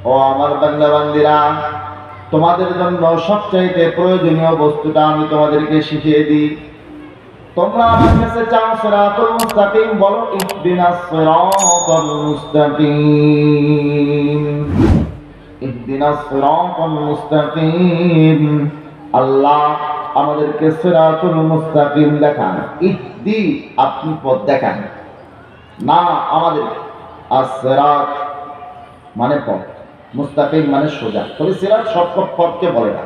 ও আমার বান্দা বান্দিরা, তোমাদের জন্য সবচাইতে প্রয়োজনীয় বস্তুটা আমি তোমাদেরকে শিখিয়ে দিই। তোমরা আমার কাছে চাও সিরাতুল মুস্তাকিম, বলো ইহদিনাস সিরাতাল মুস্তাকিম, ইহদিনাস সিরাতাল মুস্তাকিম। আল্লাহ আমাদেরকে সিরাতুল মুস্তাকিম দেখান। ইহদি আপনি পথ দেখান, না আমাদের। as-সিরাত মানে পথ, মুস্তাকিম মানে সোজা। তবে সিরাত সব পথকে বলে না।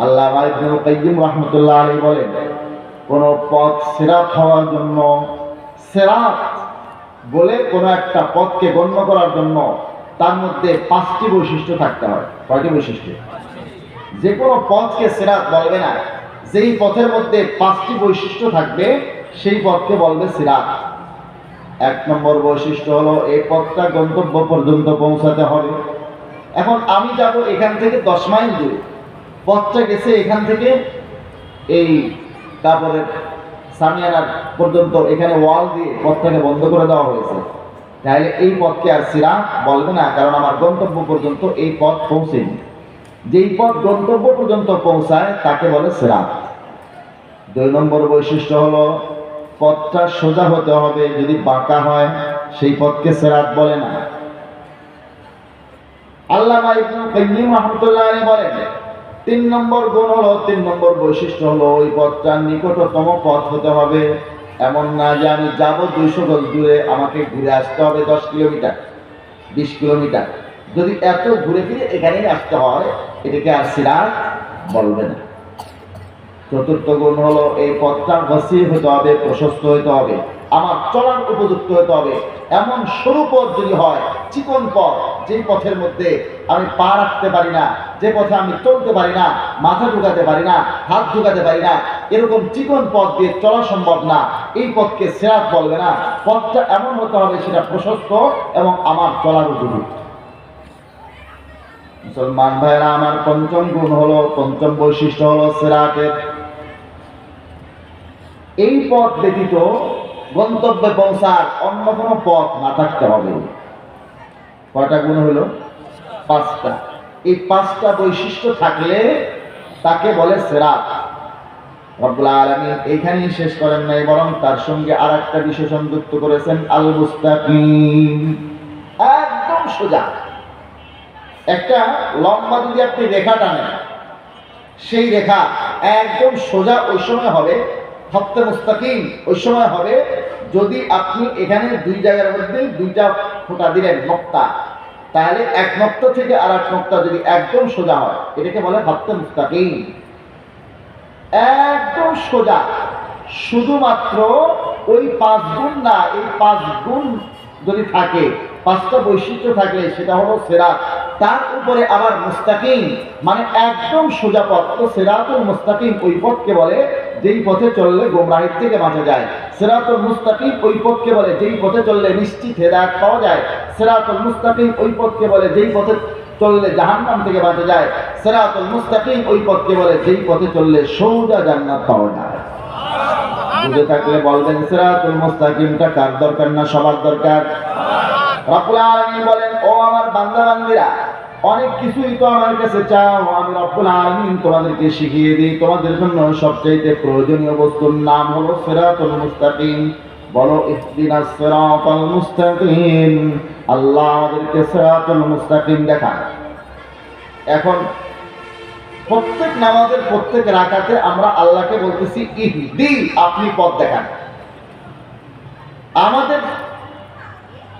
আল্লামা ইবনুল কাইয়্যিম রাহমাতুল্লাহ আলাইহি বলেন, কোন পথ সিরাত হওয়ার জন্য, সিরাত বলে কোন একটা পথকে গণ্য করার জন্য তার মধ্যে 5টি বৈশিষ্ট্য থাকতে হয়। কয়টি বৈশিষ্ট্য? যে কোনো পথকে সিরাত বলবে না, যেই পথের মধ্যে 5টি বৈশিষ্ট্য থাকবে সেই পথকে বলবে সিরাত। 1 নম্বর বৈশিষ্ট্য হলো এই পথটা গন্তব্য পর্যন্ত পৌঁছাতে হবে। এখন আমি যাব এখান থেকে 10 মাইল দূরে, পথটা গেছে এখান থেকে এই তারপরে সামিয়ানা পর্যন্ত, এখানে ওয়াল দিয়ে পথটাকে বন্ধ করে দেওয়া হয়েছে। তাহলে এই পথকে আর সিরাত বলবে না, কারণ আমার গন্তব্য পর্যন্ত এই পথ পৌঁছেনি। যেই পথ গন্তব্য পর্যন্ত পৌঁছায় তাকে বলে সিরাত। 2 নম্বর বৈশিষ্ট্য হলো পথটা সোজা হতে হবে। যদি বাঁকা হয় সেই পথকে সিরাত বলে না। আল্লামা ইবনুল কাইয়্যিম রাহমাতুল্লাহ আলাইহি বলেন, 3 নম্বর গুণ হলো, 3 নম্বর বৈশিষ্ট্য হলো ওই পথটা নিকটতম পথ হতে হবে। এমন না যে আমি যাব 200 গজ দূরে, আমাকে ঘুরে আসতে হবে 10 কিলোমিটার 20 কিলোমিটার। যদি এত ঘুরে ফিরে এখানেই আসতে হয়, এটাকে আর সিরাত বলবে না। 4র্থ গুণ হলো এই পথটা ওয়াসি হতে হবে, প্রশস্ত হতে হবে, আমার চলার উপযুক্ত হতে হবে। এমন সরু পথ যদি হয়, চিকন পথ, যেই পথের মধ্যে আমি পা রাখতে পারি না, যে পথে আমি চলতে পারি না, মাথা ঢুকাতে পারি না, হাত ঢুকাতে পারি না, এরকম চিকন পথ দিয়ে চলা সম্ভব না, এই পথকে সিরাত বলবে না। পথটা এমন হতে হবে সেটা প্রশস্ত এবং আমার চলার উপযুক্ত। মুসলমান ভাইরা আমার, 5ম গুণ হলো, 5ম বৈশিষ্ট্য হলো সিরাতের এই পথ ব্যতীত গন্তব্যে পৌঁছার অন্য কোনো পথ না থাকতে হবে। কয়টা গুণ হলো? 5টা। এই 5টা বৈশিষ্ট্য থাকলে তাকে বলে সিরাত। রব্বুল আলামিন এইখানেই শেষ করেন নাই, বরং তার সঙ্গে আরেকটা বিশেষণ যুক্ত করেছেন, আল মুস্তাকিম, একদম সোজা। একটা লম্বা যদি আপনি রেখা টানেন, সেই রেখা একদম সোজা ওই সময় হবে, খত্তে মুস্তাকিম ওই সময় হবে যদি আপনি এখানে 2 জায়গার মধ্যে 2টা ফোঁটা দিলেন নক্তা, তাহলে এক নক্তা থেকে আর এক নক্তা যদি একদম সোজা হয়, এটাকে বলে খত্তে মুস্তাকিম। একদম সোজা। শুধুমাত্র ওই 5 গুণ না, এই 5 গুণ যদি থাকে, 5টা বৈশিষ্ট্য থাকলে সেটা হলো সিরাত। তার উপরে আবার মুস্তাকিম মানে একদম সোজা পথ। তো সিরাতুল মুস্তাকিম ওই পথকে বলে যেই পথে চললে গোমরাহির থেকে বাঁচা যায়। সিরাতুল মুস্তাকিম ওই পথকে বলে যেই পথে চললে নিশ্চিত হেদায়েত পাওয়া যায়। সিরাতুল মুস্তাকিম ওই পথকে বলে যেই পথে চললে জাহান্নাম থেকে বাঁচা যায়। সিরাতুল মুস্তাকিম ওই পথকে বলে যেই পথে চললে সোজা জান্নাত পাওয়া যায়। বুঝে থাকলে বলবেন, সিরাতুল মুস্তাকিমটা কার দরকার না সবার দরকার? রব্বুল আলামিন বলেন, ও আমার বান্দা বান্দিরা, অনেক কিছুই তো আমার কাছে চাও, আমি রব্বুল আলামিন তোমাদেরকে শিখিয়ে দিই। তোমাদের জন্য সবচেয়ে প্রয়োজনীয় বস্তুর নাম হলো সিরাতুল মুস্তাকিম। বলো ইহদিনাস সিরাতাল মুস্তাকিম। আল্লাহ আমাদেরকে সিরাতুল মুস্তাকিম দেখান। এখন প্রত্যেক নামাজের প্রত্যেক রাকাতে আমরা আল্লাহকে বলতেছি ইহদি, আপনি পথ দেখান। আমাদের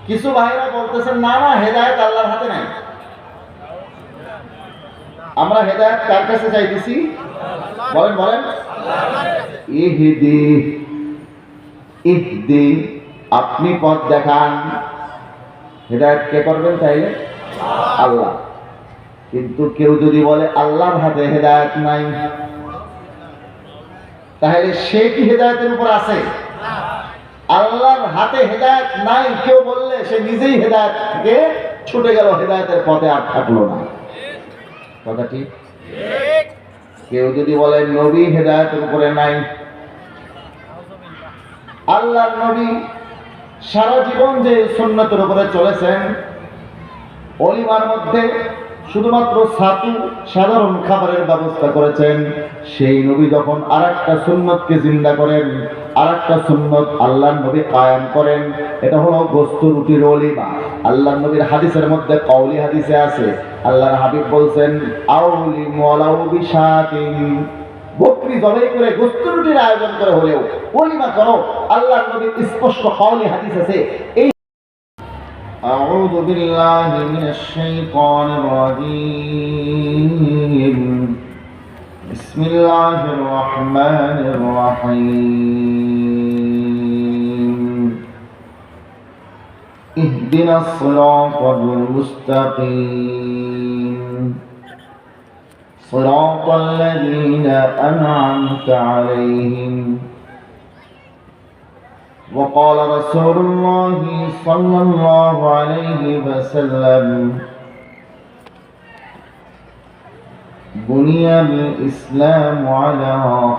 কিছু ভাইরা বলতেছেন, না না, হেদায়েত আল্লাহর হাতে নাই। আমরা হেদায়েত কার কাছে চাইতেছি? বলেন বলেন। ইহদি, ইহদি, আপনি পথ দেখান। হেদায়েত কে করবেন তাইলে? আল্লাহ। কিন্তু কেউ যদি বলে আল্লাহর হাতে হেদায়েত নাই, তাহলে সে কি হেদায়েতের উপর আছে? আল্লাহর হাতে হেদায়েত নাই কেউ বললে সে নিজেই হেদায়েত থেকে ছুটে গেল, হেদায়েতের পথে আর থাকলো না। কথা ঠিক? কেউ যদি বলে নবী হেদায়েতের উপরে নাই, আল্লাহর নবী সারা জীবন যে সুন্নতের উপরে চলেছেন, অলিমার মধ্যে শুধুমাত্র ছাতু সাধারণ খাবারের ব্যবস্থা করেছেন। সেই নবী যখন আরেকটা সুন্নতকে জিন্দা করেন, আরেকটা সুন্নত আল্লাহর নবী কায়েম করেন, এটা হলো গোস্ত রুটির অলিমা। আল্লাহর নবীর হাদিসের মধ্যে কওলি হাদিসে আছে, আল্লাহর হাবিব বলছেন আউলিম ওয়ালাউ বিশাতিন, বকরি জবাই করে গোস্ত রুটির আয়োজন করে হলেও অলিমা করো। আল্লাহর নবীর স্পষ্ট কওলি হাদিস আছে। এই أعوذ بالله من الشيطان الرجيم بسم الله الرحمن الرحيم اهدنا الصراط المستقيم صراط الذين أنعمت عليهم. وقال رسول الله صلى الله عليه وسلم بني الإسلام على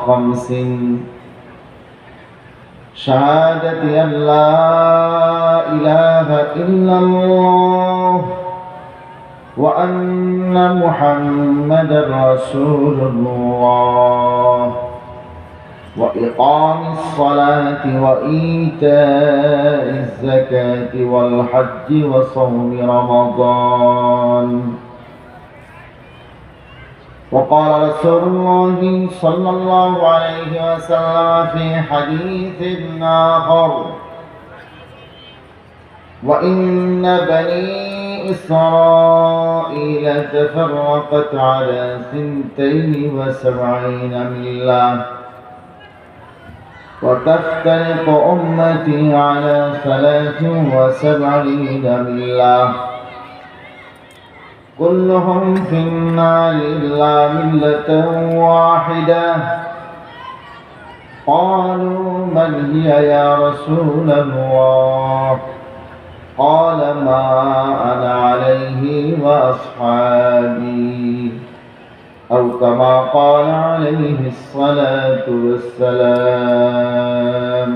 5: شهادة أن لا إله إلا الله وأن محمدا رسول الله وإقام الصلاة وإيتاء الزكاة والحج وصوم رمضان. وقال رسول الله صلى الله عليه وسلم في حديث آخر وإن بني إسرائيل تفرقت على 72 ملة وتفترق أمتي على 73 ملة كلهم في النار إلا ملة واحدة. قالوا من هي يا رسول الله؟ قال ما أنا عليه وأصحابي أو كما قال عليه الصلاة والسلام.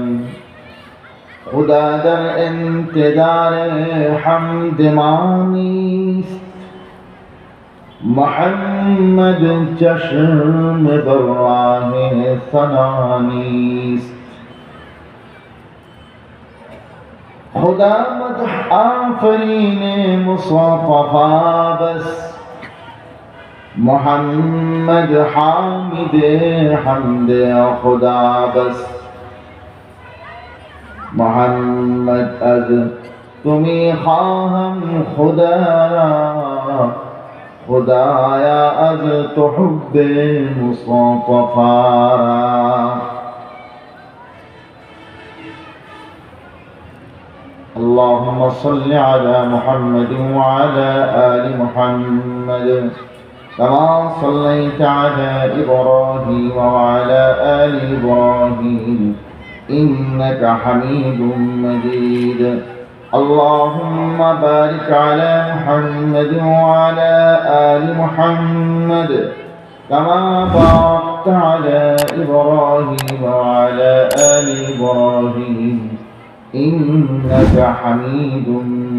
خدا در انتظار حمد مانیست، محمد چشم بر راه ثنا نیست. خدا مدح آفرین مصطفی بس، محمد حامد حمد خدا بس. محمد از تمی خواهم خدا را، خدایا از تو حب مصطفی را. اللهم صل على محمد وعلى آل محمد كما صليت على إبراهيم وعلى آل إبراهيم إنك حميد مجيد. اللهم بارك على محمد وعلى آل محمد كما باركت على إبراهيم وعلى آل إبراهيم إنك حميد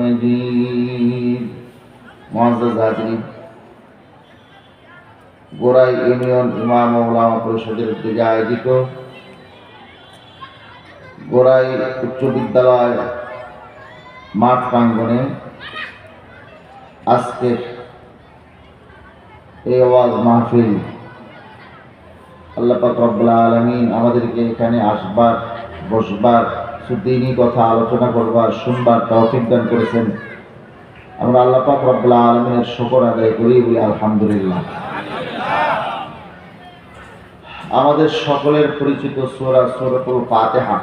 مجيد. معزز حاضرين، গোরাই ইউনিয়ন ইমাম ও উলামা পরিষদের উদ্যোগে আয়োজিত গোরাই উচ্চ বিদ্যালয় মাঠ প্রাঙ্গণে আজকে এই ওয়াজ মাহফিল, আল্লাহ পাক রব্বুল আলামিন আমাদেরকে এখানে আসবার, বসবার, সুদ্দিনী কথা আলোচনা করবার, শুনবার তৌফিক দান করেছেন। আমরা আল্লাহ পাক রব্বুল আলামিনের শুকর আদায় করি, বলি আলহামদুলিল্লাহ। আমাদের সকলের পরিচিত সূরা সূরাতুল ফাতিহা,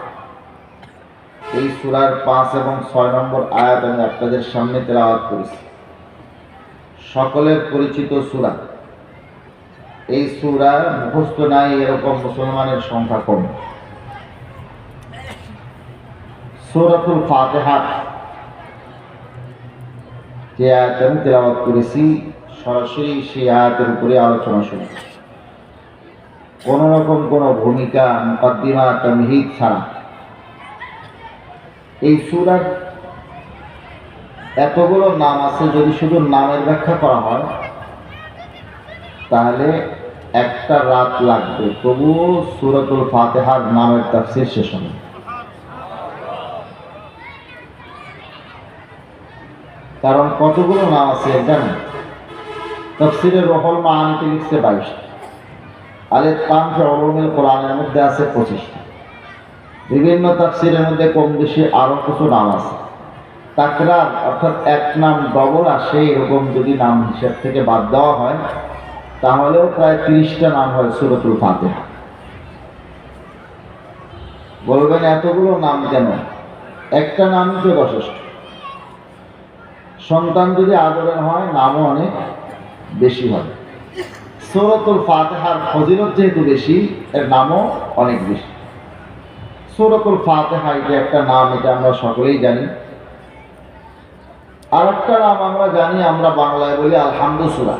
এই সূরার 5 এবং 6 নম্বর আয়াত আমি আপনাদের সামনে তেলাওয়াত করেছি। সকলের পরিচিত সূরা। এই সূরা মুখস্থ নাই এরকম মুসলমানের সংখ্যা কম। সূরাতুল ফাতিহা যে আয়াত আমি তেলাওয়াত করেছি, সরাসরি সেই আয়াতের উপরে আলোচনা শুরু, কোন রকম কোন ভূমিকা, মুকদ্দিমা, তামহিদ ছাড়া। এই সূরার এতগুলো নাম আছে, যদি শুধু নামের ব্যাখ্যা করা হয় তাহলে একটা রাত লাগবে, তবুও সূরাতুল ফাতিহার নামের তাফসীর শেষ হবে। কারণ কতগুলো নাম আছে জানেন? তাফসীরে রুহুল মাআনিতে লিখছে 22টা, আল-ইতকান ফি উলুমিল কোরআনের মধ্যে আছে 25টা, বিভিন্ন তাফসীরের মধ্যে কম বেশি আরো কিছু নাম আছে। তাকরার অর্থাৎ এক নাম ডবল আসে, এরকম যদি নাম হিসাব থেকে বাদ দেওয়া হয় তাহলেও প্রায় 30টা নাম হয় সূরাতুল ফাতিহা। বলবেন এতগুলো নাম কেন? একটা নামই তো যথেষ্ট। সন্তান যদি আদরের হয় নামও অনেক বেশি হয়। সূরাতুল ফাতিহার ফজিলত যেহেতু বেশি, এর নামও অনেক বেশি। সূরাতুল ফাতিহা এটা একটা নাম, এটা আমরা সকলেই জানি। আর একটা নাম আমরা জানি, আমরা বাংলায় বলি আলহামদু সূরা,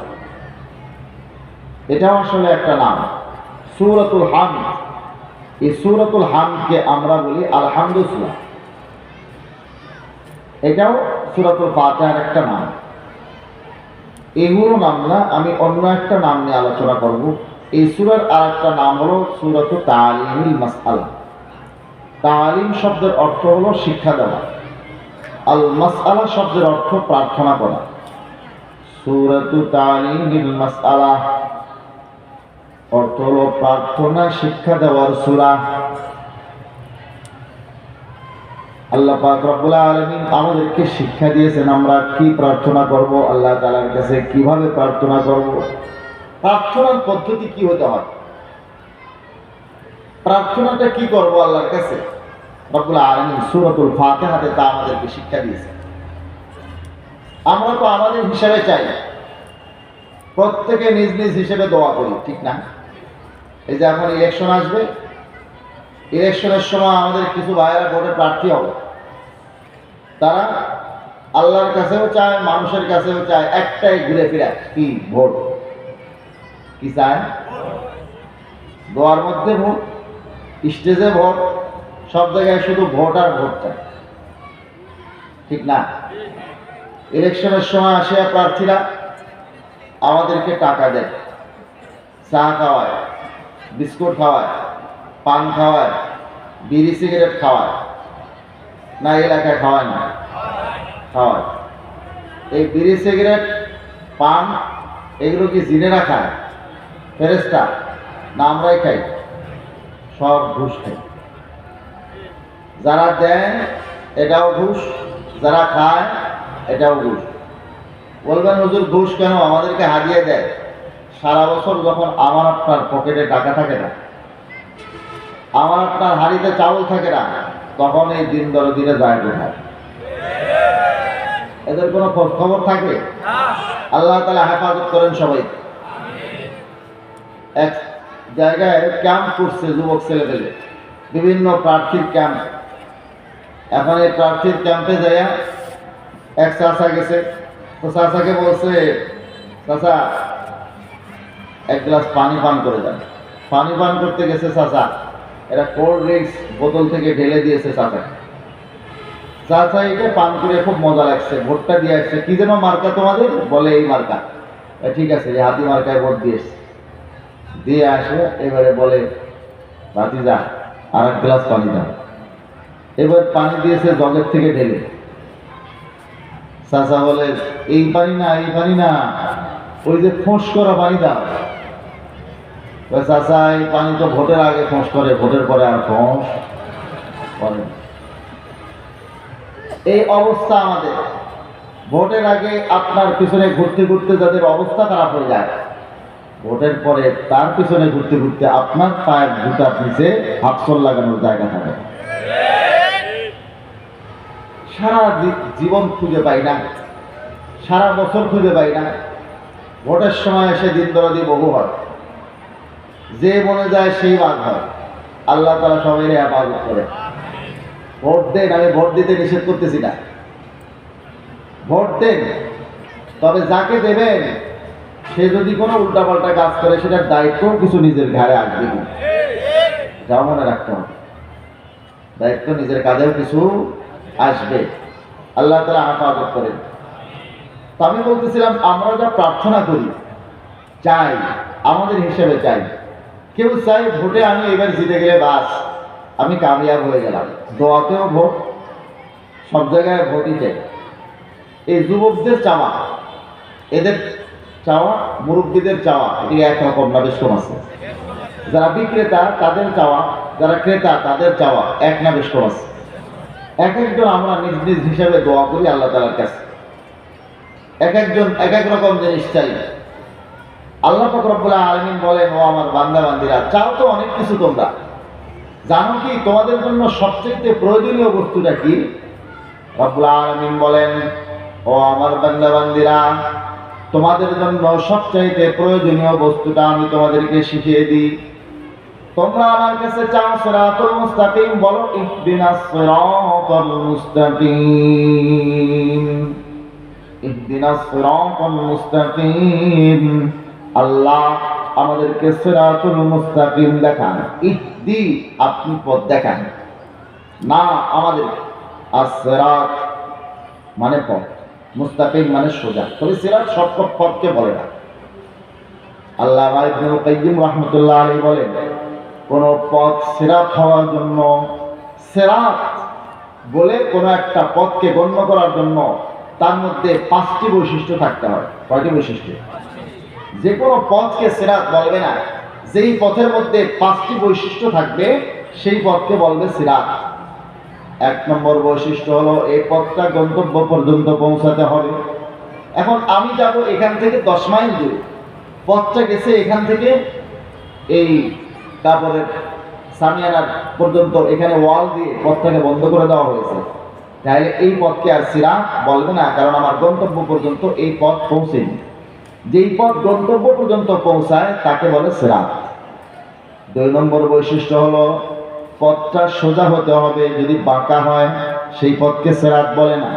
এটাও আসলে একটা নাম, সূরাতুল হামদ। এই সূরাতুল হামদকে আমরা বলি আলহামদু সূরা, এটাও সূরাতুল ফাতিহার একটা নাম। এগুলো নাম না, আমি অন্য একটা নাম নিয়ে আলোচনা করব। এই সূরার আর একটা নাম হলো সূরাতুত তালিমিল মাসআলা। তালিম শব্দের অর্থ হলো শিক্ষা দেওয়া, আল মাসআলা শব্দের অর্থ প্রার্থনা করা। সূরাতুত তালিমিল মাসআলা অর্থ হলো প্রার্থনা, শিক্ষা দেওয়ার সূরা। আল্লাহ পাক রব্বুল আলামিন আমাদেরকে শিক্ষা দিয়েছেন আমরা কি প্রার্থনা করব, আল্লাহ তাআলার কাছে কিভাবে প্রার্থনা করব, প্রার্থনার পদ্ধতি কি হতে হয়, প্রার্থনাটা কি করব আল্লাহর কাছে। রব্বুল আলামিন সূরাতুল ফাতিহাতে তা আমাদেরকে শিক্ষা দিয়েছেন। আমরা তো আমাদের হিসাবে চাই, প্রত্যেকে নিজ নিজ হিসেবে দোয়া করি, ঠিক না? এই যে এখন ইলেকশন আসবে, ইলেকশনের সময় আমাদের কিছু ভাইয়েরা ভোটে প্রার্থী হবে, তারা আল্লাহর কাছেও চায়, মানুষের কাছেও চায়, একটাই ঘুরে ফিরে, কি? ভোট। কি চায়? দোয়ার মধ্যে ভোট, স্টেজে ভোট, সব জায়গায় শুধু ভোট আর ভোট চায়, ঠিক না? ইলেকশনের সময় আসে প্রার্থীরা আমাদেরকে টাকা দেয়, চা খাওয়ায়, বিস্কুট খাওয়ায়, পান খাওয়ায়, বিড়ি সিগারেট খাওয়ায়, না এলাকায় খাওয়ায় না? খাওয়ায়। এই বিড়ি সিগারেট পান এগুলো কি জিনেরা খায়, ফেরেশতা, না আমরাই খাই? সব ঘুষ খাই। যারা দেয় এটাও ঘুষ, যারা খায় এটাও ঘুষ। বলবেন হুজুর ঘুষ কেন? আমাদেরকে হারিয়ে দেয়। সারা বছর যখন আমার আপনার পকেটে টাকা থাকে না, আমার আপনার হাড়িতে চাউল থাকে না, তখন এই দিন দরদিরা যায় কোথায়? এদের কোনো খোঁজ খবর থাকে? আল্লাহ তাআলা হেফাজত করেন সবাই। এক জায়গায় ক্যাম্প করছে যুবক ছেলেপেলে, বিভিন্ন প্রার্থীর ক্যাম্প। এখন এই প্রার্থীর ক্যাম্পে যায় এক চাচা গেছে, তো চাচাকে বলছে, চাচা এক গ্লাস পানি পান করে যান। পানি পান করতে গেছে চাচা, এরা কোল্ড ড্রিঙ্কস বোতল থেকে ঢেলে দিয়েছে চাচা। চাচা এটা পান করে খুব মজা লাগছে, ভোটটা দিয়ে আসছে। কি যেন মার্কা তোমাদের? বলে এই মার্কা। ঠিক আছে, এই হাতি মার্কায় ভোট দিয়ে এসছে। দিয়ে আসে, এবারে বলে ভাতিজা আর এক গ্লাস পানি দাও। এবার পানি দিয়েছে জগের থেকে ঢেলে। চাচা বলে এই পানি না, এই পানি না, ওই যে ফোঁস করা পানি দাও। চাচা এই পানি তো ভোটের আগে ফোঁস করে, ভোটের পরে আর ফোঁস করে। এই অবস্থা আমাদের। ভোটের আগে আপনার পিছনে ঘুরতে ঘুরতে যাদের অবস্থা খারাপ হয়ে যায়, ভোটের পরে তার পিছনে ঘুরতে ঘুরতে আপনার পায়ের জুতার নিচে হাফসল লাগানোর জায়গা থাকে। সারা জীবন খুঁজে পাই না, সারা বছর খুঁজে পাই না, ভোটের সময় এসে দিন দরদি বহু হয়, যে মনে যায় সেই বাদ হয়। আল্লাহ তাআলা সবাই হেফাজত করে। ভোট দেন, আমি ভোট দিতে নিষেধ করতেছি না, ভোট দেন, তবে যাকে দেবেন সে যদি কোনো উল্টাপাল্টা কাজ করে সেটার দায়িত্ব কিছু নিজের ঘাড়ে আসবে, যাও মনে রাখতে হবে, দায়িত্ব নিজের কাঁধেও কিছু আসবে। আল্লাহ তাআলা হেফাজত করেন। তো আমি বলতেছিলাম আমরা যা প্রার্থনা করি চাই, আমাদের হিসেবে চাই। কেউ চাই ভোটে আমি এবার জিতে গেলে বাস আমি কামিয়াব হয়ে গেলাম, দোয়াতেও ভোট, সব জায়গায় ভোটই চাই। এই যুবকদের চাওয়া, এদের চাওয়া, মুরব্বীদের চাওয়া, এটি একরকম না, বেশ কম আছে। যারা বিক্রেতা তাদের চাওয়া, যারা ক্রেতা তাদের চাওয়া এক না বেশ কম আছে। এক একজন আমরা নিজ নিজ হিসাবে দোয়া করি আল্লাহ তাআলার কাছে, এক একজন এক এক রকম জিনিস চাই। আল্লাহ পাক রব্বুল আলামিন বলেন, ও আমার বান্দা বান্দিরা, চাও তো অনেক কিছু, তোমরা জানো কি তোমাদের জন্য সবচেয়ে প্রয়োজনীয় বস্তুটা কি? রব্বুল আলামিন বলেন, ও আমার বান্দা বান্দিরা, তোমাদের জন্য সবচেয়ে প্রয়োজনীয় বস্তুটা আমি তোমাদেরকে শিখিয়ে দিই। তোমরা আমার কাছে চাও সিরাতুল মুস্তাকিম, বলো ইহদিনাস সিরাতাল মুস্তাকিম, ইহদিনাস সিরাতাল মুস্তাকিম। আল্লাহ আমাদেরকে সিরাতুল মুস্তাকিম দেখান। ইহদি আপনি পথ দেখান, না আমাদের। as-সিরাত মানে পথ, মুস্তাকিম মানে সোজা। তবে সিরাত সব পথকে বলে না। আল্লামা ইবনুল কাইয়্যিম রাহমাতুল্লাহ আলাইহি বলেন, কোন পথ সিরাত হওয়ার জন্য, সিরাত বলে কোন একটা পথকে গণ্য করার জন্য তার মধ্যে 5টি বৈশিষ্ট্য থাকতে হয়। কয়টি বৈশিষ্ট্য? যে কোনো পথকে সিরাত বলবে না যেই পথের মধ্যে 5টি বৈশিষ্ট্য থাকবে, সেই পথকে বলবে সিরাত। 1 নম্বর বৈশিষ্ট্য হলো এই পথটা গন্তব্য পর্যন্ত পৌঁছাতে হবে। এখন আমি যাব এখান থেকে 10 মাইল দূরে, পথটা গেছে এখান থেকে এই তারপরে সামিয়ানার পর্যন্ত, এখানে ওয়াল দিয়ে পথটাকে বন্ধ করে দেওয়া হয়েছে, তাহলে এই পথকে আর সিরাত বলবে না, কারণ আমার গন্তব্য পর্যন্ত এই পথ পৌঁছেনি। যেই পথ গন্তব্য পর্যন্ত পৌঁছায় তাকে বলে সিরাত। 2 নম্বর বৈশিষ্ট্য হলো পথটা সোজা হতে হবে, যদি বাঁকা হয় সেই পথকে সিরাত বলে না।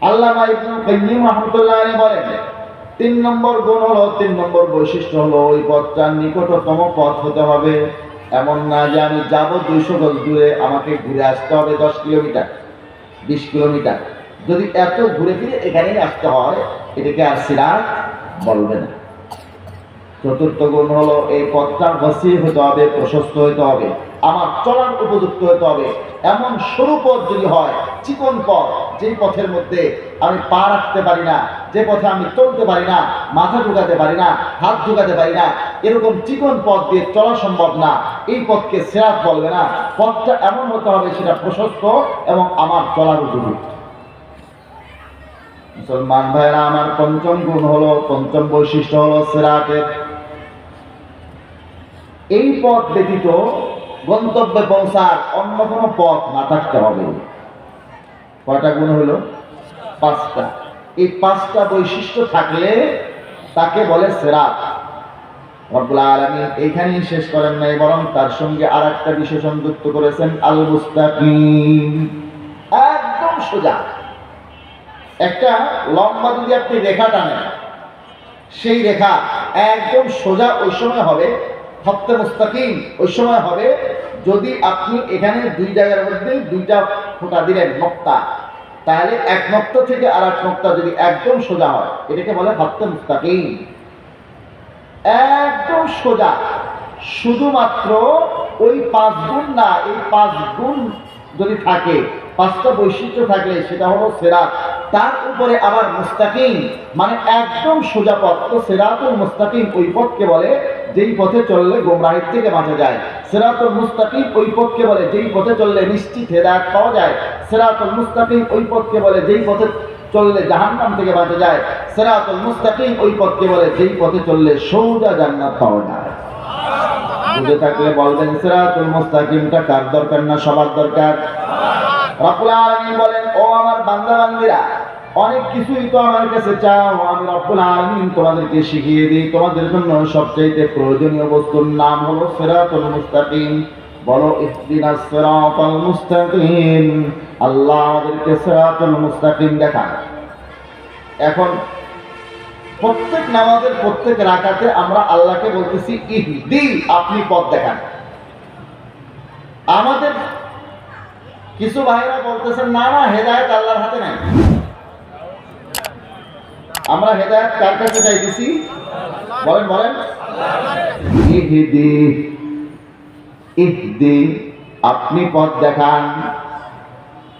আল্লামা ইবনুল কাইয়্যিম রাহমাতুল্লাহ আলাইহি বলেন, 3 নম্বর গুণ হলো, 3 নম্বর বৈশিষ্ট্য হলো ওই পথটার নিকটতম পথ হতে হবে। এমন না যে আমি যাব 200 গজ দূরে, আমাকে ঘুরে আসতে হবে 10 কিলোমিটার 20 কিলোমিটার, যদি এত ঘুরে ফিরে এখানেই আসতে হয়, এটাকে আর সিরাত বলবে না। 4র্থ গুণ হলো এই পথটা ওয়াসি হতে হবে, প্রশস্ত হতে হবে, আমার চলার উপযুক্ত হতে হবে। এমন সরু পথ যদি হয়, চিকন পথ, যেই পথের মধ্যে আমি পা রাখতে পারি না, যে পথে আমি চলতে পারি না, মাথা ঢুকাতে পারি না, হাত ঢুকাতে পারি না, এরকম চিকন পথ দিয়ে চলা সম্ভব না, এই পথকে সিরাত বলবে না। পথটা এমন হতে হবে সেটা প্রশস্ত এবং আমার চলার উপযুক্ত। মুসলমান ভাইরা আমার, 5ম গুণ হলো, 5ম বৈশিষ্ট্য হলো সিরাতের, এই পথ ব্যতীত গন্তব্যে পৌঁছার অন্য কোনো পথ না থাকতে হবে। কয়টা গুণ হলো? 5টা। এই 5টা বৈশিষ্ট্য থাকলে তাকে বলে সিরাত। রব্বুল আলামিন এইখানেই শেষ করেন নাই, বরং তার সঙ্গে আরেকটা বিশেষণ যুক্ত করেছেন, আল মুস্তাকিম, একদম সোজা। একটা লম্বা যদি আপনি রেখা টানেন, সেই রেখা একদম সোজা ওই সময় হবে, খত্তে মুস্তাকিম ওই সময় হবে যদি আপনি এখানে 2 জায়গার মধ্যে 2টা ফোঁটা দিলেন নক্তা, তাহলে এক নক্তা থেকে আর এক নক্তা যদি একদম সোজা হয়, এটাকে বলে খত্তে মুস্তাকিম। একদম সোজা, শুধুমাত্র ওই 5 গুণ না, এই 5 গুণ যদি থাকে, 5টা বৈশিষ্ট্য থাকলে সেটা হলো সিরাত। তার উপরে আবার মুস্তাকিম মানে একদম সোজা পথ। তো সিরাতুল মুস্তাকিম ওই পথকে বলে যেই পথে চললে গোমরাহির থেকে বাঁচা যায়। সিরাতুল মুস্তাকিম ওই পথকে বলে যেই পথে চললে নিশ্চিত হেদায়েত পাওয়া যায়। সিরাতুল মুস্তাকিম ওই পথকে বলে যেই পথে চললে জাহান্নাম থেকে বাঁচা যায়। সিরাতুল মুস্তাকিম ওই পথকে বলে যেই পথে চললে সোজা জান্নাত পাওয়া যায়। বুঝে থাকলে বলবেন, সিরাতুল মুস্তাকিমটা কার দরকার না সবার দরকার? রব্বুল আলামিন বলেন, ও আমার বান্দা বান্দীরা, অনেক কিছুই তো আমার কাছে চাও, আমি রব্বুল আলামিন তোমাদেরকে শিখিয়ে দিই। তোমাদের জন্য সবচেয়ে প্রয়োজনীয় বস্তুর নাম হলো সিরাতুল মুস্তাকিম। বলো ইহদিনাস সিরাতাল মুস্তাকিম। আল্লাহ আমাদেরকে সিরাতুল মুস্তাকিম দেখান। এখন প্রত্যেক নামাজের প্রত্যেক রাকাতে আমরা আল্লাহকে বলতেছি ইহদি, আপনি পথ দেখান। আমাদের কিছু ভাইরা বলতেছেন না না, হেদায়েত আল্লাহর হাতে নাই। আমরা হেদায়েত কার কাছে চাইতেছি? বলেন বলেন। ইহদি ইহদি, আপনি পথ দেখান।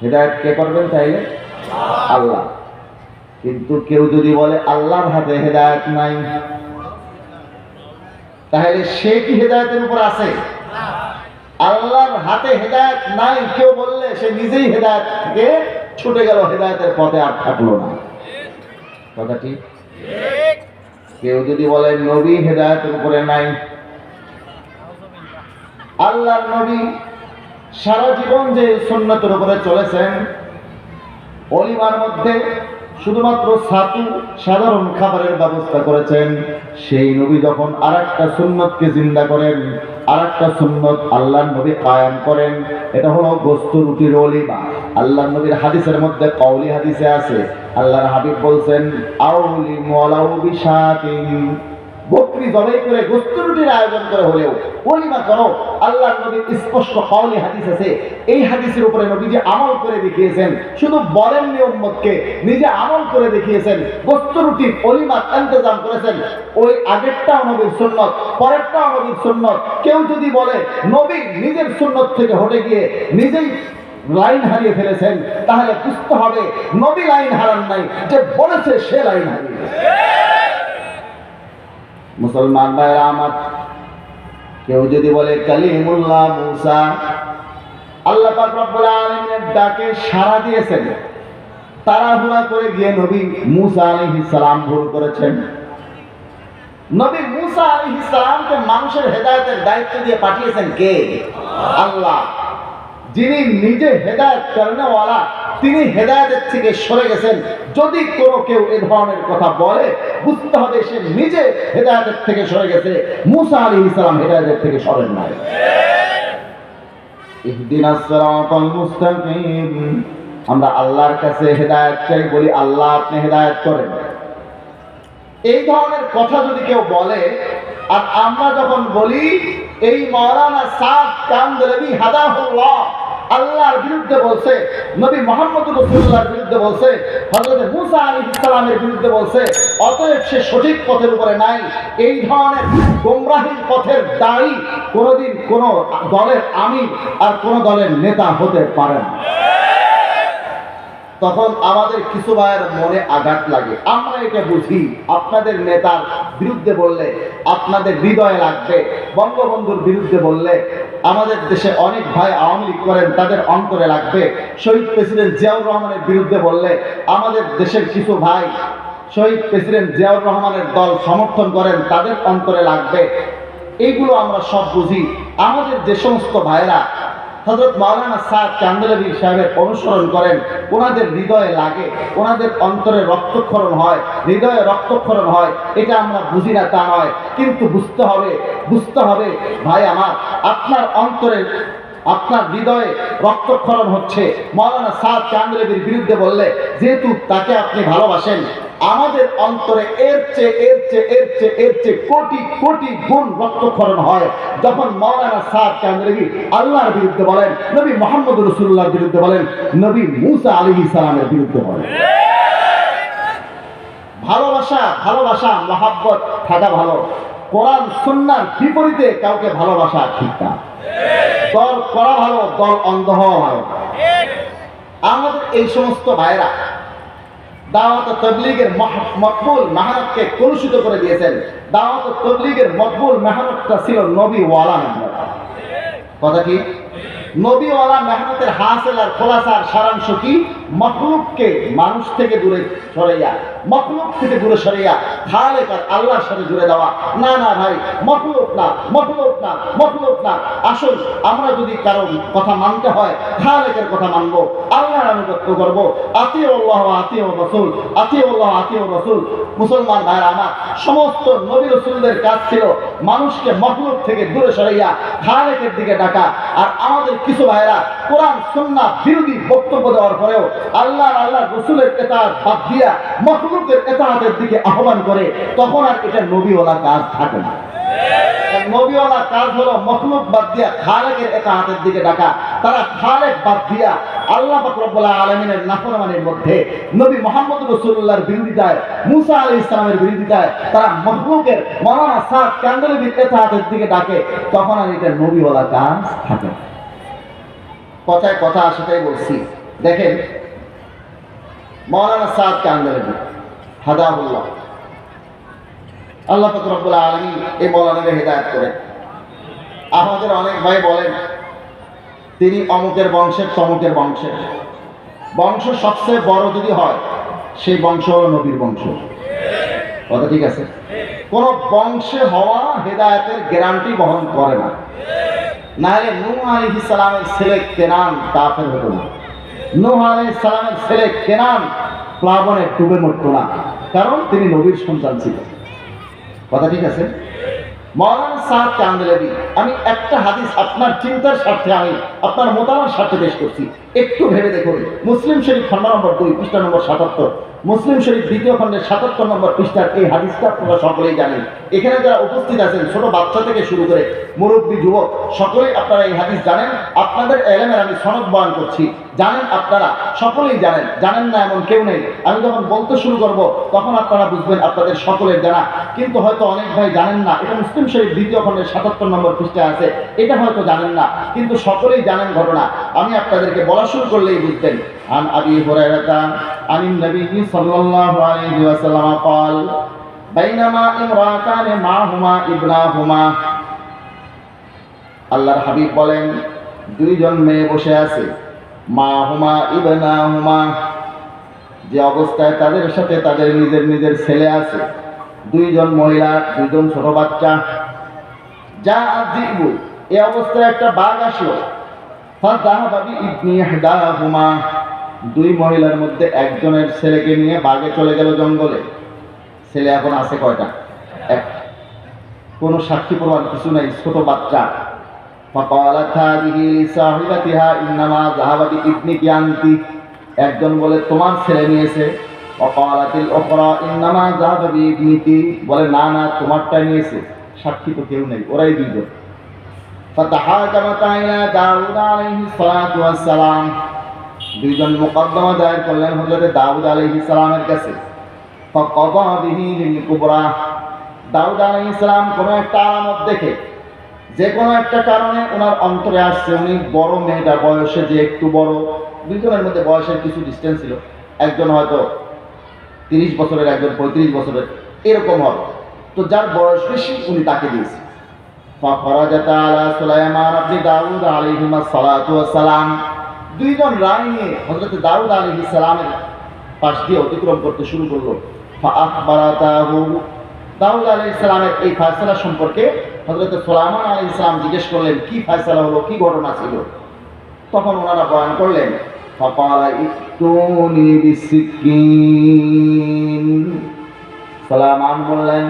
হেদায়েত কে করবেন তাইলে? আল্লাহ। কিন্তু কেউ যদি বলে আল্লাহর হাতে হেদায়েত নাই, তাহলে সে কি হেদায়েতের উপর আছে? আল্লাহর হাতে হেদায়েত নাই কেউ বললে সে নিজেই হেদায়েত থেকে ছুটে গেল, হেদায়েতের পথে আর থাকলো না। কথা ঠিক? কেউ যদি বলে নবী হেদায়েতের উপরে নাই, আল্লাহর নবী সারা জীবন যে সুন্নতের উপরে চলেছেন, অলিমার মধ্যে শুধুমাত্র ছাতু সাধারণ খাবারের ব্যবস্থা করেছেন, সেই নবী যখন আরেকটা সুন্নতকে জিন্দা করেন, আরেকটা সুন্নত আল্লাহর নবী কায়েম করেন, এটা হলো গোস্ত রুটির অলিমা। আল্লাহর নবীর হাদিসের মধ্যে কওলি হাদিসে আছে, আল্লাহর হাবিব বলছেন আউলি ওয়ালাউ বিশাতিন, বকরি জবাই করে গোস্ত রুটির আয়োজন করে হলেও ওলিমা করো। আল্লাহর নবীর স্পষ্ট কওলি হাদিস আছে, এই হাদিসের উপরে নবীজি আমল করে দেখিয়েছেন, শুধু বলেননি উম্মতকে, নিজে আমল করে দেখিয়েছেন। গোস্ত রুটির ওলিমার ইন্তজাম করেছেন। ওই আগেরটাও নবীর সুন্নত, পরেরটাও নবীর সুন্নত। কেউ যদি বলে নবী নিজের সুন্নত থেকে হটে গিয়ে নিজেই লাইন হারিয়ে ফেলেছেন, তাহলে বুঝতে হবে নবী লাইন হারান নাই, যে বলেছে সে লাইন হারিয়েছে। মুসলমান ভাইরা আমার, কেউ যদি বলে কালিমুল্লাহ মুসা, আল্লাহ পাক রব্বুল আলামিনের ডাকে সাড়া দিয়েছেন, তাড়াহুড়া করে গিয়ে নবী মুসা আলাইহিস সালাম ভুল করেছেন। নবী মুসা আলাইহিস সালামকে মানুষের হেদায়েতের দায়িত্ব দিয়ে পাঠিয়েছেন কে? আল্লাহ। যিনি নিজে হেদায়েত করেনওয়ালা, তিনি হেদায়েতের থেকে সরে গেছেন। যদি কোনো কেউ এই ধরনের কথা বলে, বুঝতে হবে সে নিজে হেদায়েতের থেকে সরে গেছে, মুসা আলাইহিস সালাম হেদায়েতের থেকে সরেন নাই। ইহদিনাস সিরাতাল মুস্তাকিম, আমরা আল্লাহর কাছে হেদায়েত চাই, বলি আল্লাহ আপনি হেদায়েত করেন। এই ধরনের কথা যদি কেউ বলে, আর আমরা যখন বলি এই মাওলানা সাদ কান্দেলভি হাদাহুল্লাহ আল্লাহর বিরুদ্ধে বলছে, নবী মুহাম্মদুর রাসূলুল্লাহর বিরুদ্ধে বলছে, হযরত মুসা আলাইহিস সালামের বিরুদ্ধে বলছে, অতএব সে সঠিক পথের উপরে নাই, এই ধরনের গোমরাহির পথের দায়ী কোনোদিন কোন দলের আমির আর কোন দলের নেতা হতে পারে না। তখন আমাদের কিছু ভাইয়ের মনে আঘাত লাগে। আমরা এটা বুঝি, আপনাদের নেতার বিরুদ্ধে বললে আপনাদের হৃদয়ে লাগবে, বঙ্গবন্ধুর বিরুদ্ধে বললে আমাদের দেশে অনেক ভাই আওয়ামী লীগ করেন, তাদের অন্তরে লাগবে। শহীদ প্রেসিডেন্ট জিয়াউর রহমানের বিরুদ্ধে বললে আমাদের দেশের কিছু ভাই শহীদ প্রেসিডেন্ট জিয়াউর রহমানের দল সমর্থন করেন, তাদের অন্তরে লাগবে। এইগুলো আমরা সব বুঝি। আমাদের যে সমস্ত ভাইরা হযরত মাওলানা সাদ কান্দেলভি সাহেবের অনুসরণ করেন, ওনাদের হৃদয়ে লাগে, ওনাদের অন্তরে রক্তক্ষরণ হয়, হৃদয়ে রক্তক্ষরণ হয়, এটা আমরা বুঝি না তা নয়। কিন্তু বুঝতে হবে ভাই আমার, আপনার অন্তরে আপনার হৃদয়ে রক্তক্ষরণ হচ্ছে মাওলানা সাদ কান্দেলভির বিরুদ্ধে বললে, যেহেতু তাকে আপনি ভালোবাসেন, আমাদের অন্তরে এর চেয়ে কোটি কোটি গুণ রক্তক্ষরণ হয় যখন মাওলানা সাদ কান্দেলভি আল্লাহর বিরুদ্ধে বলেন, নবী মুহাম্মদ রাসূলুল্লাহর বিরুদ্ধে বলেন, নবী মুসা আলাইহিস সালামের বিরুদ্ধে বলেন। ভালোবাসা মহাব্বত থাকা ভালো, কোরআন সুন্নাহর বিপরীতে কাউকে ভালোবাসা ঠিক না। দল করা ভালো, দল অন্ধ হওয়া ভালো। আমাদের এই সমস্ত ভাইরা দাওয়াত তাবলীগের মকবুল মেহনতকে কলুষিত করে দিয়েছেন। দাওয়াত তাবলীগের মকবুল মেহনতটা ছিল নবীওয়ালা মেহনত। কথা কি? নবীওয়ালা মেহনতের হাসিল আর খোলাসার সারাংশ কি? মখলুককে মানুষ থেকে দূরে সরাইয়া, মখলুক থেকে দূরে সরাইয়া খালেক আর আল্লাহর সাথে জুড়ে দেওয়া। না না ভাই, মখলুক না। আসল আমরা যদি কারো কথা মানতে হয়, খালেকের কথা মানবো, আল্লাহর আনুগত্য করবো। আতিউল্লাহ আতিউর রাসূল, আতিউল্লাহ আতিউর রাসূল। মুসলমান ভাইরা আমার, সমস্ত নবী রাসূলদের কাজ ছিল মানুষকে মখলুক থেকে দূরে সরাইয়া খালেকের দিকে ডাকা। আর আমাদের কিছু ভাইরা কোরআন সুন্নাহ বিরোধী বক্তব্য দেওয়ার পরেও আল্লাহ রাসূলের ইতাআত বাদ দিয়া মখলুকের ইতাআতের দিকে আহ্বান করে, তখন আর এটা নবীওয়ালা কাজ থাকে না। নবীওয়ালা কাজ হলো মখলুক বাদ দিয়া খালেকের ইতাআতের দিকে ডাকা। তারা খালেক বাদ দিয়া আল্লাহ পাক রব্বুল আলামিনের নাফরমানির মধ্যে নবী মুহাম্মদ রাসূলুল্লাহর বিরোধিতায়, মুসা আলাইহিস সালামের বিরোধিতায় তারা মখলুকের মাওলানা সাদ কান্দরীর ইতাআতের দিকে ডাকে, তখন আর এটা নবীওয়ালা কাজ থাকে। কথায় কথা সেটাই বলছি। দেখেন মাওলানা সাদ কান্দরী হাদাহুল্লাহ, আল্লাহ পাক রব্বুল আলামিন এই মাওলানাকে হেদায়েত করেন। আমাদের অনেক ভাই বলেন তিনি অমুকের বংশের তমুকের বংশের। বংশ সবচেয়ে বড় যদি হয় সেই বংশ হলো নবীর বংশ। কথা ঠিক আছে? কোন বংশে হওয়া হেদায়েতের গ্যারান্টি বহন করে না। নাহলে নূহ আলাইহিস সালামের ছেলে কেনান কাফের হতো না। নূহ আলাইহিস সালামের ছেলে কেনান প্লাবনে ডুবে মরতো না, কারণ তিনি নবীর সন্তান ছিল। কথা ঠিক আছে? মাওলানা সাদ কান্দরী, আমি একটা হাদিস আপনার চিন্তার স্বার্থে, আমি আপনার মোতালার স্বার্থে পেশ করছি, একটু ভেবে দেখুন। মুসলিম শরীফ খণ্ড নম্বর 2 পৃষ্ঠা নম্বর 77, মুসলিম শরীফ দ্বিতীয় খণ্ডের 77 নম্বর পৃষ্ঠার এই হাদিসটা আপনারা সকলেই জানেন। এখানে যারা উপস্থিত আছেন ছোট বাচ্চা থেকে শুরু করে মুরব্বী যুবক সকলেই আপনারা এই হাদিস জানেন। আপনাদের এলেমের আমি সনদ বয়ান করছি, জানেন আপনারা সকলেই জানেন, জানেন না এমন কেউ নেই। আমি যখন বলতে শুরু করব তখন আপনারা বুঝবেন আপনাদের সকলের জানা, কিন্তু হয়তো অনেক ভাই জানেন না। এটা মুসলিম শরীফ দ্বিতীয় খণ্ডের 77 নম্বর পৃষ্ঠায় আছে, এটা হয়তো জানেন না, কিন্তু সকলেই জানেন ঘটনা। আমি আপনাদেরকে বলা শুরু করলেই বুঝবেন। আন আবি হুরায়রা আনিন নবী সাল্লাল্লাহু আলাইহি ওয়াসাল্লাম قال বাইনামা ইমরাতান মাহুমা ইবনাহুমা, আল্লাহর হাবিব বলেন দুইজন মেয়ে বসে আছে, মাহুমা ইবনাহুমা, যে অবস্থায় তাদের সাথে তাদের নিজের নিজের ছেলে আছে, দুইজন মহিলা, দুইজন ছোট বাচ্চা। যা আজিবু, এই অবস্থায় একটা বাঘ আসলো। ফাযাহাবা বিইবনি ইহদাহুমা, দুই মহিলার মধ্যে একজনের ছেলেকে নিয়ে বাঘে চলে গেল জঙ্গলে। ছেলে এখন আছে কয়টা? একটা। কোনো সাক্ষী প্রমাণ কিছু নাই, ছোট বাচ্চা। ফাকালাত হাযিহি লিসাহিবাতিহা ইন্নামা যাহাবা বিইবনিকি আনতি, একজন বলে তোমার ছেলে নিয়েছে। ওয়াকালাতিল উখরা ইন্নামা যাহাবা বিইবনিকি, বলে না না তোমারটা নিয়েছে। সাক্ষী তো কেউ নেই, ওরাই দুইজন। ফাতাহাকামাতা ইলা দাউদ আলাইহিস সালাতু ওয়াস সালাম, দুইজন মুকদ্দমা দায়ের করলেন হযরত দাউদ আলাইহিস সালামের কাছে। ফাকাদা বিহি লিল কুবরা, দাউদ আলাইহিস সালাম কোন একটা আলামত দেখে, যে কোনো একটা কারণে ওনার অন্তরে আসছে উনি বড় মেয়েটা বয়সে যে একটু বড়, দুইজনের মধ্যে বয়সের কিছু ডিস্টেন্স ছিল, একজন হয়তো 30 বছরের, একজন 35 বছরের, এরকম হবে। তো যার বয়স বেশি উনি তাকে দিয়েছে। ফাফরাজাত আলা সুলাইমান ইবনে দাউদ আলাইহিস সালাতু ওয়াস সালাম, দুইজন রানী নিয়ে হযরত দাউদ আলাইহিস সালামের পাশ দিয়ে অতিক্রম করতে শুরু করলো। ফাআখবারাতাহু, দাউদ আলাইহিস সালামের এই ফয়সালা সম্পর্কে হযরত সুলাইমান আলাইহিস সালাম জিজ্ঞেস করলেন কি ফয়সালা হলো, কি ঘটনা ছিল। তখন ওনারা বয়ান করলেন। ফাকালা ইতুনি বিসিকিন, সুলাইমান বললেন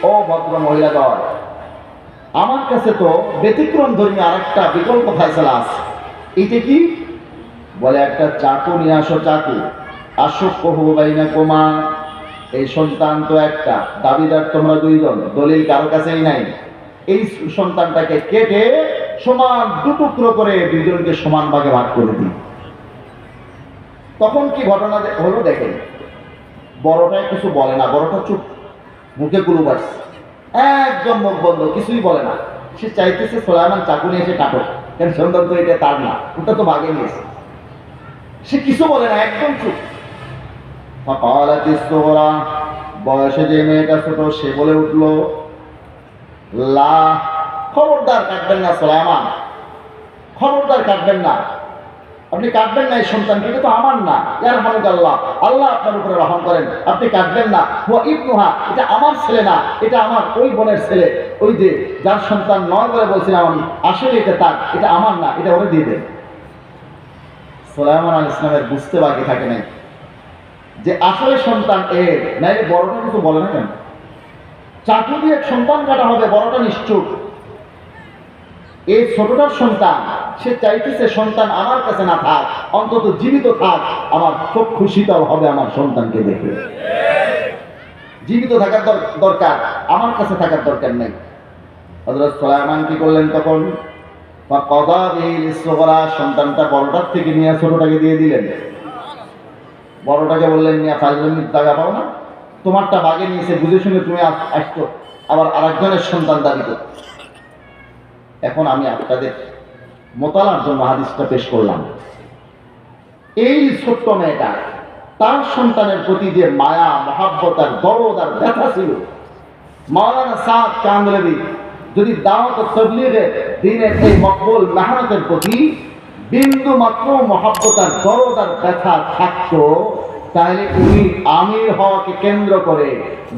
ও ভদ্র মহিলাগণ, আমার কাছে তো ব্যতিক্রম ধর্মী আরেকটা বিকল্প ফয়সালা আছে। এটা কি? বলে একটা চাকু নিয়ে আসো, চাকু। আশুক্কুহু বাইনাকুমা, এই সন্তান তো একটা, দাবিদার তোমরা দুইজন, দলিল কারো কাছেই নাই। এই সন্তানটাকে কেটে সমান দুটুকরো করে দুইজনকে সমান ভাগে ভাগ করে দিই। তখন কি ঘটনা হলো দেখেন, বড়টা কিছু বলে না, বড়টা চুপ, মুখে গুলো বাড়ছে, একদম মুখ বন্ধ, কিছুই বলে না। সে চাইতেছে সুলাইমান চাকু নিয়ে এসে কাটো, কারণ সন্তান তো এটা তার না, ওটা তো ভাগে নিয়েছে। সে কিছু বলে না, একদম চুপ। ফাকালাতিস সুগরা, বয়সে যে মেয়েটা ছোট সে বলে উঠলো লা, খবরদার কাটবেন না সুলাইমান, খবরদার কাটবেন না, আপনি কাটবেন না এই সন্তানকে, এটা তো আমার না। ইয়ারহামুকাল্লাহ, আল্লাহ আপনার উপরে রহম করেন, আপনি কাটবেন না। হুয়া ইবনুহা, এটা আমার ছেলে না, এটা আমার ওই বোনের ছেলে, ওই যে যার সন্তান নয় বলে বলছিলাম আমি, আসলে এটা তার, এটা আমার না, এটা ওরে দিয়ে দেন। সুলাইমান আলাইহিস সালামের বুঝতে বাকি থাকে নাই যে আসলে সন্তান এর, নাইলে বড়টা কিছু বলে না কেন? চাকু দিয়ে সন্তান কাটা হবে, বড়টা নিশ্চুপ। এই ছোটটার সন্তান, সে চাইতেছে সন্তান আমার কাছে না থাক, অন্তত জীবিত থাক, আমার চক্ষু শীতল হবে আমার সন্তানকে দেখে। জীবিত থাকার দরকার, আমার কাছে থাকার দরকার নেই। হযরত সুলাইমান কি করলেন তখন? ফাকাদা বিল সুগরা, সন্তানটা বড়টার থেকে নিয়ে ছোটটাকে দিয়ে দিলেন। বড়টাকে বললেন, নিয়ে ফাজলামির জায়গা পাও না, তোমারটা বাগে নিয়েছে, বুঝে শুনে তুমি আসছো আবার আরেকজনের সন্তান দাবি করো। এখন আমি আপনাদের মোতালার জন্য হাদিসটা পেশ করলাম। এই ছোট্ট মেয়েটা তার সন্তানের প্রতি যে মায়া, মহাব্বত আর দরদ আর ব্যথা ছিল, মাওলানা সাদ কান্দলেবি যদি দাওয়াত ও তাবলীগের দ্বীনের এই মকবুল মেহনতের প্রতি বিন্দু মাত্র মহাব্বত আর দরদ আর ব্যথা থাকতো, তাহলে উনি আমির হওয়াকে কেন্দ্র করে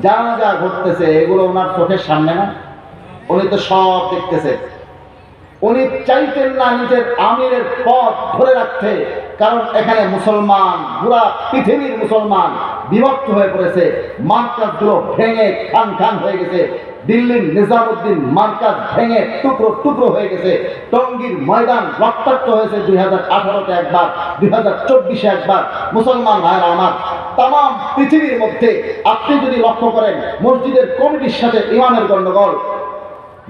যা যা ঘটতেছে এগুলো ওনার চোখের সামনে না? উনি তো সব দেখতেছে। উনি চাইতেন না নিজের আমিরের পথ ধরে রাখতে, কারণ এখানে মুসলমান, পুরা পৃথিবীর মুসলমান বিভক্ত হয়ে পড়েছে, মার্কাজগুলো ভেঙে খান খান হয়ে গেছে। দিল্লির নিজামুদ্দিন মার্কাজ ভেঙে টুকরো টুকরো হয়ে গেছে। টঙ্গীর ময়দান রক্তাক্ত হয়েছে 2018-তে একবার, 2024-এ একবার। মুসলমান ভাইরা আমার, তাম পৃথিবীর মধ্যে আপনি যদি লক্ষ্য করেন, মসজিদের কমিটির সাথে ইমামের গন্ডগোল,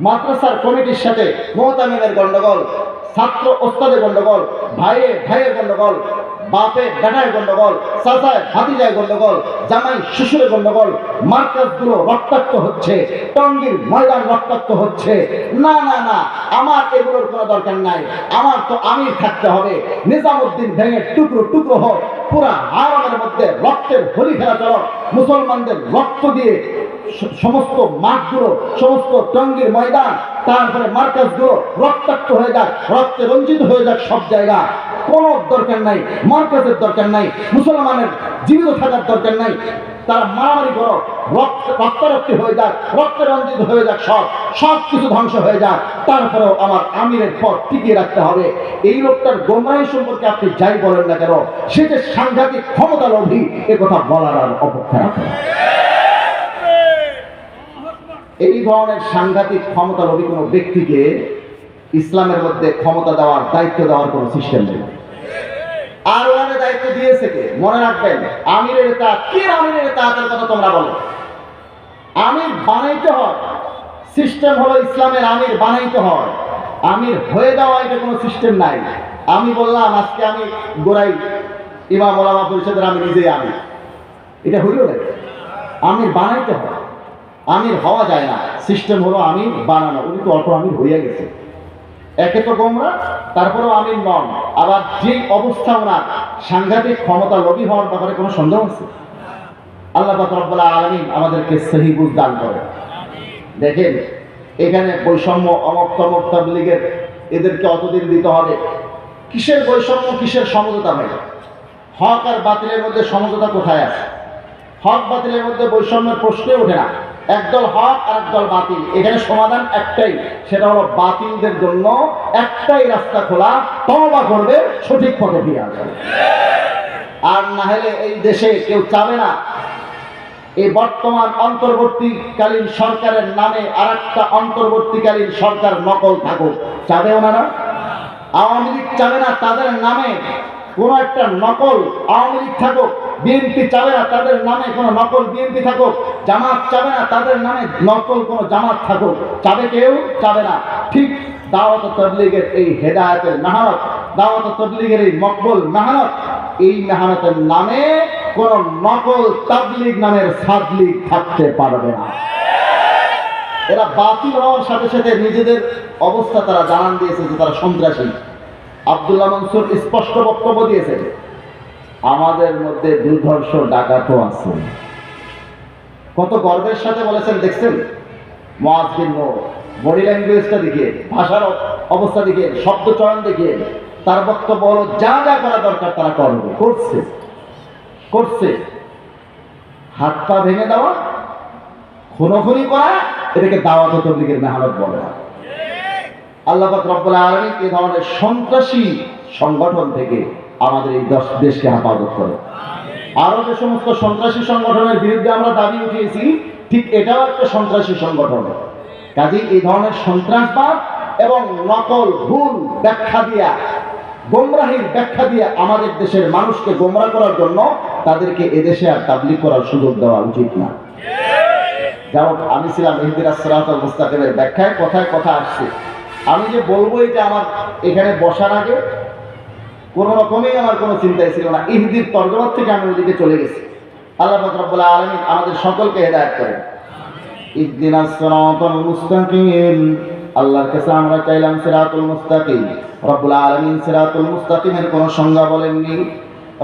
মাদ্রাসার কমিটির সাথে মুহতামিমের গন্ডগোল, ছাত্র ওস্তাদের গন্ডগোল, ভাইয়ে ভাইয়ের গন্ডগোল, বাপে বেটায় গন্ডগোল, চাচায় ভাতিজায় গন্ডগোল, জামাই শ্বশুরের গন্ডগোল, মার্কাজগুলো রক্তাক্ত হচ্ছে, টঙ্গীর ময়দান রক্তাক্ত হচ্ছে। না না না, আমার এগুলোর কোনো দরকার নাই। আমার তো আমির থাকতে হবে। নিজামুদ্দিন ভেঙে টুকরো টুকরো হোক, পুরা আরামের মধ্যে রক্তের হোলি খেলা চলো, মুসলমানদের রক্ত দিয়ে সমস্ত মাঠগুলো, সমস্ত টঙ্গীর ময়দান, তারপরে মার্কাজগুলো রক্তাক্ত হয়ে যাক, রক্তে রঞ্জিত হয়ে যাক সব জায়গা। কোন দরকার নাই, মার্কাজের দরকার নাই, মুসলমানের জীবিত থাকার দরকার নাই। তারা মারামারি করো, রক্তারক্তি হয়ে যাক, রক্তে রঞ্জিত হয়ে যাক, সব কিছু ধ্বংস হয়ে যাক, তারপরেও আমার আমিরের পথ টিকিয়ে রাখতে হবে। এই লোকটার গোমরাহি সম্পর্কে আপনি যাই বলেন না কেন, সে যে সাংঘাতিক ক্ষমতা লোভী, এ কথা বলার আর অপেক্ষা রাখে। এই ধরনের সাংঘাতিক ক্ষমতা লোভী কোনো ব্যক্তিকে ইসলামের মধ্যে ক্ষমতা দেওয়ার, দায়িত্ব দেওয়ার কোনো সিস্টেম নেই। আর ওনাদের দায়িত্ব দিয়েছে কে? মনে রাখবেন, আমিরের নেতা কে? আমিরের নেতাদের কথা তোমরা বলো। আমির বানাইতে হয়, সিস্টেম হলো ইসলামের আমির বানাইতে হয়। আমির হয়ে যাওয়া এটা কোনো সিস্টেম নাই। আমি বললাম আজকে আমি গোড়াই ইমাম ওলামা পরিষদের আমি নিজেই আমির, এটা হইল না। আমির বানাইতে হয়, আমির হওয়া যায় না। সিস্টেম হলো আমির বানানো। উনি তো অল্প আমির হইয়া গেছে, একে তো গোমরা, তারপরেও আমির নন। আবার যে অবস্থা ওনার, সাংঘাতিক ক্ষমতা লোভী হওয়ার ব্যাপারে কোনো সন্দেহ আছে? আল্লাহ পাক রব্বুল আলামিন আমাদেরকে সহি বুঝ দান করে। দেখেন, এখানে বৈষম্য, অমক তমক তাবলীগের এদেরকে অতদিন দিতে হবে। কিসের বৈষম্য, কিসের সমঝোতা ভাই? হক আর বাতিলের মধ্যে সমঝোতা কোথায় আছে? হক বাতিলের মধ্যে বৈষম্যের প্রশ্নে ওঠে না। একদল হক আর একদল বাতিল, এখানে সমাধান একটাই, সেটা হলো বাতিলদের জন্য একটাই রাস্তা খোলা, তওবা করবে, সঠিক পথে ফিরে আসবে। আর না হলে এই দেশে কেউ চাবে না এই বর্তমান অন্তর্বর্তীকালীন সরকারের নামে আরেকটা অন্তর্বর্তীকালীন সরকার নকল থাকুক। চাবে ওনারা? আওয়ামী লীগ চাবে না তাদের নামে কোন একটা নকল আওয়ামী লীগ থাকুক। বিএনপি চাবে না তাদের নামে কোন নকল বিএনপি থাকুক। জামাত চাবে না তাদের নামে নকল কোন জামাত থাকুক। চাবে কেউ? চাবে না। ঠিক দাওয়াত ও তাবলীগের এই হেদায়েতের মেহনত, দাওয়াত ও তাবলীগের এই মকবুল মেহনত, এই মেহনতের নামে কোন নকল তাবলীগ নামের সাদলীগ থাকতে পারবে না। এরা বাতিল হওয়ার সাথে সাথে নিজেদের অবস্থা তারা জানান দিয়েছে যে তারা সন্ত্রাসী। আব্দুল্লাহ মনসুর স্পষ্ট বক্তব্য দিয়েছে, আমাদের মধ্যে দুর্ধর্ষ ডাকাতও আছে। কত গর্বের সাথে বলেছেন দেখছেন? মুআজ বিন নূর বডি ল্যাঙ্গুয়েজটা দেখিয়ে, ভাষার অবস্থা দেখিয়ে, শব্দ চয়ন দেখিয়ে তার বক্তব্য হলো যা যা করা দরকার তারা করবে, করছে। হাত পা ভেঙে দেওয়া, খুনোখুনি করা, এটাকে দাওয়াত ও তাবলীগের মেহনত বলে না। আল্লাহ পাক রব্বুল আলামিন এই ধরনের সন্ত্রাসী সংগঠন থেকে আমাদের এই দেশকে হেফাজত করে। আরো যে সমস্ত সন্ত্রাসী সংগঠনের বিরুদ্ধে আমরা দাবি উঠিয়েছি, ঠিক এটাও একটা সন্ত্রাসী সংগঠন। কাজেই এই ধরনের সন্ত্রাসবাদ এবং নকল ভুল ব্যাখ্যা দিয়া, গোমরাহির ব্যাখ্যা দিয়া আমাদের দেশের মানুষকে গোমরা করার জন্য তাদেরকে এদেশে আর তাবলীগ করার সুযোগ দেওয়া উচিত না। যেমন আমি ছিলাম ইহদিনাস সিরাতাল মুস্তাকিমের ব্যাখ্যায় কথায় কথা আসছে। আমি যে বলবো এটা আমার এখানে বসার আগে কোনো রকমেই আমার কোনো চিন্তাই ছিল না। ইহদির তর্জমার থেকে আমি ওদিকে চলে গেছি। আল্লাহ পাক রব্বুল আলামিন আমাদের সকলকে হেদায়েত করেন। ইহদিনাস সিরাতাল মুস্তাকিম, আল্লাহর কাছে আমরা চাইলাম সিরাতুল মুস্তাকিম। রব্বুল আলামিন সিরাতুল মুস্তাকিমের কোনো সংজ্ঞা বলেননি।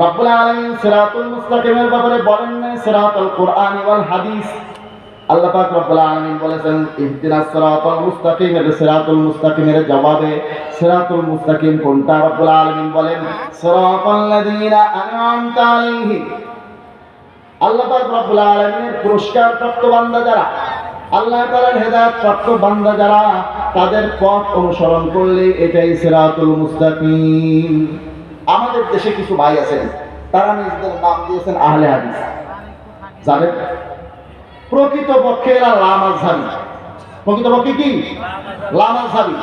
রব্বুল আলামিন সিরাতুল মুস্তাকিমের ব্যাপারে বলেন নাই সিরাতুল কুরআন ওয়াল হাদিস। আল্লাহ পাক রব্বুল আলামিন বলেছেন ইহদিনাস সিরাতাল মুস্তাকিমের সিরাতুল মুস্তাকিমের জবাবে সিরাতুল মুস্তাকিম কোনটা রব্বুল আলামিন বলেন সিরাতাল লাযিনা আন'আমতা আলাইহিম। আল্লাহ পাক রব্বুল আলামিনের পুরস্কার প্রাপ্ত বান্দা যারা, আল্লাহ তাআলার হেদায়েত প্রাপ্ত বান্দা যারা, তাদের পথ অনুসরণ করলে এটাই সিরাতুল মুস্তাকিম। আমাদের দেশে কিছু ভাই আছেন, তারা নিজেদের নাম দিয়েছেন আহলে হাদিস। জানেন প্রকৃতপক্ষে এরা লামাযহাবী। প্রকৃতপক্ষে কি লামাযহাবী।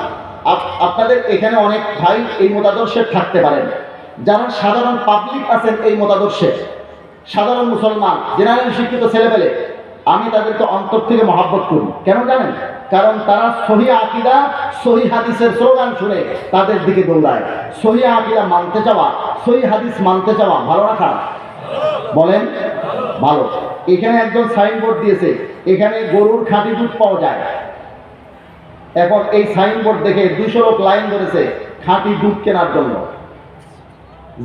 আপনাদের এখানে অনেক ভাই এই মতাদর্শে থাকতে পারেন, যারা সাধারণ পাবলিক আছেন এই মতাদর্শে, সাধারণ মুসলমান জেনারেল শিক্ষিত ছেলেপেলে, আমি তাদেরকে অন্তর থেকে মহব্বত করি। কেন জানেন? কারণ তারা সহিহ আকীদা সহিহ হাদিসের স্লোগান শুনে তাদের দিকে দৌড়ায়। সহিহ আকীদা মানতে চাওয়া, সহিহ হাদিস মানতে চাওয়া ভালো না খারাপ? বলেন ভালো। এখানে একজন সাইনবোর্ড দিয়েছে এখানে গরুর খাঁটি দুধ পাওয়া যায়। এখন এই সাইনবোর্ড দেখে 200 লোক লাইন ধরেছে খাঁটি দুধ কেনার জন্য।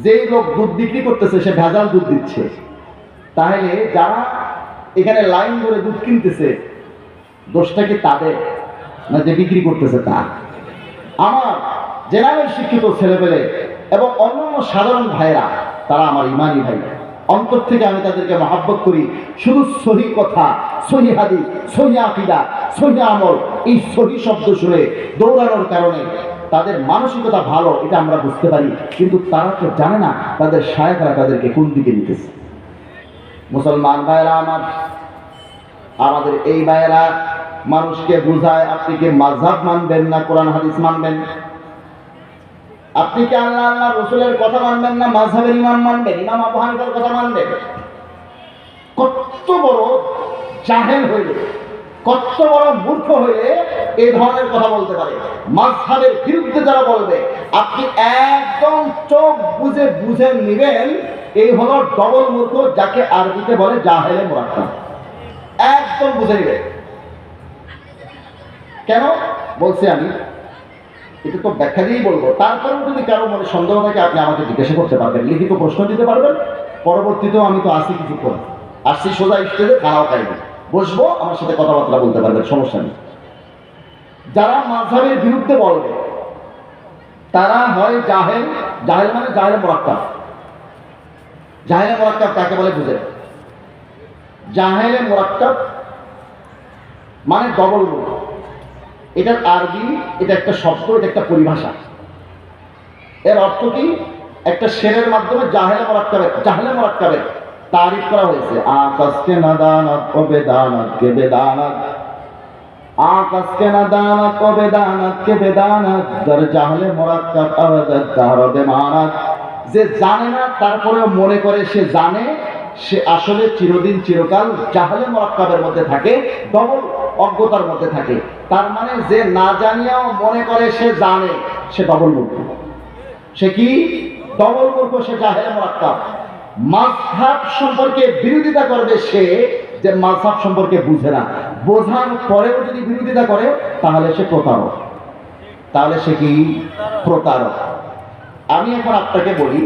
যেই লোক দুধ বিক্রি করতেছে সে ভেজাল দুধ দিচ্ছে। তাহলে যারা এখানে লাইন ধরে দুধ কিনতেছে দোষটা কি তাদের না যে বিক্রি করতেছে তা? আমার জেনারেল শিক্ষিত ছেলেপেলে এবং অন্যান্য সাধারণ ভাইরা, তারা আমার ইমানি ভাই। অন্তর থেকে আমি তাদেরকে মহব্বত করি। শুধু সহিহ কথা, সহিহ হাদিস, সহিহ আকীদা, সহিহ আমল, এই সহিহ শব্দ শুনে দৌড়ানোর কারণে তাদের মানসিকতা ভালো এটা আমরা বুঝতে পারি, কিন্তু তারা তো জানে না তাদের শায়েখরা তাদেরকে কোন দিকে নিতেছে। মুসলমান ভাইরা আমার, আমাদের এই ভাইরা মানুষকে বুঝায় আপনি কি মাযহাব মানবেন না কোরআন হাদিস মানবেন? আপনি কি আল্লাহ আল্লাহ রসুলের কথা মানবেন না মাযহাবের ইমাম মানবেন, ইমাম আবু হানিফার কথা মানবেন? কত বড় জাহেল হইলে, কত বড় মূর্খ হইলে এই ধরনের কথা বলতে পারে। মাযহাবের বিরুদ্ধে যারা বলবে আপনি একদম চোখ বুঝে বুঝে নেবেন এই হলো ডবল মূর্খ, যাকে আরবিতে বলে জাহেলে মুরাক্কাব। একদম বুঝে নেবেন। কেন বলছি আমি? এটা তো ব্যাখ্যা দিয়েই বলবো। তারপরেও যদি কারো মনে সন্দেহ থাকে আপনি আমাকে জিজ্ঞাসা করতে পারবেন, লিখিত প্রশ্ন দিতে পারবেন। পরবর্তীতেও আমি তো আসি কিছুক্ষণ, আসছি সোজা স্টেজে, খাওয়া খাইব, বসবো, আমার সাথে কথাবার্তা বলতে পারবেন, সমস্যা নেই। যারা মাযহাবের বিরুদ্ধে বলবে তারা হয় জাহেল। জাহেল মানে জাহেলে মুরাক্কাব। জাহেলে মুরাক্কাব কাকে বলে বুঝেন? জাহেলে মুরাক্কাব মানে ডবল মূর্খ। এটার আরবি, এটা একটা শব্দ, এটা একটা পরিভাষা। এর অর্থ কি? একটা শেরের মাধ্যমে জাহেলে মুরাক্কাবের তারিফ করা হয়েছে। আকাশকে নাদানাত ও বেদানাত কে বেদানাত, আকাশকে নাদানাত ও বেদানাত কে বেদানাত, দর জাহেলে মুরাক্কাব আওয়াজাত দার বেমানাত। যে জানে না তারপরেও মনে করে সে জানে, সে আসলে চিরদিন চিরকাল জাহেলে মুরাক্কাবের মধ্যে থাকে, ডবল অজ্ঞতার মধ্যে থাকে। তার মানে যে না জানিয়াও মনে করে সে জানে, সে ডবল মূর্খ। সে কি? ডবল মূর্খ, সে জাহেলে মুরাক্কাব। মাযহাব সম্পর্কে বিরোধিতা করবে সে যে মাযহাব সম্পর্কে বুঝে না। বোঝার পরেও যদি বিরোধিতা করে তাহলে সে প্রতারক। তাহলে সে কি? প্রতারক। আমি এখন আপনাকে বলি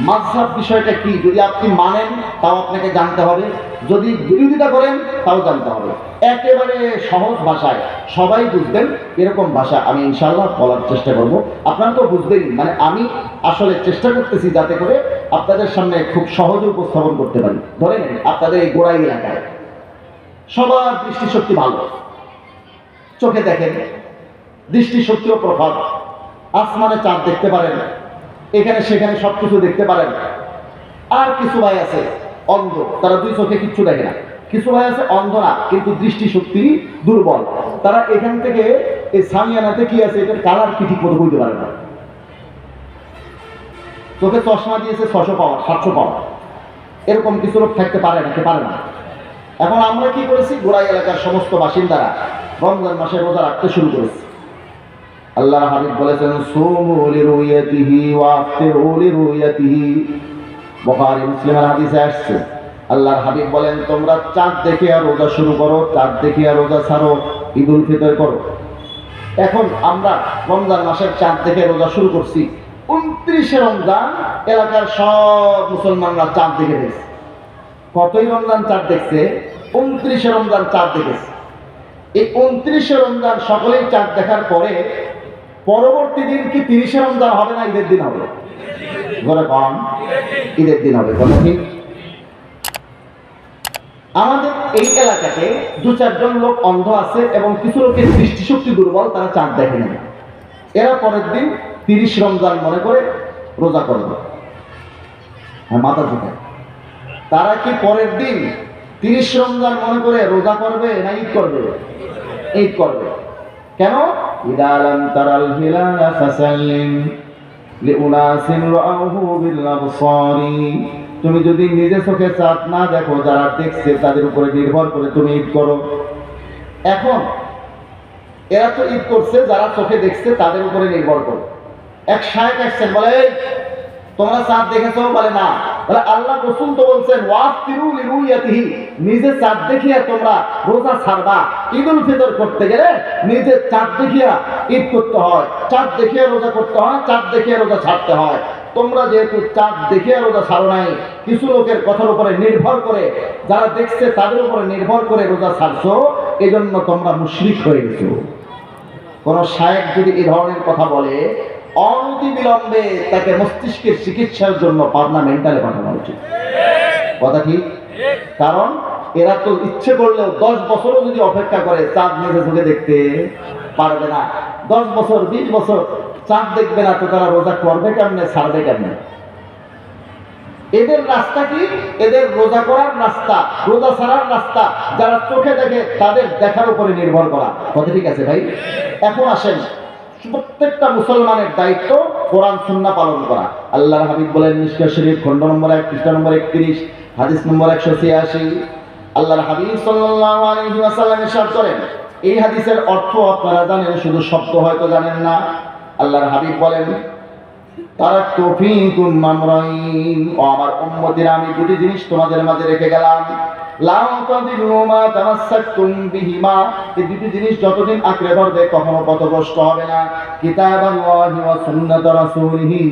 মাযহাব বিষয়টা কি। যদি আপনি মানেন তাও আপনাকে জানতে হবে, যদি বিরোধিতা করেন তাও জানতে হবে। একেবারে সহজ ভাষায় সবাই বুঝবেন এরকম ভাষা আমি ইনশাআল্লাহ বলার চেষ্টা করব। আপনারা তো বুঝবেনই, মানে আমি আসলে চেষ্টা করতেছি যাতে করে আপনাদের সামনে খুব সহজে উপস্থাপন করতে পারি। ধরেন আপনাদের এই গোড়াই এলাকায় সবার দৃষ্টিশক্তি ভালো, চোখে দেখেন, দৃষ্টিশক্তিও প্রখর, আসমানে চাঁদ দেখতে পারেন, এখানে সেখানে সবকিছু দেখতে পারেন। আর কিছু ভাই আছে অন্ধ, তারা দুই চোখে কিচ্ছু দেখে না। কিছু ভাই আছে অন্ধ না কিন্তু দৃষ্টিশক্তি দুর্বল, তারা এখান থেকে এই সামিয়ানাতে কি আছে এটার কালার কি ঠিক মতো বলতে পারে না। চোখে চশমা দিয়েছে 600 পাওয়ার 700 পাওয়ার, এরকম কিছু লোক থাকতে পারে না, পারে না। এখন আমরা কি করেছি, গোড়াই এলাকার সমস্ত বাসিন্দারা রমজান মাসে রোজা রাখতে শুরু করেছি। আল্লাহর হাবিব বলেছেন সুমু লিরুয়াতিহি ওয়া আফতিরু লিরুয়াতিহি। বুখারী মুসলিমের হাদিসে আসছে আল্লাহর হাবিব বলেন তোমরা চাঁদ দেখে আর রোজা শুরু করো, চাঁদ দেখে আর রোজা ছাড়ো, ঈদুল ফিতর করো। এখন আমরা রমজান মাসের চাঁদ দেখে রোজা শুরু করছি। 29শে রমজান এলাকার সব মুসলমানরা চাঁদ দেখে দেখছে। কতই রমজান চাঁদ দেখছে? 29শে রমজান চাঁদ দেখেছে। এই 29শে রমজান সকলেই চাঁদ দেখার পরে পরবর্তী দিন কি 30শে রমজান হবে না ঈদের দিন হবে? বলে কম, ঈদের দিন হবে। কথা ঠিক। আমাদের এই এলাকাতে 2-4 জন লোক অন্ধ আছে এবং কিছু লোকের দৃষ্টিশক্তি দুর্বল, তারা চাঁদ দেখে না। এরা পরের দিন 30 রমজান মনে করে রোজা করবে। হ্যাঁ, মাথা ঝুঁকায়। তারা কি পরের দিন 30 রমজান মনে করে রোজা করবে না ঈদ করবে? ঈদ করবে। কেন? ইদা লাম তারাল হিলালা ফাসাল্লিম লিউনাসিন রাআহু বিল আবসারি। তুমি যদি নিজে চোখে চাঁদ না দেখো, যারা দেখছে তাদের উপরে নির্ভর করে তুমি ঈদ করো। এখন এরা তো ঈদ করছে, যারা চোখে দেখছে তাদের উপরে নির্ভর করে। এক শায়েখ আসছেন, বলে তোমরা চাঁদ দেখেছো? বলে না। বলে আল্লাহ রাসূল তো বলছেন ওয়াফতিরু লিরুয়াতিহি, নিজে চাঁদ দেখিয়া তোমরা রোজা ছাড়বা। ঈদুল ফিতর করতে গেলে নিজে চাঁদ দেখিয়া ঈদ করতে হয়, চাঁদ দেখিয়া রোজা করতে হয়, চাঁদ দেখিয়া রোজা ছাড়তে হয়। তোমরা যেহেতু চাঁদ দেখিয়া রোজা ছাড়ো নাই, কিছু লোকের কথার উপরে নির্ভর করে, যারা দেখছে তাদের উপরে নির্ভর করে রোজা ছাড়ছো, এজন্য তোমরা মুশরিক হয়ে গেছো। কোন শায়েখ যদি এই ধরনের কথা বলে, অনতি বিলম্বে তাকে মস্তিষ্কের চিকিৎসার জন্য পাবনা মেন্টালে পাঠানো উচিত। কথা ঠিক। কারণ এরা তো ইচ্ছে করলেও 10 বছরও যদি অপেক্ষা করে চাঁদ নিজে চোখে দেখতে পারবে না। 10 বছর 20 বছর চাঁদ দেখবে না, তো তারা রোজা করবে কেমনে, ছাড়বে কেমনে? এদের রাস্তা কি? এদের রোজা করার রাস্তা, রোজা ছাড়ার রাস্তা যারা চোখে দেখে তাদের দেখার উপরে নির্ভর করা। কথা ঠিক আছে ভাই? এখন আসেন, প্রত্যেকটা মুসলমানের দায়িত্ব কোরআন সুন্নাহ পালন করা। আল্লাহর হাবিব বলেন মিশকাত শরীফ খণ্ড নম্বর 1 পৃষ্ঠা নম্বর 31 হাদিস নম্বর 186, আল্লাহর হাবিব সাল্লাল্লাহু আলাইহি ওয়াসাল্লাম ইরশাদ করেন, এই হাদিসের অর্থ আপনারা জানেন, শুধু শব্দ হয়তো জানেন না। আল্লাহর হাবিব বলেন তারাকতু ফীকুম আমরাইন, ও আমার উম্মতিরা আমি দুটি জিনিস তোমাদের মাঝে রেখে গেলাম। লা তাদিল্লু মা তামাসসাকতুম বিহিমা, এই দুটি জিনিস যতদিন আঁকড়ে ধরবে কখনো পথভ্রষ্ট হবে না। কিতাবাল্লাহি ওয়া সুন্নাত রাসূলিহি,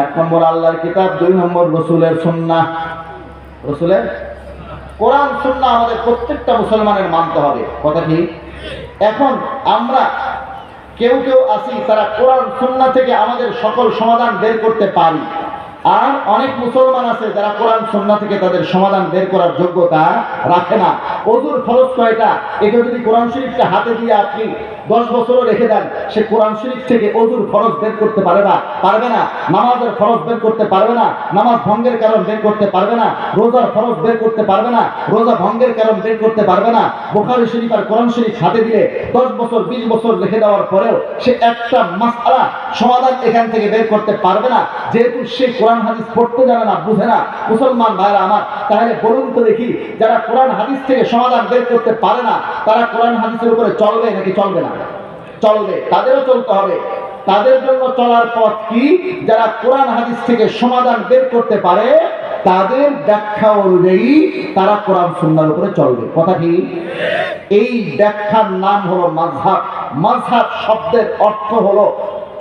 1 নম্বর আল্লাহর কিতাব, 2 নম্বর রাসূলের সুন্নাহ। রাসূলের কোরআন সুন্নাহ আমাদের প্রত্যেকটা মুসলমানের মানতে হবে। কথা ঠিক। এখন আমরা কেউ কেউ আছি তারা কোরআন সুন্নাহ থেকে আমাদের সকল সমাধান বের করতে পারি, আর অনেক মুসলমান আছে যারা কোরআন সুন্নাহ থেকে তাদের সমাধান বের করার যোগ্যতা রাখে না। ওযুর ফরজ কয়টা? এটা যদি কোরআন শরীফটা হাতে দিয়ে আপনি 10 বছরও রেখে দেন, সে কোরআন শরীফ থেকে ওযুর ফরজ বের করতে পারবে না। নামাজের ফরজ বের করতে পারবে না, নামাজ ভঙ্গের কারণ বের করতে পারবে না। রোজার ফরজ বের করতে পারবে না, রোজা ভঙ্গের কারণ বের করতে পারবে না। বুখারী শরীফ আর কোরআন শরীফ হাতে দিলে 10 বছর 20 বছর রেখে দেওয়ার পরেও সে একটা মাসআলা সমাধান এখান থেকে বের করতে পারবে না, যেহেতু সে কোরআন হাদিস পড়তে জানে না, বুঝে না। মুসলমান ভাইরা আমার, তাহলে বলুন তো দেখি, যারা কোরআন হাদিস থেকে সমাধান বের করতে পারে না, তারা কোরআন হাদিসের উপরে চলবে নাকি চলবে না? চলবে। তাদেরও চলতে হবে। তাদের জন্য চলার পথ কি? যারা কোরআন হাদিস থেকে সমাধান বের করতে পারে, তাদের ব্যাখ্যা অনুযায়ী তারা কোরআন সুন্নাহর উপরে চলবে। কথা কি? এই ব্যাখ্যার নাম হলো মাযহাব। মাযহাব শব্দের অর্থ হলো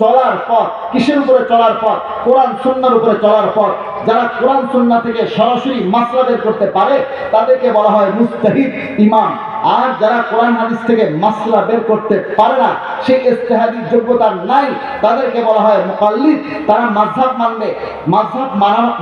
চলার পথ। কিসের উপরে চলার পথ? কোরআন সুন্নাহর উপরে চলার পথ। যারা কোরআন সুন্নাহ থেকে সরাসরি মাসলা বের করতে পারে তাদেরকে বলা হয় মুজতাহিদ, ইমাম। আর যারা কোরআন হাদিস থেকে মাসলা বের করতে পারে না, সেই ইজতিহাদি যোগ্যতা নাই, তাদেরকে বলা হয় মুকাল্লিদ। তারা মাযহাব মানবে। মাযহাব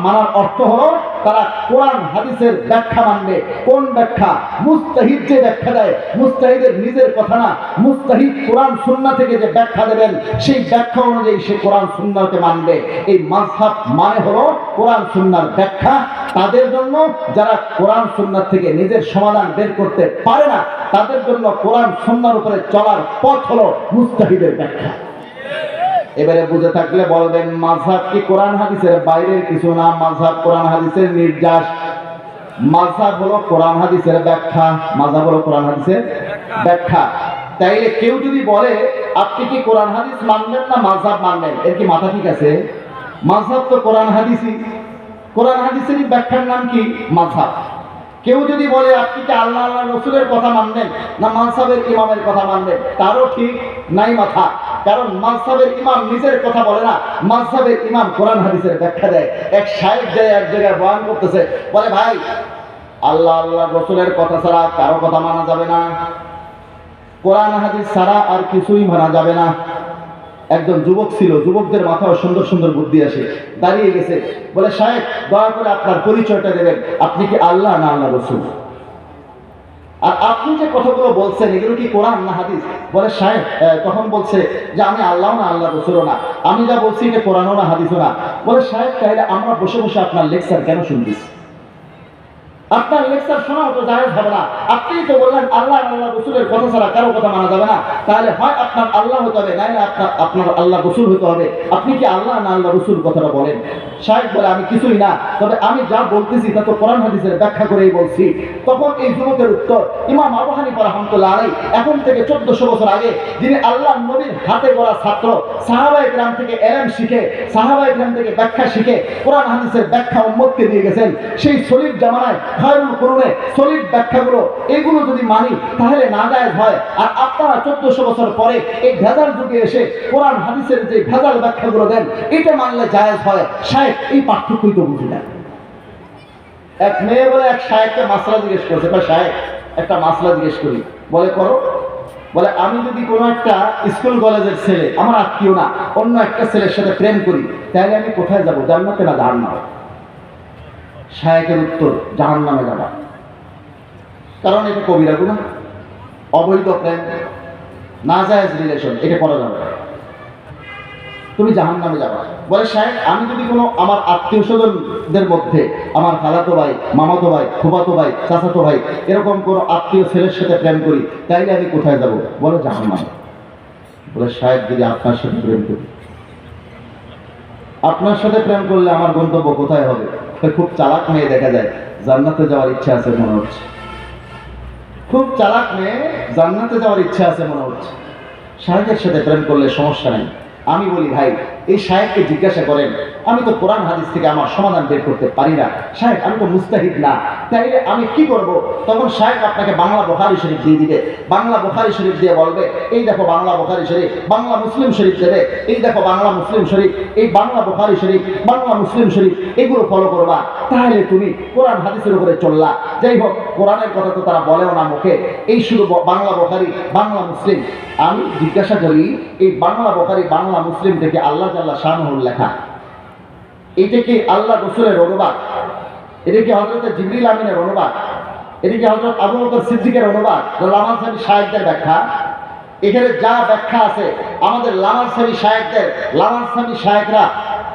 মানার অর্থ হলো তারা কোরআন হাদিসের ব্যাখ্যা মানবে। কোন ব্যাখ্যা? মুজতাহিদ যে ব্যাখ্যা দেয়, মুজতাহিদের নিজের কথা না, মুজতাহিদ কোরআন সুন্নাহ থেকে যে ব্যাখ্যা দেবেন সেই ব্যাখ্যা অনুযায়ী সে কোরআন সুন্নাহকে মানবে। এই মাযহাব মানে হলো কোরআন সুন্নাহর ব্যাখ্যা। তাদের জন্য যারা কোরআন সুন্নাহ থেকে নিজের সমাধান বের করতে পারে না, তাদের জন্য কোরআন সুন্নাহর উপরে চলার পথ হলো মুজতাহিদের ব্যাখ্যা। এবারে বুঝে থাকলে বলবেন মাযহাব কি কোরআন হাদিসের বাইরের কিছু না, মাযহাব কোরআন হাদিসের নির্যাস। মাযহাব হলো কোরআন হাদিসের ব্যাখ্যা, মাযহাব হলো কোরআন হাদিসের ব্যাখ্যা। তাইলে কেউ যদি বলে আপনি কি কোরআন হাদিস মানবেন না মাযহাব মানবেন, এর কি মাথা ঠিক আছে? মাযহাব তো কোরআন হাদিসই, কোরআন হাদিসেরই ব্যাখ্যার নাম কি? মাযহাব। কেউ যদি বলে আপনি কি আল্লাহ আল্লাহ রসুলের কথা মানবেন না মাযহাবের ইমামের কথা মানবেন, তারও ঠিক নাই মাথা। কারণ মাযহাবের ইমাম নিজের কথা বলে না, মাযহাবের ইমাম কোরআন হাদিসের ব্যাখ্যা দেয়। এক শায়েখ যায় এক জায়গায় বয়ান করতেছে, বলে ভাই আল্লাহ আল্লাহ রসুলের কথা ছাড়া কারো কথা মানা যাবে না, কোরআন হাদিস ছাড়া আর কিছুই মানা যাবে না। একজন যুবক ছিল, যুবকদের মাথায় সুন্দর সুন্দর বুদ্ধি আসে, দাঁড়িয়ে গেছে, বলে সাহেব দয়া করে আপনার পরিচয়টা দেবেন, আপনি কি আল্লাহ না আল্লাহ রসুল? আর আপনি যে কথাগুলো বলছেন এগুলো কি কোরআন না হাদিস? বলে সাহেব তখন বলছে যে আমি আল্লাহ না আল্লাহ রসুলও না, আমি যা বলছি এটা কোরআনও না হাদিসও না। বলে সাহেব তাহলে আমরা বসে বসে আপনার লেকচার কেন শুনতেছি? আপনার লেকচার শোনাও তো জায়েজ হবে না। আপনিই তো বললেন আল্লাহ আল্লাহ রসুলের কথা ছাড়া কারো কথা মানা যাবে না, তাহলে হয় আপনার আল্লাহ হতে হবে, নাহলে আপনার আল্লাহ রসুল হতে হবে। আপনি কি আল্লাহ না আল্লাহ রসুল কথাটা বলেন? শায়েখ বলে আমি কিছুই না, তবে আমি যা বলতেছি তা তো কোরআন হাদিসের ব্যাখ্যা করেই বলছি। তখন এই যুবকের উত্তর, ইমাম আবু হানিফা রাহমাতুল্লাহ আলাইহি এখন থেকে 1400 বছর আগে যিনি আল্লাহ নবীর হাতে গড়া ছাত্র, সাহাবায়ে কেরাম থেকে ইলম শিখে, সাহাবায়ে কেরাম থেকে ব্যাখ্যা শিখে কোরআন হাদিসের ব্যাখ্যা উম্মতকে দিয়ে গেছেন, সেই সলিড জামানায় খায়রুল কুরুনে সলিড ব্যাখ্যাগুলো এগুলো যদি মানি তাহলে নাজায়েজ হয়। আর আপনারা 1400 বছর পরে এই ভেজাল যুগে এসে কোরআন হাদিসের যে ভেজাল ব্যাখ্যাগুলো দেন এটা মানলে জায়েজ হয়। শায়েখ এই পার্থক্যই তো বুঝি না। এক মেয়ে বলে এক শায়েখকে মাসলা জিজ্ঞেস করছে, বা শায়েখ একটা মাসলা জিজ্ঞেস করি, বলে করো। বলে আমি যদি কোনো একটা স্কুল কলেজের ছেলে, আমার আত্মীয় না, অন্য একটা ছেলের সাথে প্রেম করি, তাহলে আমি কোথায় যাব, জান্নাতে না জাহান্নামে? শায়েখের উত্তর, জাহান্নামে যাবা। কারণ এটা কবিরা গুনাহ, অবৈধ প্রেম, নাজায়েজ রিলেশন, এটা করা যাবে না, তুমি জাহান্নামে যাবা। বলে শায়েখ আমি যদি কোনো আমার আত্মীয় স্বজনদের মধ্যে আমার খালাতো ভাই, মামাতো ভাই, ফুফাতো ভাই, চাচাতো ভাই এরকম কোনো আত্মীয় ছেলের সাথে প্রেম করি, তাইলে আমি কোথায় যাব? বলে জাহান্নামে। বলে শায়েখ যদি আপনার সাথে প্রেম করি, আপনার সাথে প্রেম করলে আমার গন্তব্য কোথায় হবে? খুব চালাক মেয়ে দেখা যায়, জান্নাতে যাওয়ার ইচ্ছা আছে মনে হচ্ছে। খুব চালাক মেয়ে, জান্নাতে যাওয়ার ইচ্ছা আছে মনে হচ্ছে। শায়েখের সাথে প্রেম করলে সমস্যা নেই। আমি বলি ভাই এই শায়েখকে জিজ্ঞাসা করেন, আমি তো কোরআন হাদিস থেকে আমার সমাধান বের করতে পারি না, শায়েখ আমি তো মুস্তাহিদ না, তাইলে আমি কি করব? তখন শায়েখ আপনাকে বাংলা বুখারী শরীফ দিয়ে দিবে, বাংলা বুখারী শরীফ দিয়ে বলবে এই দেখো বাংলা বুখারী শরীফ, বাংলা মুসলিম শরীফ দেবে, এই দেখো বাংলা মুসলিম শরীফ, এই বাংলা বুখারী শরীফ, বাংলা মুসলিম শরীফ, এগুলো ফলো করবা, তাহলে তুমি কোরআন হাদিসের উপরে চললা। যাই হোক কোরআনের কথা তো তারা বলেও না মুখে, এই শুধু বাংলা বুখারী, বাংলা মুসলিম। আমি জিজ্ঞাসা করি এই বাংলা বুখারী, বাংলা মুসলিম থেকে আল্লাহ তাআলা শানুহুর লেখা, এটা কি আল্লাহ রাসূলের অনুবাদ? এটা কি হযরত জিবরিল আমিনের অনুবাদ? এটা কি হযরত আবু বকর সিদ্দিকের অনুবাদ? লামাল সাহেব শায়েখদের ব্যাখ্যা? এখানে যা ব্যাখ্যা আছে আমাদের লামাল সাহেব শায়েখদের, লামাল সাহেব শায়েখরা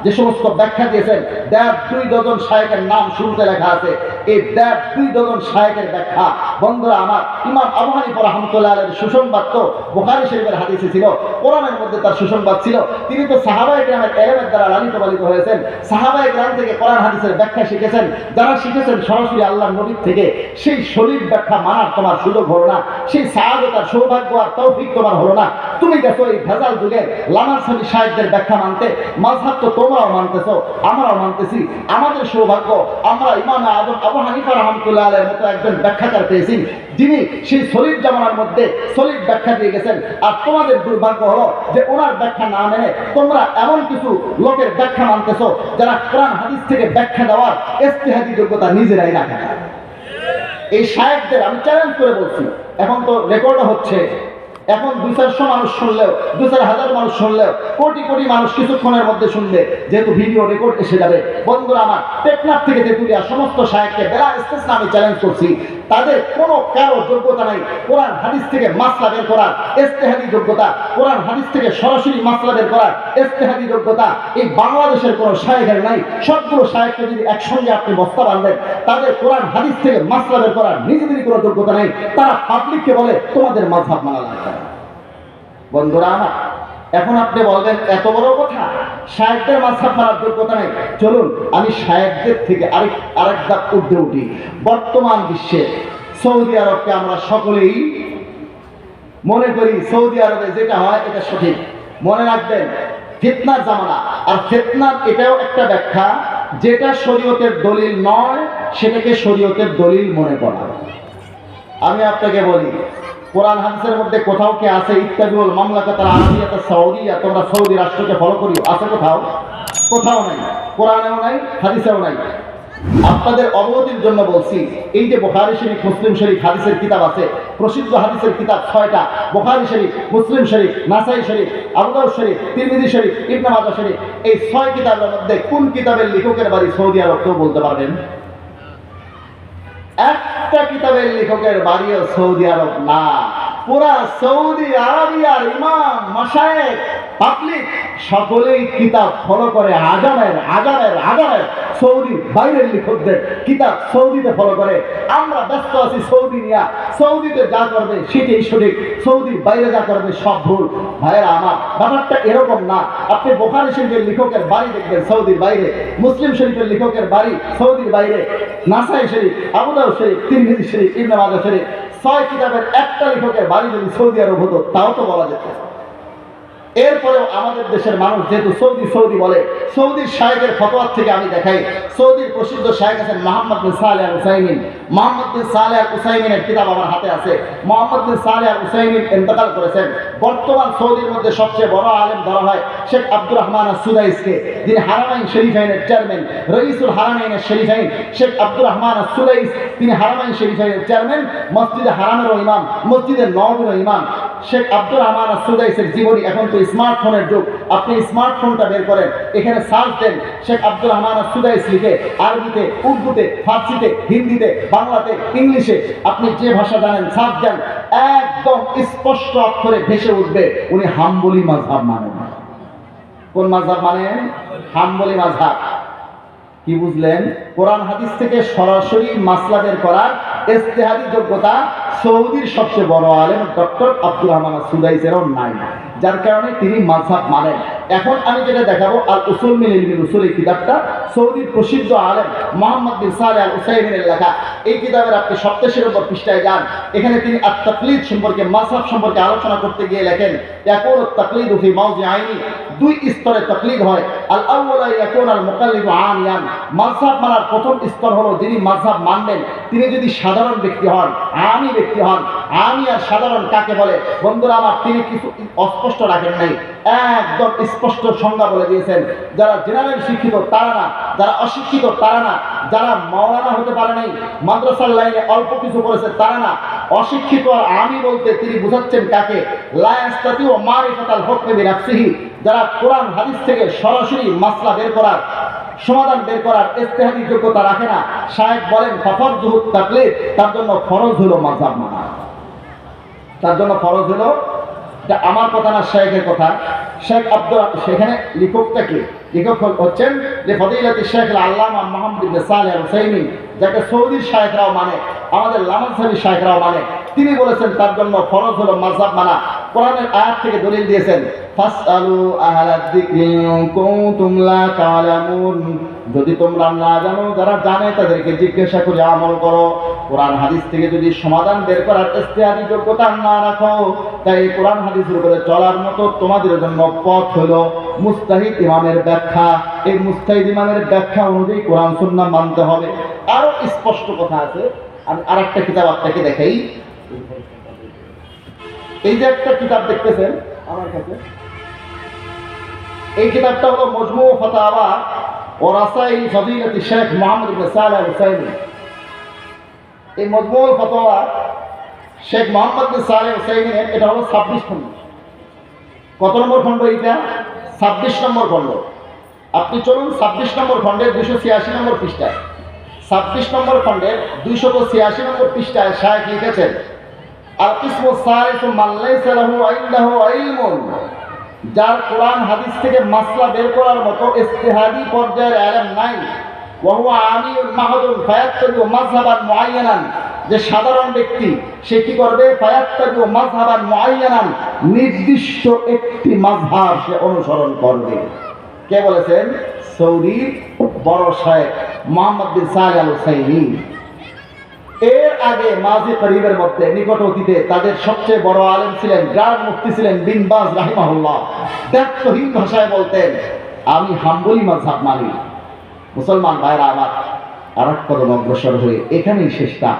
যে সমস্ত ব্যাখ্যা দিয়েছেন, 2 ডজন শায়েখের নাম শুরুতে লেখা আছে। এই 2 ডজন শায়েখের ব্যাখ্যা বন্ধুরা আমার, ইমাম আবু হানিফা রাহমাতুল্লাহ আলাইহির সুসংবাদ তো বুখারী শরীফের হাদিসে ছিল, কোরআনের মধ্যে তার সুসংবাদ ছিল। তিনি তো সাহাবায়ে কেরামের ইলমের দ্বারা লালিত পালিত হয়েছেন, সাহাবায়ে কেরাম থেকে কোরআন হাদিসের ব্যাখ্যা শিখেছেন। যারা শিখেছেন সরাসরি আল্লাহর নবী থেকে, সেই শরীর ব্যাখ্যা মানার তোমার সুযোগ হলো না, সেই সাআদত আর সৌভাগ্য আর তৌফিক তোমার হলো না। তুমি দেখো এই ভেজাল যুগে লামাল সাহেব শায়েখদের ব্যাখ্যা মানতে, মাযহাব তো তোমরাও মানতেছো, আমরাও মানতেছি। আমাদের সৌভাগ্য আমরা ইমাম আযম আবু হানিফা রাহমাতুল্লাহ আলাইহির মতো একজন ব্যাখ্যাকার পেয়েছি, যিনি সেই সলিড জামানার মধ্যে সলিড ব্যাখ্যা দিয়ে গেছেন। আর তোমাদের দুর্ভাগ্য হলো যে ওনার ব্যাখ্যা না মেনে তোমরা এমন কিছু লোকের ব্যাখ্যা মানতেছো যারা কোরআন হাদিস থেকে ব্যাখ্যা দেওয়ার ইজতিহাদি যোগ্যতা নিজেরাই রাখে না। এই শায়েখদের আমি চ্যালেঞ্জ করে বলছি, এখন তো রেকর্ডও হচ্ছে, এখন 200-400 মানুষ শুনলেও, 2-4 হাজার মানুষ শুনলেও, কোটি কোটি মানুষ কিছুক্ষণের মধ্যে শুনবে, যেহেতু ভিডিও রেকর্ড এসে যাবে। বন্ধুরা আমার, টেকনাফ থেকে তেতুলিয়া সমস্ত শায়েখকে বেলা ইস্তেসনা আমি চ্যালেঞ্জ করছি, তাদের কোনো কারো যোগ্যতা নাই কোরআন হাদিস থেকে মাসলা বের করার ইজতিহাদি যোগ্যতা, কোরআন হাদিস থেকে সরাসরি মাসলা বের করার ইজতিহাদি যোগ্যতা এই বাংলাদেশের কোনো শায়েখের নাই। সবগুলো শায়েখকে যদি একসঙ্গে আপনি বস্তা বাঁধেন, তাদের কোরআন হাদিস থেকে মাসলা বের করার নিজেদেরই কোনো যোগ্যতা নেই। তারা পাবলিককে বলে তোমাদের মাযহাব মানা লাগবে। বন্ধুরা আমার, এখন আপনি বলবেন এত বড় কথা, শায়েখদের মাযহাব মানার যোগ্যতা নেই। চলুন আমি শায়েখদের থেকে আরেক ধাপ ঊর্ধ্বে উঠি। বর্তমান বিশ্বে সৌদি আরবকে আমরা সকলেই মনে করি সৌদি আরবে যেটা হয় এটা সঠিক। মনে রাখবেন, ফিতনার জামানা, আর ফিতনার এটাও একটা ব্যাখ্যা, যেটা শরীয়তের দলিল নয় সেটাকে শরীয়তের দলিল মনে করা। আমি আপনাকে বলি, কোরআন হাদিসের মধ্যে কোথাও কি আছে ইত্তাবিউল মামলাকাতাল আরাবিয়াত সাউদিয়া, তোমরা সৌদি রাষ্ট্রকে ফলো করিও? আছে কোথাও? কোথাও নাই, কোরআনেও নাই, হাদিসেও নাই। আপনাদের অবগতির জন্য বলছি, এই যে বুখারী শরীফ, মুসলিম শরীফ হাদিসের কিতাব আছে, প্রসিদ্ধ হাদিসের কিতাব 6টা, বুখারী শরীফ, মুসলিম শরীফ, নাসাই শরীফ, আবু দাউদ শরীফ, তিরমিজি শরীফ, ইবনে মাজাহ শরীফ, এই 6 কিতাবের মধ্যে কোন কিতাবের লেখকের বাড়ি সৌদি আরব কেউ বলতে পারবেন? একটা কিতাবের লেখকের বাড়িও সৌদি আরব না। পুরা সৌদি আরবিয়ার ইমাম, মাশায়েখ, পাবলিক সকলেই কিতাব ফলো করে। আজামের সৌদি বাইরের লেখকদের কিতাব সৌদিতে ফলো করে। আমরা ব্যস্ত আছি সৌদি নিয়ে, সৌদিতে যা করবে সেটাই সঠিক, সৌদি বাইরে যা করবে সব ভুল। ভাইয়েরা আমার, ব্যাপারটা এরকম না। আপনি বুখারী শরীফের লেখকের বাড়ি দেখবেন সৌদির বাইরে, মুসলিম শরীফের লেখকের বাড়ি সৌদির বাইরে, নাসাই শরীফ, আবু দাউদ শরীফ, তিরমিজি শরীফ, ইবনে মাজাহ শরীফ, 6 কিতাবের একটা লেখকের বাড়ি যদি সৌদি আরব হতো তাও তো বলা যেত। এরপরেও আমাদের দেশের মানুষ যেহেতু সৌদি বলে, সৌদির শায়েখের ফতোয়া থেকে আমি দেখাই, সৌদির প্রসিদ্ধ শায়েখ আছেন মুহাম্মদ বিন সালেহ আল উসাইমিন। মুহাম্মদ বিন সালেহ আল উসাইমিনের কিতাব আমার হাতে আছে। মুহাম্মদ বিন সালেহ আল উসাইমিন ইন্তেকাল করেছেন। বর্তমান সৌদির মধ্যে সবচেয়ে বড় আলেম ধরা হয় শেখ আব্দুর রহমান আস-সুদাইসকে, যিনি হারামাইন শরীফাইনের চেয়ারম্যান, রইসুল হারামাইন শরীফাইন। শেখ আব্দুর রহমান আস-সুদাইস তিনি হারামাইন শরীফাইনের চেয়ারম্যান, মসজিদে হারামেরও ইমাম, মসজিদে নববীরও ইমাম। শেখ আব্দুর রহমান আস-সুদাইসের জীবনী, এখন তো স্মার্টফোনের যুগ, আপনি স্মার্টফোনটা বের করেন, এখানে সার্চ দেন শেখ আব্দুর রহমান আস-সুদাইস লিখে, আরবিতে, উর্দুতে, ফার্সিতে, হিন্দিতে, বাংলাতে, ইংলিশে, আপনি যে ভাষা জানেন সার্চ দেন, একদম স্পষ্ট অক্ষরে ভেসে উঠবে উনি হাম্বলি মাযহাব মানেন। কোন মাযহাব মানেন? হাম্বলি মাযহাব। কি বুঝলেন? কোরআন হাদিস থেকে সরাসরি মাসলা বের করার ইজতিহাদি যোগ্যতা সৌদির সবচেয়ে বড় আলেম ডক্টর আব্দুর রহমান আস-সুদাইসেরও নাই, যার কারণে তিনি মাযহাব মানেন। এখন আমি যেটা দেখাবো, আল উসুল মিন ইলমিল উসুল, এই কিতাবটা সৌদির প্রসিদ্ধ আলেম মুহাম্মদ বিন সালেহ আল উসাইমিনের লেখা। এই কিতাবের আপনি 27 নম্বর পৃষ্ঠায় যান, এখানে তিনি আত-তাকলিদ সম্পর্কে, মাযহাব সম্পর্কে আলোচনা করতে গিয়ে লেখেন, ইয়াকুন আত-তাকলিদু ফি মাওযিআইনি, 2 স্তরে তাকলিদ হয়। আল আউয়ালা ইয়াকুন আল মুকাল্লিদু আমিয়ান, মাযহাব মানার প্রথম স্তর হলো যিনি মাযহাব মানবেন তিনি যদি সাধারণ ব্যক্তি হন, আমি ব্যক্তি হন। আমি আর সাধারণ কাকে বলে? বন্ধুরা আমার, তিনি কিছু অস্পষ্ট রাখেন নাই, একদম স্পষ্ট সংজ্ঞা বলে দিয়েছেন। যারা জেনারেল শিক্ষিত তারা না, যারা অশিক্ষিত তারা না, যারা মাওলানা হতে পারে নাই, মাদ্রাসার লাইনে অল্প কিছু করেছে তারা না। অশিক্ষিত আর আমি বলতে তিনি বুঝাচ্ছেন কাকে? লা ইস্তাতিউ মারিফাতাল হুকমি বিনাফসিহি, যারা কোরআন হাদিস থেকে সরাসরি মাসলা বের করার, সমাধান বের করার ইজতিহাদি যোগ্যতা রাখে না। শায়েখ বলেন ফাফরযুহুত তাকলিদ, তার জন্য ফরজ হলো মাযহাব মানা, তার জন্য ফরজ হলো। এটা আমার কথা না, শায়েখের কথা। শেখ আব্দুর, সেখানে লেখকটাকে, লেখক হচ্ছেন যে ফদিলাতুল শেখ আল্লামা মুহাম্মদ বিন সালেহ আল উসাইমিন, যাকে সৌদির শায়েখরাও মানে, আমাদের লামাজহাবি শায়েখরাও মানে। তিনি বলেছেন তার জন্য ফরজ হলো মাযহাব মানা। কোরআনের আয়াত থেকে দলিল দিয়েছেন, ফাসআলু আহলাদ যিকরি ইন কুনতুম লা তা'লামুন, যদি তোমরা না জানো, যারা জানে তাদেরকে জিজ্ঞাসা করে আমল করো। কোরআন হাদিস থেকে যদি সমাধান বের করার ইজতিহাদি যোগ্যতা না রাখো, তাই কোরআন হাদিসের উপরে চলার মতো তোমাদের জন্য পথ হলো মুস্তাহিদ ইমামের ব্যাখ্যা। এই মুস্তাহিদ ইমামের ব্যাখ্যা অনুযায়ী কোরআন সুন্নাহ মানতে হবে। আরো স্পষ্ট কথা আছে, আমি আরেকটা কিতাব আপনাকে দেখাই। এই যে একটা কিতাব দেখতেছেন আমার কাছে, এই কিতাবটা হলো মজমু ফাতাওয়া ও রাসাইল ফদিলাতি শেখ মুহাম্মদ বিন সালেহ আল উসাইমিন। এই মজমু ফাতাওয়া শেখ মুহাম্মদ বিন সালেহ আল উসাইমিনের, এটা হলো 26 খণ্ড। কত নম্বর খণ্ড এটা? 26 নম্বর খণ্ড। আপনি চলুন 26 নম্বর খণ্ডের 286 নম্বর পৃষ্ঠায়, 26 নম্বর খণ্ডের 286 নম্বর পৃষ্ঠায় শায়েখ লিখেছেন, আল কিসমু সালিসু মান লাইসা লাহু ইনদাহু ইলমুন, যার কোরআন হাদিস থেকে মাসলা বের করার মতো ইজতিহাদি পর্যায়ের ইলম নাই, ওয়া হুয়া আমিয়ুন মাহদুন ফায়াত্তাবিউ মাযহাবান মুআয়্যানান, যে সাধারণ ব্যক্তি সে কি করবে? ফায়াত্তাবিউ মাযহাবান মুআয়্যানান, নির্দিষ্ট একটি মাযহাব সে অনুসরণ করবে। কে বলেছেন? সৌদি বড় শায়েখ মুহাম্মদ বিন সালেহ আল উসাইমিন। এর আগে মাঝে করিবের মধ্যে নিকট অতীতে তাদের সবচেয়ে বড় আলেম ছিলেন, গ্রান্ড মুফতি ছিলেন বিন বাজ রাহিমাহুল্লাহ। দায়িত্বহীন ভাষায় বলতেন, আমি হাম্বলি মাযহাব মানি। মুসলমান ভাইরা আমার, আর এক কদম অগ্রসর হয়ে এখানেই শেষটা।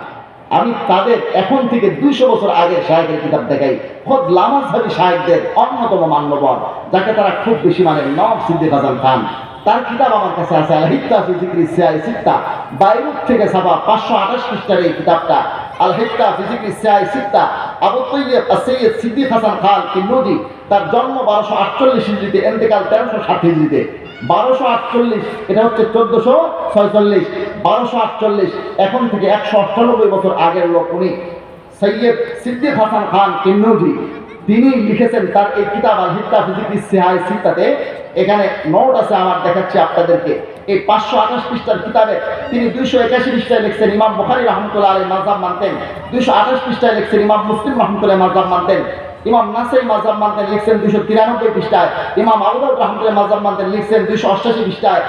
আমি তাদের এখন থেকে 200 বছর আগের শায়েখের কিতাব দেখাই। খোদ লামাজহাবি শায়েখদের অন্যতম মান্যবর, যাকে তারা খুব বেশি মানেন, নওয়াব সিদ্দিক হাসান খান। তার কিতাব আমার কাছে আছে, আল হিক্কা ফি যিকরি সিয়াই সিত্তা, বাইরুত থেকে ছাপা 528 পৃষ্ঠার এই কিতাবটা। আল হিক্কা ফি যিকরি সিয়াই সিত্তা, আবু তাইয়্যিব আস-সাইয়্যিদ সিদ্দিক হাসান খান কিন্নুজি। তার জন্ম 1248 হিজরিতে, ইন্তেকাল 1360 হিজরিতে। 1248, এটা হচ্ছে 1446। 1248, এখন থেকে 198 বছর আগের লোক উনি, সৈয়দ সিদ্দিক হাসান খান কিন্নুজি। তিনি লিখেছেন তার এই কিতাব আল হিক্কা ফি যিকরি সিয়াই সিত্তাতে। এখানে নোট আছে, আমার দেখাচ্ছি আপনাদেরকে। এই 528 পৃষ্ঠার কিতাবে তিনি 281 পৃষ্ঠায় লিখছেন ইমাম বুখারী রাহমাতুল্লাহ আলাইহি মাযহাব মানতেন। 228 পৃষ্ঠায় লিখছেন ইমাম মুসলিম রাহমাতুল্লাহ মাযহাব মানতেন। ইমাম নাসাই মাযহাব মানতেন, লিখছেন 293 পৃষ্ঠায়। ইমাম আবু দাউদ রাহমাতুল্লাহ মাযহাব মানতেন, লিখছেন 288 পৃষ্ঠায়।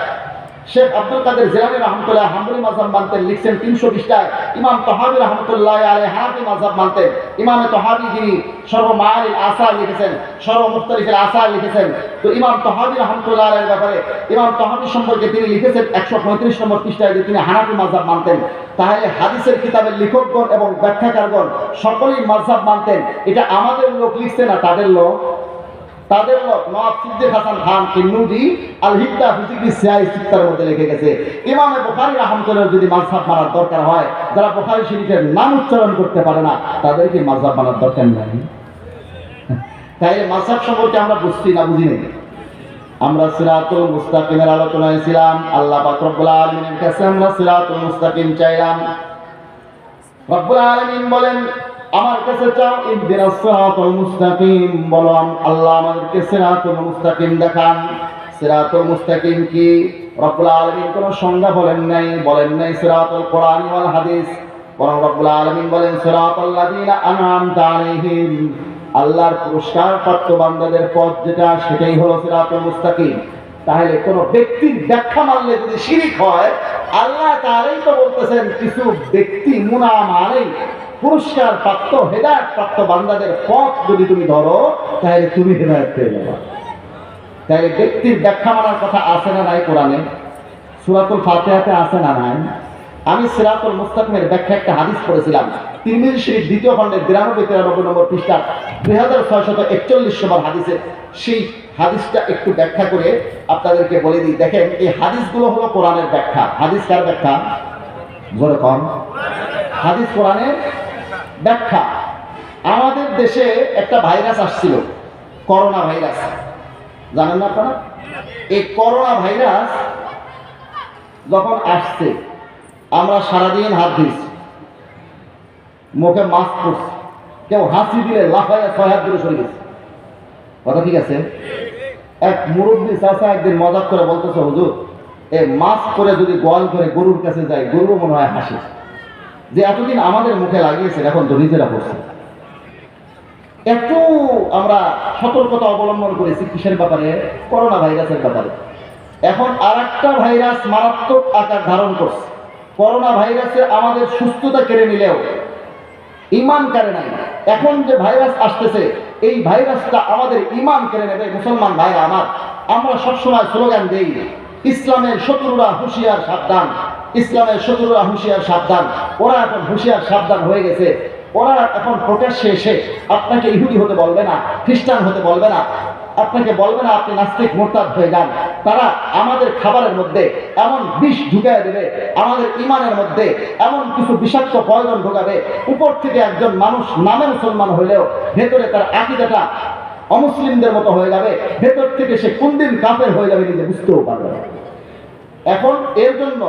শেখ আব্দুল কাদের জিলানী রাহমাতুল্লাহ হাম্বলি মাযহাব মানতেন, লিখছেন 300 পৃষ্ঠায়। ইমাম তাহাবী রাহমাতুল্লাহ আলাইহি হানাফি মাযহাব মানতেন। ইমাম তাহাবী যিনি সর্ব মাআনিল আসার লিখেছেন, সর্ব মুখতালিফিল আসার লিখেছেন। তো ইমাম তাহাবী রাহমাতুল্লাহ আলাইহির ব্যাপারে, ইমাম তাহাবী সম্পর্কে তিনি লিখেছেন 135 নম্বর পৃষ্ঠায় যে তিনি হানাফি মাযহাব মানতেন। তাহলে হাদিসের কিতাবের লেখকগণ এবং ব্যাখ্যাকারগণ সকলেই মাযহাব মানতেন। এটা আমাদের লোক লিখছে না, তাদের লোক। তাদের লোক নওয়াব সিদ্দিক হাসান খান কিন্নুজি আল হিক্কা ফি যিকরি সিয়াই সিত্তার মধ্যে লিখে গেছে। ইমাম বুখারী রাহমাতুল্লাহ যদি মাযহাব মানার দরকার হয়, যারা বুখারী শরীফের নাম উচ্চারণ করতে পারে না, তাদেরকে মাযহাব মানার দরকার নাই। তাই মাযহাব সম্পর্কে আমরা বুঝছি না, বুঝি নাই। আমরা সিরাতুল মুস্তাকিমের আলোচনায় ছিলাম। আল্লাহ পাক রব্বুল আলামিনের কাছে আমরা সিরাতুল মুস্তাকিম চাইলাম। রব্বুল আলামিন বলেন, আমার কাছে চাও ইহদিনাস সিরাতাল মুস্তাকিম, বলো আল্লাহ আমাদেরকে সিরাতুল মুস্তাকিম দেখান। সিরাতুল মুস্তাকিম কি? রব্বুল আলামিন কোনো সংজ্ঞা বলেন নাই সিরাতুল কোরআন ওয়াল হাদিস, বরং রব্বুল আলামিন বলেন সিরাতাল লাযিনা আনআমতা আলাইহিম, আল্লাহর পুরস্কার প্রাপ্ত বান্দাদের পথ যেটা, সেটাই হলো সিরাতুল মুস্তাকিম। তাহলে কোন ব্যক্তির ব্যাখ্যা মানলে যদি শিরক হয়, আল্লাহ তাআলাই তো বলতেছেন কিছু ব্যক্তি মুনা মানেই পুরস্কার প্রাপ্ত হেদায়েত প্রাপ্ত বান্দাদের পথ যদি তুমি ধরো, তাহলে তুমি হেদায়েত পেয়ে যাবে। তাহলে ব্যক্তির ব্যাখ্যা মানার কথা আছে না নাই কোরআনে? সূরাতুল ফাতিহাতে আছে না নাই? আমি সিরাতুল মুস্তাকিমের ব্যাখ্যা একটা হাদিস পড়েছিলাম, তিরমিজি শরীফ 2য় খণ্ডের 92-93 নম্বর পৃষ্ঠা, 2641 নম্বর হাদিসের। সেই হাদিসটা একটু ব্যাখ্যা করে আপনাদেরকে বলে দিই। দেখেন, এই হাদিসগুলো হলো কোরআনের ব্যাখ্যা। হাদিস কার ব্যাখ্যা? জোরে কম। হাদিস কোরআনের ব্যাখ্যা। আমাদের দেশে একটা ভাইরাস আসছিল, করোনা ভাইরাস, জানেন না আপনারা? এই করোনা ভাইরাস যখন আসছে, আমরা সারাদিন হাত দিয়েছি, মুখে মাস্ক পরছি, কেউ হাসি দিলে লাফাইয়া 6 হাত দূরে সরে গেছে। কথা ঠিক আছে? এক মুরব্বী চাচা একদিন মজাক করে বলতেছে, হুজুর এই মাস্ক করে যদি গোয়াল করে গরুর কাছে যায়, গরু মনে হয় হাসে, যে এতদিন আমাদের মুখে লাগিয়েছে, এখন তো নিজেরা পড়ছে। এত আমরা সতর্কতা অবলম্বন করেছি কিসের ব্যাপারে? করোনা ভাইরাসের ব্যাপারে। এখন আর একটা ভাইরাস মারাত্মক আকার ধারণ করছে। করোনা ভাইরাসে আমাদের সুস্থতা কেড়ে নিলেও ঈমান কেড়ে নাই। এখন যে ভাইরাস আসতেছে, এই ভাইরাসটা আমাদের ঈমান কেড়ে নেবে। মুসলমান ভাইরা আমার, আমরা সবসময় স্লোগান দেই, ইসলামের শত্রুরা হুঁশিয়ার সাবধান, ইসলামের শত্রুরা হুঁশিয়ার সাবধান। ওরা এখন হুঁশিয়ার সাবধান হয়ে গেছে। ওরা এখন প্রকাশ্যে এসে আপনাকে ইহুদি হতে বলবে না, খ্রিস্টান হতে বলবে না, আপনাকে বলবে না আপনি নাস্তিক মুরতাদ হয়ে যান। তারা আমাদের খাবারের মধ্যে এমন বিষ ঢুকায় দেবে, আমাদের ঈমানের মধ্যে এমন কিছু বিষাক্ত পয়জন ঢুকাবে, উপর থেকে একজন মানুষ নামে মুসলমান হইলেও ভেতরে তার আকীদাটা অমুসলিমদের মতো হয়ে যাবে, ভেতর থেকে সে কোন দিন কাফের হয়ে যাবে নিজে বুঝতেও পারবে না। এখন এর জন্য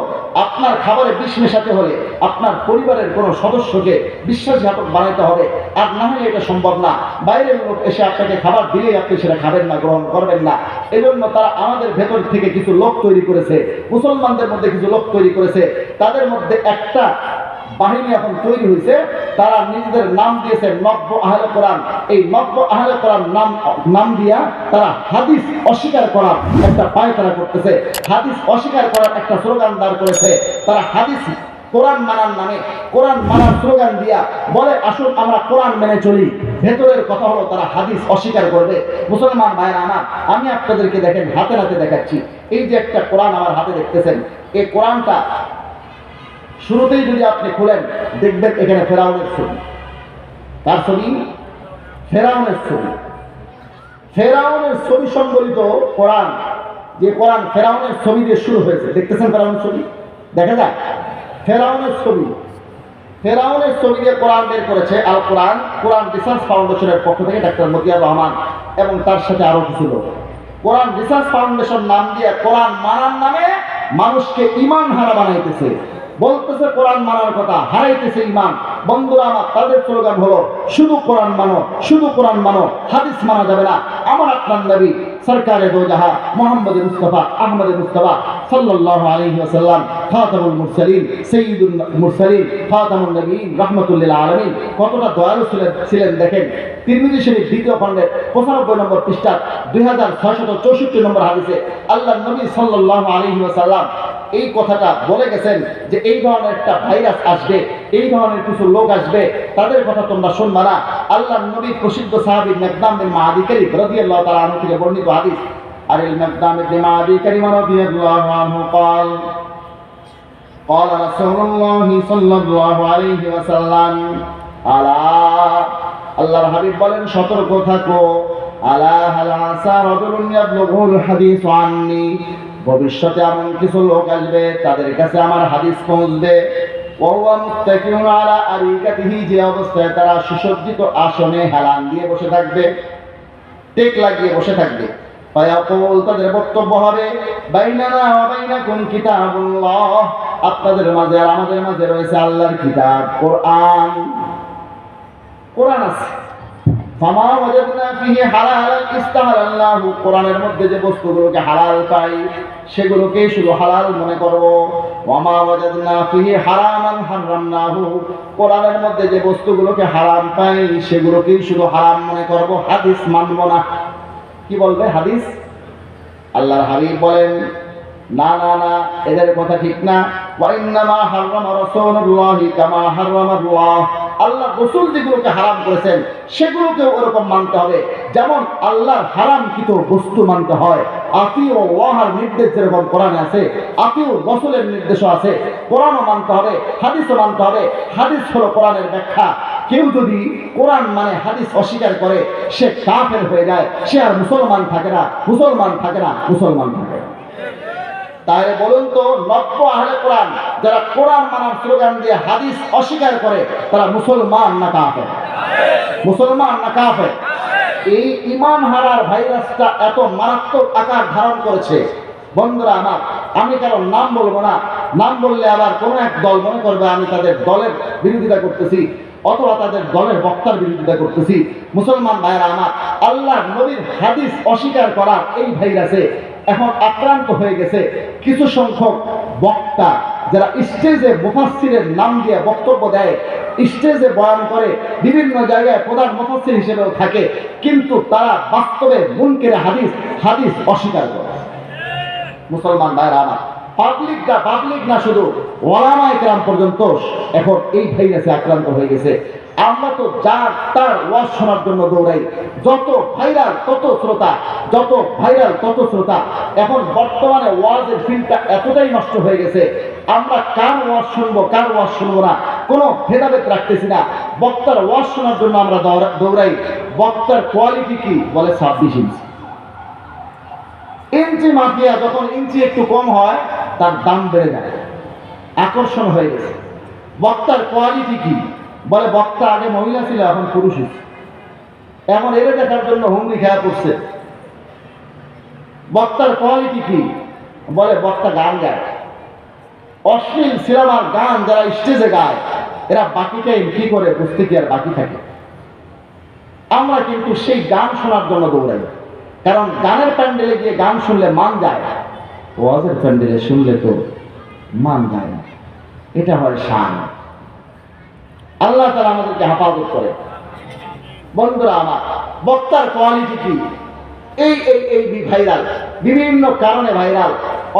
আপনার খাবারে বিষ মেশাতে হলে আপনার পরিবারের কোনো সদস্যকে বিশ্বাসঘাতক বানাইতে হবে, আর না হলে এটা সম্ভব না। বাইরের লোক এসে আপনাকে খাবার দিলেই আপনি সেটা খাবেন না, গ্রহণ করবেন না। এজন্য তারা আমাদের ভেতর থেকে কিছু লোক তৈরি করেছে, মুসলমানদের মধ্যে কিছু লোক তৈরি করেছে। তাদের মধ্যে একটা বাহিনী এখন তৈরি হয়েছে, তারা নিজেদের নাম দিয়েছে নব্য আহলে কোরআন। এই নব্য আহলে কোরআন নাম দিয়া তারা হাদিস অস্বীকার করার একটা পায়তারা করতেছে, হাদিস অস্বীকার করার একটা স্লোগান দাঁড় করেছে। তারা হাদিস কোরআন মানার নামে কোরআন মানার স্লোগান দিয়া বলে আসুন আমরা কোরআন মেনে চলি। ভেতরের কথা হলো তারা হাদিস অস্বীকার করবে। মুসলমান ভাইরা আমার, আমি আপনাদেরকে দেখেন হাতে হাতে দেখাচ্ছি। এই যে একটা কোরআন আমার হাতে দেখতেছেন, এই কোরআনটা শুরুতেই যদি আপনি খুলেন দেখবেন এখানে ফেরাউনের ছবি। তার ছবি ফেরাউনের ছবি, ফেরাউনের ছবি সংবলিত কোরআন। যে কোরআন ফেরাউনের ছবি দিয়ে শুরু হয়েছে, দেখতেছেন ফেরাউনের ছবি দেখা যায়, ফেরাউনের ছবি, ফেরাউনের ছবি দিয়ে কোরআন বের করেছে আল কোরআন, কোরআন রিসার্চ ফাউন্ডেশনের পক্ষ থেকে ডাক্তার মতিয়ার রহমান এবং তার সাথে আরো কিছু লোক। কোরআন রিসার্চ ফাউন্ডেশন নাম দিয়ে কোরআন মানার নামে মানুষকে ঈমান হারা বানাইতেছে, বলতেছে কোরআন মানার কথা, হারাইতেছে ঈমান। বন্ধুরা আমার, তাদের স্লোগান হলো শুধু কোরআন মানো, শুধু কোরআন মানো, হাদিস মানা যাবে না। আমার আপনার নবী সরকারে দো জাহা মুহাম্মদ মুস্তাফা আহমদ মুস্তাফা সাল্লাল্লাহু আলাইহি ওয়াসাল্লাম খাতামুল মুরসালিন সাইয়্যিদুল মুরসালিন খাতামুন নবীন রাহমাতুল লিল আলামিন কতটা দয়ালু ছিলেন দেখেন। তিরমিজি শরীফ দ্বিতীয় খণ্ডের 95 নম্বর পৃষ্ঠা 2664 নম্বর হাদিসে আল্লাহর নবী সাল্লাল্লাহু আলাইহি ওয়াসাল্লাম এই কথাটা বলে গেছেন যে এই ধরনের একটা ভাইরাস আসবে, এই ধরনের কিছু লোক আসবে, তাদের কথা তোমরা শুনবা না। আল্লাহর নবী প্রসিদ্ধ সাহাবী মিকদাম বিন মাআদি কারীম রাদিয়াল্লাহু তাআলা আনহু থেকে বর্ণিত হাদিস। আর এই মিকদাম বিন মাআদি কারীম রাদিয়াল্লাহু আনহু قال قال رسول الله صلى الله عليه وسلم আলা, আল্লাহর হাবিব বলেন সতর্ক থাকো, আলা হাল আসা রাজুলুন ইয়াবলুগুল হাদিস আননি, ভবিষ্যতে এমন কিছু লোক আসবে তাদের কাছে আমার হাদিস পৌঁছবে। ওয়া মুত্তাকিউন আলা আরিকাতিহি, যে অবস্থায় তারা সুসজ্জিত আসনে হেলান দিয়ে বসে থাকবে, টেক লাগিয়ে বসে থাকবে। ফায়াকুল, তাদের বক্তব্য হবে বাইনানা ওয়া বাইনাকুম কিতাবুল্লাহ, আপনাদের মাঝে আর আমাদের মাঝে রয়েছে আল্লাহর কিতাব কোরআন। কোরআন আছে, ফামা ওয়াজাদনা ফিহি হালালান ইস্তাহালাল্লাহু, কোরআনের মধ্যে যে বস্তুগুলোকে হালাল পাই সেগুলোকেই শুধু হালাল মনে করব। ওয়ামা ওয়াজাদনা ফিহি হারামান হারামনাহু, কোরআনের মধ্যে যে বস্তুগুলোকে হারাম পাই সেগুলোকেই শুধু হারাম মনে করব, হাদিস মানব না। কি বলবে হাদিস? আল্লাহর হাবিব বলেন না না না, এদের কথা ঠিক না। ওয়া ইন্নামা হারামা রাসূলুল্লাহি কামা হারামাল্লাহ, আল্লাহ রাসূল যেগুলোকে হারাম করেছেন সেগুলোকে ওরকম মানতে হবে যেমন আল্লাহর হারামকৃত বস্তু মানতে হয়। আতিউ ওয়াহর নির্দেশ যেরকম কোরআনে আছে, আতিউ রাসূলের নির্দেশও আছে। কোরআনও মানতে হবে, হাদিসও মানতে হবে। হাদিস হলো কোরআনের ব্যাখ্যা। কেউ যদি কোরআন মানে হাদিস অস্বীকার করে সে কাফের হয়ে যায়, সে আর মুসলমান থাকে না, মুসলমান থাকে না, মুসলমান থাকে না। তাহলে বলুন তো, নব্য আহলে কোরআন যারা কোরআন মানার স্লোগান দিয়ে হাদিস অস্বীকার করে তারা মুসলমান না কাফের? মুসলমান না কাফের? এই ঈমান হারার ভাইরাসটা এত মারাত্মক আকার ধারণ করেছে। বন্ধুরা আমার, আমি কারণ নাম বলবো না, নাম বললে আবার কোনো এক দল মনে করবে আমি তাদের দলের বিরোধিতা করতেছি অথবা তাদের দলের বক্তার বিরোধিতা করতেছি। মুসলমান ভাইরা আমার, আল্লাহর নবীর হাদিস অস্বীকার করার এই ভাইরাসে এখন আক্রান্ত হয়ে গেছে কিছু সংখ্যক বক্তা, যারা স্টেজে মুফাসসিরের নাম দিয়ে বক্তব্য দেয়, স্টেজে বয়ান করে, বিভিন্ন জায়গায় প্রধান মুফাসসির হিসেবেও থাকে, কিন্তু তারা বাস্তবে মুনকিরে হাদিস, হাদিস অস্বীকার করে। মুসলমান ভাইরা আমার, পাবলিক না শুধু ওলামায়ে কেরাম পর্যন্ত এখন এই ভাইরাসে আক্রান্ত হয়ে গেছে। আমরা তো যার তার ওয়াজ শোনার জন্য দৌড়াই, যত ভাইরাল তত শ্রোতা, যত ভাইরাল তত শ্রোতা। এখন বর্তমানে ওয়াজের ফিল্ডটা এতটাই নষ্ট হয়ে গেছে, আমরা কার ওয়াজ শুনবো কার ওয়াজ শুনবো না কোনো ভেদাভেদ রাখতেছি না। বক্তার ওয়াজ শোনার জন্য আমরা দৌড়াই। বক্তার কোয়ালিটি কি? বলে 26 ইঞ্চি। ইঞ্চি মাপিয়া যখন ইঞ্চি একটু কম হয় তার দাম বেড়ে যায়, আকর্ষণ হয়ে গেছে। বক্তার কোয়ালিটি কি? বলে বক্তা আগে মহিলা ছিল এখন পুরুষ, এমন এর দেখার জন্য হুমড়ি খেয়া পড়ছে। বক্তার কোয়ালিটি কি? বলে বক্তা গান গায়, অশ্লীল সিনেমার গান যারা স্টেজে গায় এরা বাকি টাইম কি করে, বুঝতে কি আর বাকি থাকে? আমরা কিন্তু সেই গান শোনার জন্য দৌড়াই, কারণ গানের প্যান্ডেলে গিয়ে গান শুনলে মান যায়, ওয়াজের প্যান্ডেলে শুনলে তো মান যায় না। এটা হয় শান। আল্লাহ তাআলা আমাদেরকে হেফাজত করে। বন্ধুরা আমার, বক্তার কোয়ালিটি কি? এই এই এই ভাইরাল, বিভিন্ন কারণে ভাইরাল,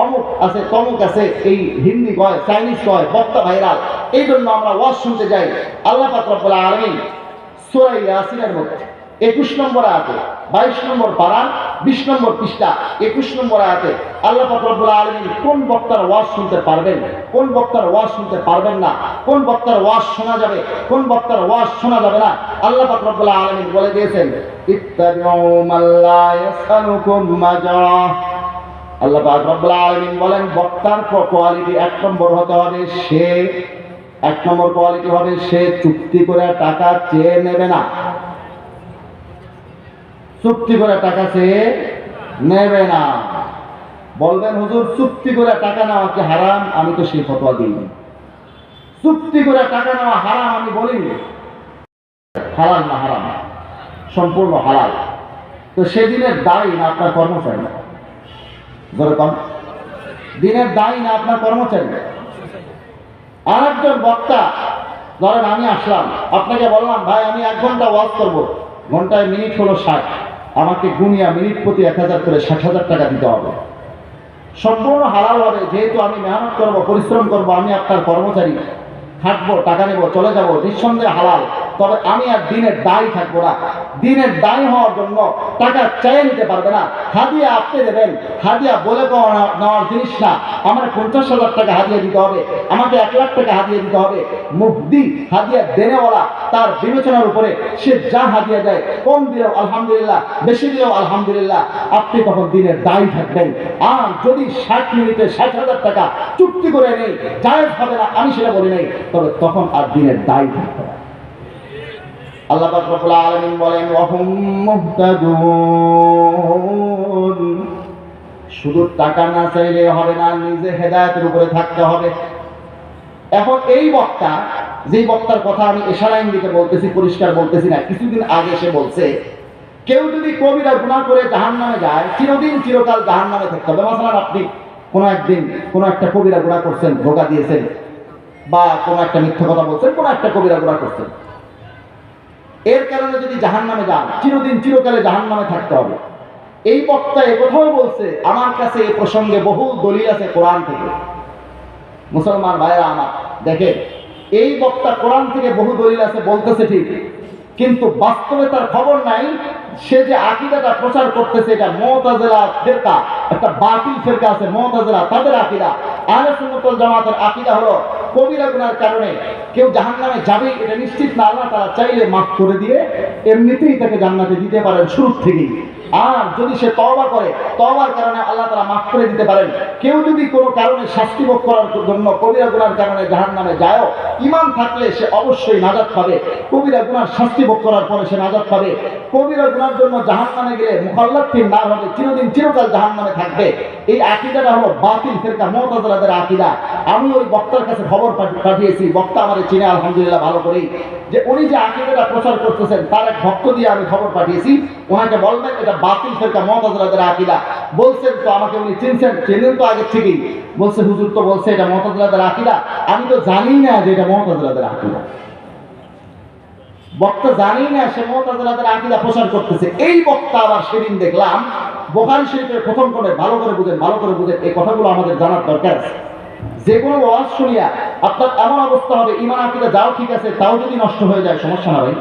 অমুক আছে তমুক আছে, এই হিন্দি কয়, চাইনিজ কয়, বক্তা ভাইরাল। এই জন্য আমরা ওয়াজ শুনতে যাই। আল্লাহ পাক রব্বুল আলামিন সূরা ইয়াসিনের মধ্যে 21 নম্বর আয়াতে, 22 নম্বর পারা, 20 নম্বর পৃষ্ঠা, 21 নম্বর আয়াতে আল্লাহ পাক রব্বুল আলামিন কোন বক্তার ওয়াজ শুনতে পারবেন, কোন বক্তার ওয়াজ শুনতে পারবেন না, কোন বক্তার ওয়াজ শোনা যাবে, কোন বক্তার ওয়াজ শোনা যাবে না, আল্লাহ পাক রব্বুল আলামিন বলে দিয়েছেন, ইত্তাবিউ মাল্লা ইয়াসআলুকুম মাজরা। আল্লাহ পাক রব্বুল আলামিন বলেন, বক্তার কোয়ালিটি 1 নম্বর হতে হবে, সে 1 নম্বর কোয়ালিটি হবে সে চুক্তি করে টাকা চেয়ে নেবে না। চুক্তি করে টাকা চেয়ে নেবে না। বলবেন হুজুর চুক্তি করে টাকা নেওয়া কি হারাম? আমি তো সেই ফতোয়া দিইনি। চুক্তি করে টাকা নেওয়া হারাম আমি বলিনি। হালাল না হারাম? সম্পূর্ণ হালাল। তো সেদিনের দায়ী না আপনার কর্মচারী? যেরকম দিনের দায়ী না আপনার কর্মচারী? আরেকজন বক্তা, ধরেন আমি আসলাম, আপনাকে বললাম ভাই আমি 1 ঘন্টা ওয়াজ করবো, ঘন্টায় মিনিট হলো 60, আমাকে গুনিয়া মিনিট প্রতি 1000 করে 60,000 টাকা দিতে হবে। সম্পূর্ণ হালাল হবে, যেহেতু আমি মেহনত করবো, পরিশ্রম করবো, আমি আপনার কর্মচারী, থাকবো, টাকা নেবো, চলে যাবো, নিঃসন্দেহে হালাল। তবে আমি আর দিনের দায়ী থাকবো না। দিনের দায়ী হওয়ার জন্য টাকা চাইয়ে নিতে পারবে না। হাদিয়া আপনি দেবেন, হাদিয়া বলে নেওয়ার জিনিস না। আমার 50,000 টাকা হাদিয়া দিতে হবে, আমাকে 1 লাখ টাকা হাদিয়া দিতে হবে। মুফতি হাদিয়া দেনেওয়ালা, তার বিবেচনার উপরে সে যা হাদিয়া দেয়, কম দিলেও আলহামদুলিল্লাহ, বেশি দিলেও আলহামদুলিল্লাহ, আপনি তখন দিনের দায়ী থাকবেন। আর যদি 60 মিনিটে 60,000 টাকা চুক্তি করে নেই, জায়েজ হবে না, আমি সেটা বলি নাই, তবে তখন আর দিনের দায়ী থাকবে না। আল্লাহ পাক রব্বুল আলামিন বলেন, ওয়াহুম মুহতাদুন। শুধু টাকা না চাইলে হবে না, নিজে হেদায়েতের উপরে থাকতে হবে। এখন এই বক্তা, যেই বক্তার কথা আমি ইশারা ইঙ্গিতে বলতেছি, পরিষ্কার বলতেছি না, কিছুদিন আগে সে বলছে কেউ যদি কবিরা গুনাহ করে জাহান্নামে যায়, চিরদিন চিরকাল জাহান্নামে থাকতে হবে। মাসালান আপনি কোনো একদিন কোনো একটা কবিরা গুনাহ করছেন, ধোঁকা দিয়েছেন, বা কোনো একটা মিথ্যা কথা বলছেন, কোনো একটা কবিরা গুনাহ করছেন, এর কারণে যদি জাহান্নামে যান, চিরদিন চিরকালে জাহান্নামে থাকতে হবে। এই বক্তা একথাও বলছে, আমার কাছে এই প্রসঙ্গে বহু দলিল আছে কোরআন থেকে। মুসলমান ভাইরা আমার, দেখেন এই বক্তা কোরআন থেকে বহু দলিল আছে বলতেছে ঠিক, কিন্তু বাস্তবে তার খবর নাই। সে যে আকীদাটা প্রচার করতেছে, এটা মুতাজিলা ফিরকা, একটা বাতিল ফিরকা আছে মুতাজিলা, তাদের আকীদা। আহলে সুন্নাত ওয়াল জামাতের আকীদা হলো কবিরা গুনার কারণে কেউ জাহান্নামে যাবে এটা নিশ্চিত না, আল্লাহ তাআলা চাইলে মাফ করে দিয়ে এমনিতেই তাকে জান্নাতে দিতে পারেন শুরু থেকেই। আর যদি সে তওবা করে, তওবার কারণে আল্লাহ তাআলা মাফ করে দিতে পারেন। কেউ যদি কোনো কারণে শাস্তি ভোগ করার জন্য কবিরা গুনার কারণে জাহান্নামে যায়, ঈমান থাকলে সে অবশ্যই নাজাত পাবে। কবিরা গুনার শাস্তি ভোগ করার পরে সে নাজাত পাবে। কবিরা গুনার জন্য জাহান্নামে গেলে মুখাল্লাদ ফির নার হবে, চিরদিন চিরকাল জাহান্নামে থাকবে। এই আকীদাটা হলো বাতিল ফিরকা মুতাজিলাদের আকীদা। আমি ওই বক্তার কাছে খবর পাঠিয়েছি, বক্তা আমাদের চিনে আলহামদুলিল্লাহ ভালো করেই, যে উনি যে আকীদাটা প্রচার করতেছেন তার এক ভক্ত দিয়ে আমি খবর পাঠিয়েছি, ওনাকে বলবেন এটা বাতিল ফিরকা মুতাজিলাদের আকীদা। বলছেন তো আমাকে উনি চেনেন তো আগে থেকেই। বলছে হুজুর তো বলছে এটা মুতাজিলাদের আকীদা, আমি তো জানি না যে এটা মুতাজিলাদের আকীদা। বক্তা জানি না সে মুতাজিলাদের আকীদা প্রচার করতেছে। এই বক্তা আবার সেদিন দেখলাম বুখারী শরীফের প্রথম খণ্ডে, ভালো করে বুঝেন, ভালো করে বুঝেন, এই কথাগুলো আমাদের জানার দরকার আছে। যে কোনো ওয়াজ শুনিয়া আপনার এমন অবস্থা হবে, ঈমান আকীদা যাও ঠিক আছে, তাও যদি নষ্ট হয়ে যায় সমস্যা না ভাই।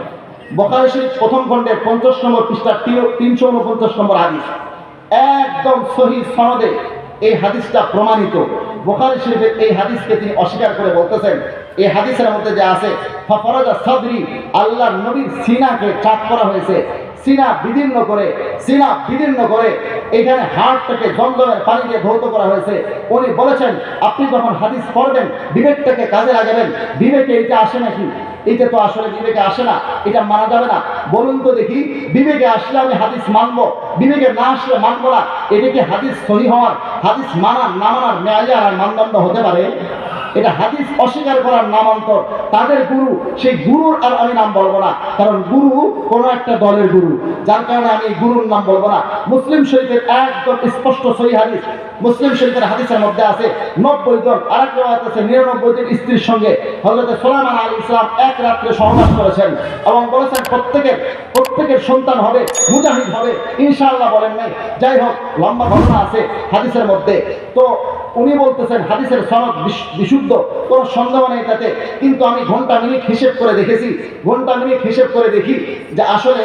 বুখারী শরীফ প্রথম খণ্ডের 50 নম্বর পৃষ্ঠা 349 নম্বর হাদিস, একদম সহিহ সনদে এই হাদিসটা প্রমাণিত। বুখারী শরীফের এই হাদিসকে তিনি অস্বীকার করে বলতেছেন, এই হাদিসের মধ্যে যে আছে ফাফরাজা সাদরি, আল্লাহর নবীর সিনাকে চাপ করা হয়েছে, সিনা বিদীর্ণ করে এখানে হাড়টাকে জমজমের পানি দিয়ে ধৌত করা হয়েছে। উনি বলেছেন আপনি যখন হাদিস পড়বেন বিবেকটাকে কাজে লাগাবেন, বিবেকে এটা আসে নাকি? এটা তো আসলে বিবেকে আসে না, এটা মানা যাবে না। বলুন তো দেখি, বিবেকে আসলে আমি হাদিস মানবো, বিবেকে না আসলে মানবো না, এটা কি হাদিস সহি হওয়ার, হাদিস মানার না মানার মেয়াজার আর মানদণ্ড হতে পারে? এটা হাদিস অস্বীকার করার নামান্তর। তাদের গুরু, সেই গুরুর আর আমি নাম বলবো না, কারণ গুরু কোনো একটা দলের গুরু, যার কারণে আমি এই গুরুর নাম বলবো না। মুসলিম শরীফের একদম স্পষ্ট সহিহ হাদিস, মুসলিম শরীফের হাদিসের মধ্যে আছে 90 জন, আরেক রিওয়ায়াত আছে 99 জন স্ত্রীর সঙ্গে হযরত সুলাইমান আলাইহিস সালাম এক রাত্রে সহবাস করেছেন এবং বলেছেন প্রত্যেকের সন্তান হবে, মুজাহিদ হবে ইনশাআল্লাহ, বলেন নাই। যাই হোক, লম্বা ঘটনা আছে হাদিসের মধ্যে। তো উনি বলতেছেন হাদিসের সনদ বিশুদ্ধ, কোনো সন্দেহ নেই তাতে। কিন্তু আমি ঘন্টা মিনিট হিসেব করে দেখেছি, ঘন্টা মিনিট হিসেব করে দেখি যে আসলে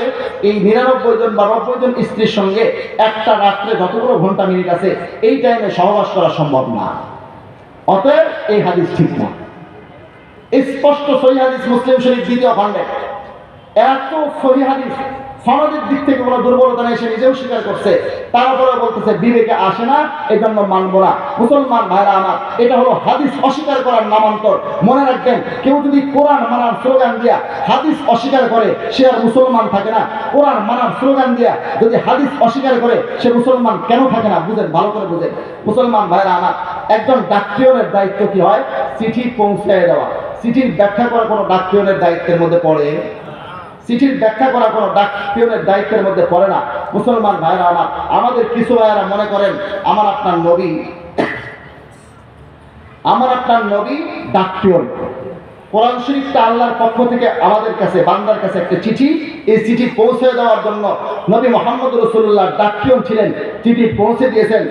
এই 99 জন বা 90 জন স্ত্রীর সঙ্গে একটা রাত্রে যতগুলো ঘন্টা মিনিট আছে, এই টাইমে সহবাস করা সম্ভব না। অতএব এই হাদিস ঠিক না। স্পষ্ট সহিহ হাদিস মুসলিম শরীফ 2য় খণ্ডে, এত সহিহ হাদিস, সনদের দিক থেকে কোনো দুর্বলতা নেই, সে নিজেও স্বীকার করছে। তারপরে বলতেছে বিবেকে আসে না, এই জন্য মানবো না। মুসলমান ভাইরা আমার, এটা হলো হাদিস অস্বীকার করার নামান্তর। মনে রাখবেন, কেউ যদি কোরআন মানার স্লোগান দিয়া হাদিস অস্বীকার করে, সে আর মুসলমান থাকে না। কোরআন মানার স্লোগান দিয়া যদি হাদিস অস্বীকার করে, সে মুসলমান কেন থাকে না? বুঝেন, ভালো করে বুঝেন মুসলমান ভাইরা আমার। একজন ডাকপিয়নের দায়িত্ব কি হয়? চিঠি পৌঁছায় দেওয়া। চিঠির ব্যাখ্যা করা কোনো ডাকপিয়নের দায়িত্বের মধ্যে পড়ে? চিঠির ব্যাখ্যা করা কোনো ডাকপিয়নের দায়িত্বের মধ্যে পড়ে না। মুসলমান ভাইরা আমার, আমাদের কিছু ভাইয়েরা মনে করেন আমার আপনার নবী ডাকপিয়ন। কোরআন শরীফটা আল্লাহর পক্ষ থেকে আমাদের কাছে, বান্দার কাছে একটা চিঠি, এই চিঠি পৌঁছে দেওয়ার জন্য নবী মুহাম্মদ রাসূলুল্লাহ ডাকপিয়ন ছিলেন, চিঠি পৌঁছে দিয়েছেন।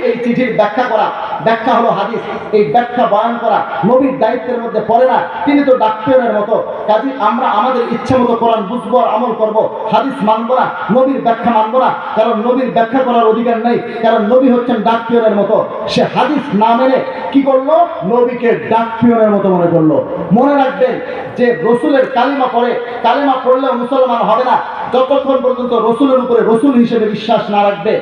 এই চিঠির ব্যাখ্যা হলো হাদিস। এই ব্যাখ্যা বয়ান করা নবীর দায়িত্বের মধ্যে পড়ে না। তিনি তো ডাকপিয়নের মতো। কাজে আমরা আমাদের ইচ্ছা মতো কোরআন বুঝবো আর আমল করবো, হাদিস মানবো না, নবীর ব্যাখ্যা মানবো না। কারণ নবীর ব্যাখ্যা করার অধিকার নেই, কারণ নবী হচ্ছেন ডাকপিয়নের মতো। সে হাদিস না মেনে কি করলো? নবীকে ডাকপিয়নের মতো মনে করলো। মনে রাখবেন যে রসুলের কালিমা পড়লেও মুসলমান হবে না যতক্ষণ পর্যন্ত রসুলের উপরে রসুল হিসেবে বিশ্বাস না রাখবে।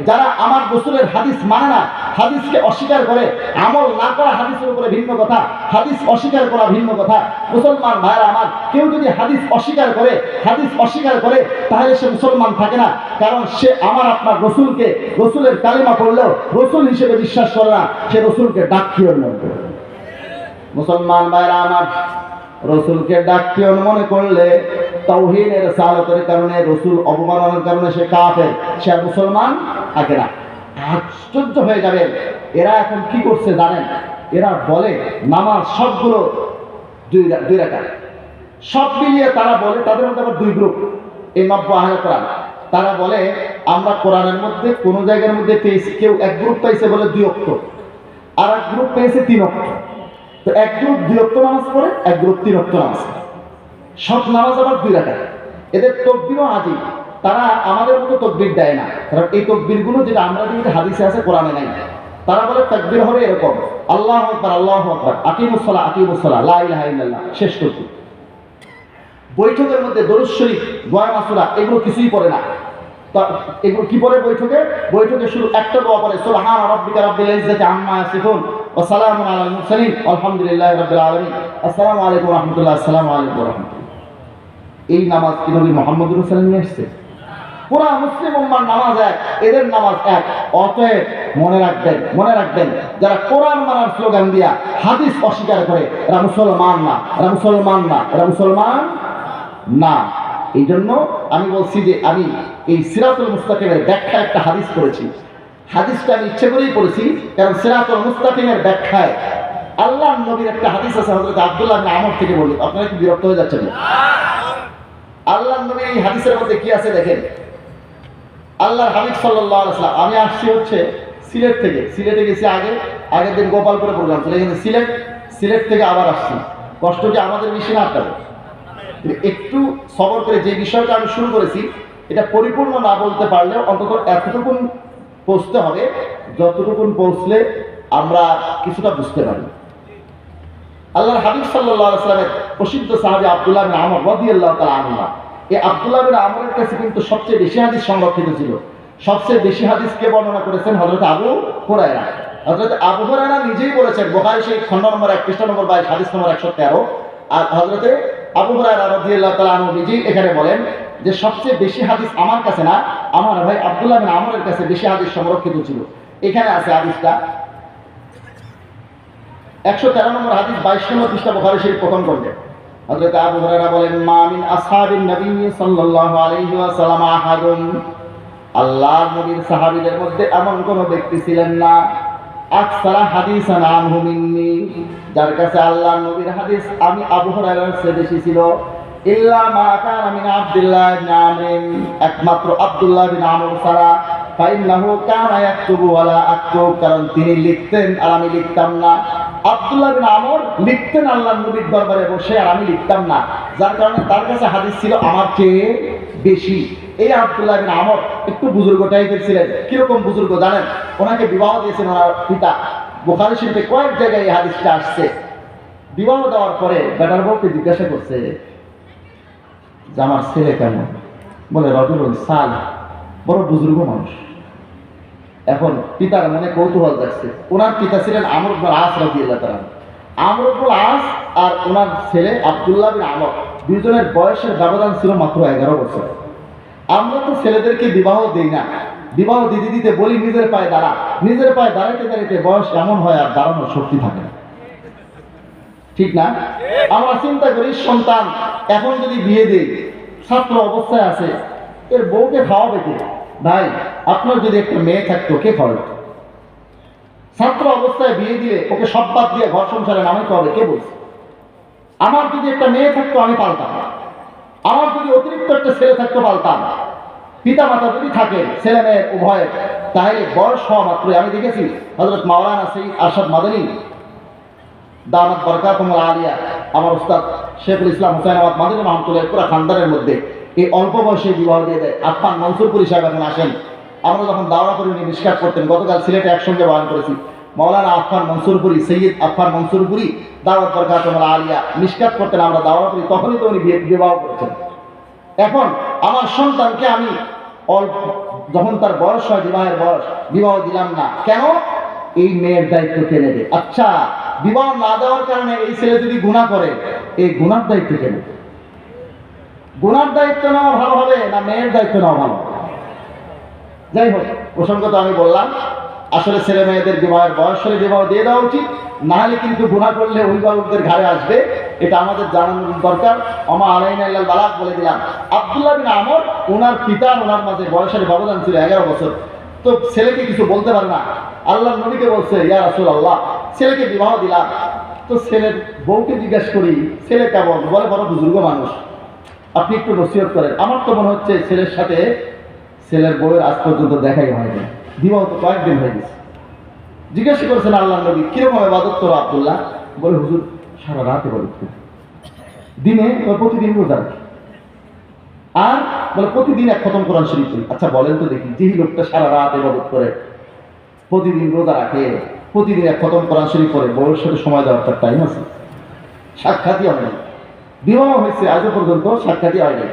যারা আমার রসুলের হাদিস মানে না, হাদিসকে অস্বীকার করে, আমল না করা হাদিসের উপরে ভিন্ন কথা, হাদিস অস্বীকার করা ভিন্ন কথা। মুসলমান ভাইরা আমার, কেউ যদি হাদিস অস্বীকার করে তাহলে সে মুসলমান থাকে না, কারণ সে আমার আপনার রসুলকে, রসুলের কালিমা পড়লেও রসুল হিসেবে বিশ্বাস করে না, সে রসুলকে ডাকপিয়ন মনে করে। মুসলমান ভাইরা আমার, রসুলকে ডাকপিয়ন মনে করলে তাওহীদের সালাতের কারণে, রসুল অবমাননার কারণে সে কাফের, সে আর মুসলমান থাকে না। আশ্চর্য হয়ে যাবেন, এরা এখন কি করছে জানেন? এরা বলে নামাজ সবগুলো দুই রাকাত, সব মিলিয়ে তারা বলে, তাদের মধ্যে আবার 2 গ্রুপ, এই 90 আহলে কোরআন। তারা বলে আমরা কোরআনের মধ্যে কোন জায়গার মধ্যে পেয়েছি, কেউ এক গ্রুপ পাইছে বলে 2 ওয়াক্ত, আর এক গ্রুপ পেয়েছে 3 ওয়াক্ত। তো এক গ্রুপ 2 ওয়াক্ত নামাজ পড়ে, এক গ্রুপ 3 ওয়াক্ত নামাজ পড়ে। সব নামাজ আবার 2 রাকাত। এদের তাকবীরও আজীব, তারা আমাদের মতো তাকবীর দেয় না। কারণ এই তাকবীরগুলো যেটা আমরা দেখি হাদিসে আছে, কোরআনে নাই। তারা বলে তাকবীর হবে এরকম, আল্লাহু আকবার, আল্লাহু আকবার, আকিমুস সালাহ, লা ইলাহা ইল্লাল্লাহ, শেষ করতে। বৈঠকের মধ্যে দরুদ শরীফ, দোয়া মাসুরা এগুলো কিছুই পড়ে না। এগুলো কি পড়ে বৈঠকে শুধু একটা দোয়া পড়ে, সুবহানা রাব্বিকা রাব্বিল ইজ্জাতি আম্মা ইয়াসিফুন ওয়া সালামুন আলাল মুরসালিন আলহামদুলিল্লাহি রাব্বিল আলামিন, আসসালামু আলাইকুম ওয়া রাহমাতুল্লাহ, আসসালামু আলাইকুম ওয়া রাহমাতুল্লাহ। এই নামাজ কি নবী মুহাম্মদ রাসূলুল্লাহ সাল্লাল্লাহু আলাইহি ওয়াসাল্লাম নিয়ে আসছে? পুরা মুসলিম উম্মার নামাজ এক, এদের নামাজ এক। অতএব মনে রাখবেন যারা কোরআন মানার স্লোগান দিয়া হাদিস অস্বীকার করে, এরা মুসলমান না। এই জন্য আমি বলছি যে আমি এই সিরাতুল মুস্তাকিমের ব্যাখ্যা একটা হাদিস করেছি। হাদিসটা আমি ইচ্ছে করেই পড়েছি, কারণ সিরাতুল মুস্তাকিমের ব্যাখ্যায় আল্লাহর নবীর একটা হাদিস আছে, হযরত আব্দুল্লাহ ইবনে আমর থেকে বলি। আপনারা কি বিরক্ত হয়ে যাচ্ছেন? আল্লাহর নবীর এই হাদিসের মধ্যে কি আছে দেখেন। আল্লাহর হাবিব সাল্লাল্লাহু আলাইহি ওয়াসাল্লাম, আমি আসছি হচ্ছে সিলেটে গেছি আগের দিন গোপালপুরে প্রোগ্রাম ছিল, এখানে সিলেট থেকে আবার আসছি। কষ্ট কি আমাদের বেশি না আপনাদের? একটু সবর করে যে বিষয়টা আমি শুরু করেছি, এটা পরিপূর্ণ না বলতে পারলেও অন্তত এতটুকুন পৌঁছতে হবে, যতটুকুন পৌঁছলে আমরা কিছুটা বুঝতে পারি। আল্লাহর হাবিব সাল্লাল্লাহু আলাইহি ওয়াসাল্লামের প্রসিদ্ধ সাহাবী আব্দুল্লাহ বিন আমর রাদিয়াল্লাহু তাআলা আনহু, এই আব্দুল্লাহ বিন আমরের কাছে কিন্তু সবচেয়ে বেশি হাদিস সংরক্ষিত ছিল। সবচেয়ে বেশি হাদিস কে বর্ণনা করেছেন? হযরত আবু হুরায়রা। হযরত আবু হুরায়রা নিজেই বলেছেন, বুখারী শরীফ খণ্ড নম্বর 1 পৃষ্ঠা নম্বর 22 হাদিস নম্বর 113, আর হযরত আবু হুরায়রা রাদিয়াল্লাহু তাআলা আনহু নিজেই এখানে বলেন যে সবচেয়ে বেশি হাদিস আমার কাছে না, আমার ভাই আব্দুল্লাহ বিন আমরের কাছে বেশি হাদিস সংরক্ষিত ছিল। এখানে আছে হাদিসটা 113 নম্বর হাদিস, 22 নম্বর পৃষ্ঠা বুখারী শরীফ প্রথম খণ্ডে। হযরত আবু হুরায়রা বলেন, মা মিন আসহাবিন নবী সাল্লাল্লাহু আলাইহি ওয়াসাল্লাম আহাদুন, আল্লাহর নবীর সাহাবীদের মধ্যে এমন কোন ব্যক্তি ছিলেন না আকসারা হাদিসান আনহু মিন্নি, যার কাছে আল্লাহর নবীর হাদিস আমি আবু হুরায়রার চেয়ে বেশি ছিল, ইল্লা মা কানা মিন আব্দুল্লাহ ইবনে আমর, একমাত্র আব্দুল্লাহ বিন আমর ছাড়া, ফাইন্নাহু কানা ইয়াকতুবু ওয়ালা আকতুব, কারণ তিনি লিখতেন আর আমি লিখতাম না। আব্দুল্লাহ বিন আমর লিখতেন আল্লাহর নবীর দরবারে বসে, আর আমি লিখতাম না, যার কারণে তার কাছে হাদিস ছিল আমার চেয়ে বেশি। এই আব্দুল্লাহ বিন আমর একটু বুজুর্গ টাইপের ছিলেন। কিরকম বুজুর্গ জানেন? ওনাকে বিবাহ দিয়েছেন ওনার পিতা। বুখারী শরীফে কয়েক জায়গায় এই হাদিসটা আসছে। বিবাহ দেওয়ার পরে বেটার বউকে জিজ্ঞাসা করছে যে আমার ছেলে কেমন? বলে রজুলুন সালিহ, বড় বুজুর্গ মানুষ। এখন পিতার মনে কৌতূহল যাচ্ছে। ওনার পিতা ছিলেন আমর ইবনে আস রাদিয়াল্লাহু তাআলা। আমর ইবনে আস আর ওনার ছেলে আব্দুল্লাহ বিন আমর, দুইজনের বয়সের ব্যবধান ছিল মাত্র 11 বছর। আমরা তো ছেলেদেরকে বিবাহ দেই না, বিবাহ দিতে দিতে বলি নিজের পায়ে দাঁড়া, নিজের পায়ে দাঁড়াইতে দাঁড়াইতে বয়স এমন হয় আর দাঁড়ানোর শক্তি থাকে না, ঠিক না? আমরা চিন্তা করি সন্তান এখন যদি বিয়ে দেই, ছাত্র অবস্থায় আছে, এর বউকে খাওয়াবে কে? ভাই আপনার যদি একটা মেয়ে থাকতো কে খাওয়াবে? ছাত্র অবস্থায় বিয়ে দিয়ে ওকে সব বাদ দিয়ে ঘর সংসারে নামাইতে হবে, কে বলছে? আমার যদি একটা মেয়ে থাকতো আমি পালতাম, আমার যদি অতিরিক্ত একটা ছেলে থাকতো পালতাম। পিতা মাতা যদি থাকে ছেলে মেয়ে উভয়, তাহলে বয়স হওয়া মাত্রই, আমি দেখেছি হযরত মাওলানা সৈয়দ আরশাদ মাদানী দামাত বরকাতুহুল আলিয়া, আমার উস্তাদ শেখুল ইসলাম হুসাইন আহমদ মাদানী রহমাতুল্লাহ পুরো খানদানের মধ্যে এই অল্প বয়সে বিবাহ দিয়ে দেয়। আফফান মনসুরপুরি সাহেব এখন আসেন, আমরা যখন দাওরা করে উনি মিশকাত করতেন, গতকাল সিলেটে একসঙ্গে বয়ান করেছি। মাওলানা আফফান মনসুরপুরি, সৈয়দ আফফান মনসুরপুরি দাওয়াত বরকাতুহুল আলিয়া মিশকাত করতেন, আমরা দাওরা করি, তখনই তো উনি বিবাহ করেছেন। এখন আমার সন্তানকে আমি অল্প যখন তার বয়স হয়, বিবাহের বয়স, বিবাহ দিলাম না কেন? এই মেয়ের দায়িত্ব কে নেবে? আচ্ছা, বিবাহ না দেওয়ার কারণে এই ছেলে যদি গুনাহ করে, এই গুনার দায়িত্ব কে নেবে? গুনার দায়িত্ব নেওয়া ভালো হবে না মেয়ের দায়িত্ব নেওয়া ভালো? যাই হোক, প্রসঙ্গ তো আমি বললাম, আসলে ছেলে মেয়েদের বিবাহের বয়স হলে বিবাহ দিয়ে দেওয়া উচিত, না হলে কিন্তু গুনাহ করলে অভিভাবকদের ঘাড়ে আসবে, এটা আমাদের জানানোর দরকার। আমা আলাইনা ইল্লাল বালাগ বলে দিলাম। আব্দুল্লাহ বিন আমর, ওনার পিতা ওনার মাঝে বয়সের ব্যবধান ছিল 11 বছর, তো ছেলেকে কিছু বলতে পারে না। আল্লাহর নবীকে বলছে, ইয়া রাসূলুল্লাহ, ছেলেকে বিবাহ দিলাম, তো ছেলের বউকে জিজ্ঞাসা করি ছেলে কেমন? বলে বড় বুজুর্গ মানুষ, আপনি একটু নসিহত করেন। আমার তো মনে হচ্ছে ছেলের সাথে ছেলের বউয়ের আজ পর্যন্ত দেখাই হয়নি, বিবাহ তো কয়েকদিন হয়ে গেছে। জিজ্ঞাসা করেছেন আল্লাহর নবী, কিরকম ইবাদত করো আব্দুল্লাহ? বলে হুজুর সারা রাত ইবাদত করি, দিনে প্রতিদিন রোজা রাখি, আর বলে প্রতিদিন এক খতম কোরআন শরীফ পড়ি। আচ্ছা বলেন তো দেখি, যেই লোকটা সারা রাত ইবাদত করে, প্রতিদিন রোজা রাখে, প্রতিদিন এক খতম কোরআন শরীফ পড়ে, বউয়ের সাথে সময় দেওয়ার তার টাইম আছে? সাক্ষাৎই হয় না, বিবাহ হয়েছে আজও পর্যন্ত সাক্ষাৎই হয় না।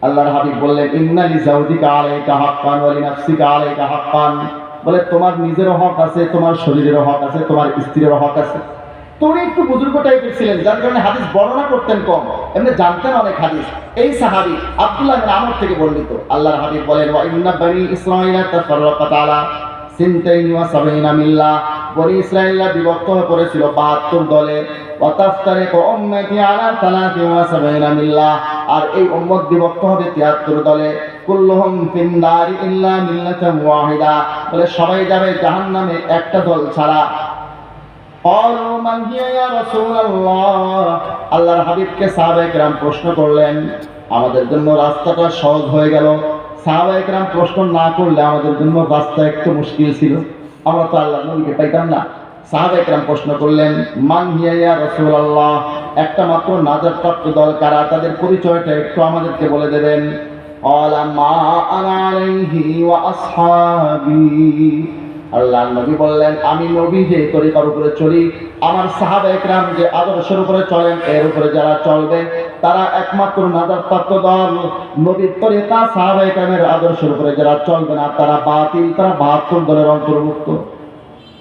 আল্লাহর হাবিব বললেন, ইন্না লিজাওজিকা আলাইকা হাক্কান ওয়া লিনাফসিকা আলাইকা হাক্কান, বলে তোমার নিজেরও হক আছে, তোমার শরীরেরও হক আছে, তোমার স্ত্রীরও হক আছে। তো উনি একটু বুজুর্গ টাইপের ছিলেন, যার কারণে হাদিস বর্ণনা করতেন কম, এমনি জানতেন অনেক হাদিস। এই সাহাবী আব্দুল্লাহ বিন আমর থেকে বর্ণিত। আল্লাহর হাবিব বলেন, ওয়া ইন্না বানি ইসরাঈলা তাফাররাকাত আলা সিনতাইনি ওয়া সাবঈনা মিল্লাহ, বনি ইসরাঈলরা বিভক্ত হয়ে পড়েছিল 72 দলে। ওয়া তাফতারিকু উম্মতি আলা 73 মিল্লাহ, আর এই উম্মত বিভক্ত হবে 73 দলে। কুল্লুহুম ফিন নারি ইল্লা মিল্লাতান ওয়াহিদা, বলে সবাই যাবে জাহান্নামে একটা দল ছাড়া। ক্বালু মান হিয়া ইয়া রাসূলুল্লাহ, আল্লাহর হাবিবকে সাহাবায়ে কেরাম প্রশ্ন করলেন, আমাদের জন্য রাস্তাটা সহজ হয়ে গেল। সাহাবায়ে কেরাম প্রশ্ন না করলে আমাদের জন্য রাস্তা একটু মুশকিল ছিল, আমরা তো আল্লাহর নবীকে পাইতাম না। সাহাবায়ে কেরাম প্রশ্ন করলেন, মান হিয়া ইয়া রাসূলুল্লাহ, একটা মাত্র নাজাতপ্রাপ্ত দল কারা? তাদের পরিচয়টা একটু আমাদেরকে বলে দেবেন। ক্বালা মা আনা আলাইহি ওয়া আসহাবী, আল্লাহর নবী বললেন, আমি নবী যে তরিকার উপরে চলি, আমার সাহাবায়ে কেরাম যে আদর্শের উপরে চলেন, এর উপরে যারা চলবে তারা একমাত্র নাজাতপ্রাপ্ত দল। নবীর তরিকা সাহাবায়ে কেরামের আদর্শের উপরে যারা চলবে না তারা বাতিল, তারা 72 দলের অন্তর্ভুক্ত।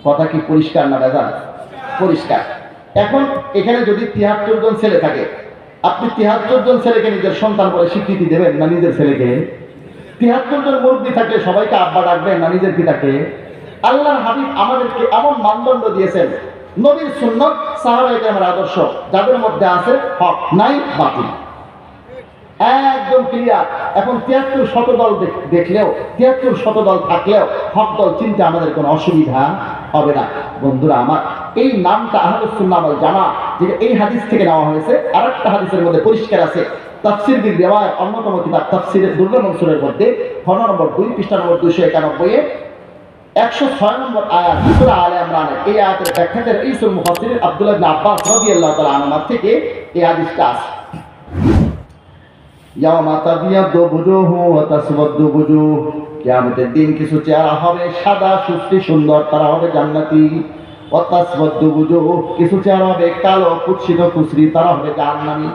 কথা কি পরিষ্কার না ভেজাল? পরিষ্কার। এখন এখানে যদি 73 জন ছেলে থাকে, আপনি ৭৩ জন ছেলেকে নিজের সন্তান বলে স্বীকৃতি দেবেন না নিজের ছেলেকে? ৭৩ জন মুরব্বী থাকলে সবাইকে আব্বা ডাকবেন না নিজের পিতাকে? আল্লাহর হাবিব আমাদেরকে এমন মানদণ্ড দিয়েছেন, নবীর সুন্নাত, সাহাবায়ে কেরামের আদর্শ, যাদের মধ্যে আছে হক নাই বাতিল, একদম ক্লিয়ার। এখন ৭৩ শতদল দেখলেও, ৭৩ শতদল থাকলেও হক দল চিনতে আমাদের কোনো অসুবিধা হবে না। বন্ধুরা আমার, এই নামটা আহলুস সুন্নাহ ওয়াল জামাআহ, যেটা এই হাদিস থেকে নেওয়া হয়েছে, আরেকটা হাদিসের মধ্যে পরিষ্কার আছে। তাফসীর বিল রিওয়ায়াত অন্যতম কিতাব তাফসীরে দুররুল মানসুরের মধ্যে খ নম্বর ২ পৃষ্ঠা নম্বর ২৯১ এ ১০৬ নম্বর আয়াত সূরা আলে ইমরানের এই আয়াতের ব্যাখ্যাতে রাইসুল মুফাসসিরিন আব্দুল্লাহ ইবনে আব্বাস রাদিয়াল্লাহু তাআলা আনহু থেকে এই হাদিসটা আছে। ইয়াওমা তাবিয়াদু বুজুহু ওয়া তাসওয়াদু বুজুহ, কিয়ামতের দিন কিছু চেহারা হবে সাদা সুশ্রী সুন্দর, তারা হবে জান্নাতি। ওয়া তাসওয়াদু বুজুহ, কিছু চেহারা হবে কালো কুৎসিত কুচরি, তারা হবে জাহান্নামী।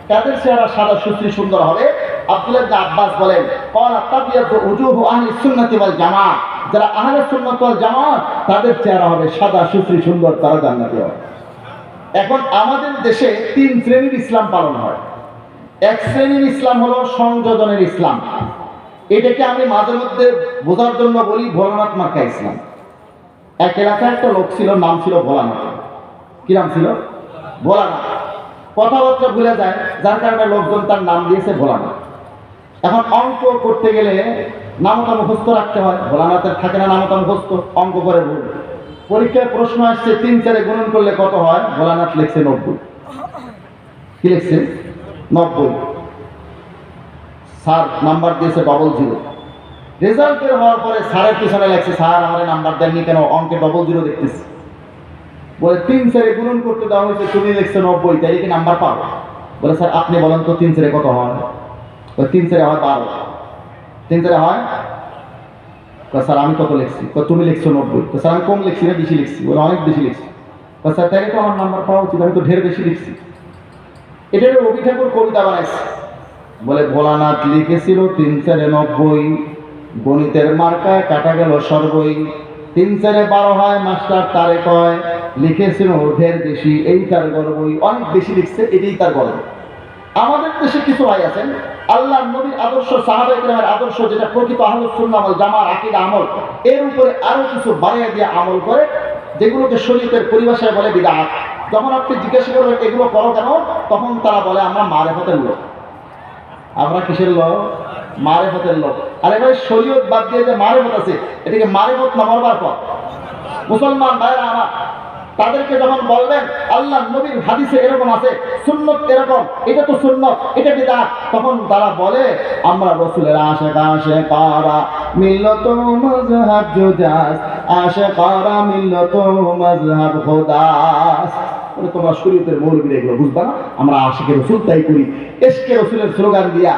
কাদের চেহারা সাদা সুশ্রী সুন্দর হবে? আব্দুল্লাহ ইবনে আব্বাস বলেন, ক্বালা তাবিয়াদু উজুহু আহলিস সুন্নাতি ওয়াল জামাআহ, যারা আহলে সুন্নাত ওয়াল জামাআত তাদের চেহারা হবে সাদা সুশ্রী সুন্দর, তারা জান্নাতি হবে। এখন আমাদের দেশে ৩ শ্রেণীর ইসলাম পালন হয়। এক শ্রেণীর ইসলাম হলো সংযোজনের ইসলাম। এটাকে আমি মাঝে মধ্যে বোঝার জন্য বলি ভোলানাথ মার্কা ইসলাম। এক এলাকায় একটা লোক ছিল, নাম ছিল ভোলানাথ। কি নাম ছিল? ভোলানাথ। কথাবার্তা ভুলে যায়, যার কারণে লোকজন তার নাম দিয়েছে ভোলানাথ। এখন অঙ্ক করতে গেলে নামতা মুখস্থ রাখতে হয়, ভোলানাথের থাকে না নামতা মুখস্থ, অঙ্ক করে ভুল। পরীক্ষায় প্রশ্ন আসছে ৩ 4 গুণন করলে কত হয়? ভোলানাথ লিখছে ৯০। কি লিখছে? ৯০। স্যার নাম্বার দিয়েছে 00। রেজাল্ট বের হওয়ার পরে স্যারের পিছনে লাগছে, স্যার আমার নাম্বার দেননি কেন, অঙ্কে 00 দেখতেছি। বলে ৩ 4 গুণন করতে দেওয়া হয়েছে, তুমি লিখছে ৯০, তাই কি নাম্বার পাবো? বলে স্যার আপনি বলেন তো ৩ 4 কত হয়? ৩ 4 হয় ১২। ৩ 4 হয়? স্যার আমি কত লিখছি? তুমি লিখছো ৯০। স্যার আমি কম লিখছি না বেশি লিখছি? বলে অনেক বেশি লিখছি। স্যার তাই তো আমার নাম্বার পাওয়া উচিত, আমি তো ঢের বেশি লিখছি। এটা রবি ঠাকুর কবিতা বানাইছে। বলে ভোলানাথ লিখেছিল ৩ 4 ৯০, গণিতের মার্কায় কাটা গেল সর্বই। ৩ 4 12 হয়, মাস্টার তারে কয়, লিখেছিল ঢের বেশি, এই তার গর্বই। অনেক বেশি লিখছে, এটাই তার গর্ব। আমাদের দেশে কিছু ভাই আছেন, আল্লাহর নবীর আদর্শ, সাহাবায়ে কেরামের আদর্শ, যেটা প্রকৃত আহলুস সুন্নাহ ওয়াল জামাআর আকীদা আমল, এর উপরে আরো কিছু বাড়িয়ে দিয়ে আমল করে, যেগুলোকে শরীয়তের পরিভাষায় বলে বিদআত। যখন আপনি জিজ্ঞাসা করবেন এগুলো করো কেন, তখন তারা বলে আমরা মারেফতের লোক। আমরা কিসের লোক? মারেফতের লোক। আরে ভাই, শরীয়ত বাদ দিয়ে যে মারেফত আছে, এটাকে মারেফত না মরবার পর। মুসলমান ভাইরা আমার, তাদেরকে যখন বলবেন আল্লাহ নবীর হাদিসে এরকম আছে, সুন্নত এরকম, এটা তো সুন্নত, এটা বিদআত, তখন তারা বলে আমরা রাসূলের আশিকারা মিল্লাত মাযহাব জুদাস, আশিকারা মিল্লাত মাযহাব খুদাস। বলে তোমরা শরীয়তের মৌলবীরা এগুলো বুঝবা না, আমরা আশিকে রাসূল তাই করি। ইশকে রাসূলের স্লোগান দিয়া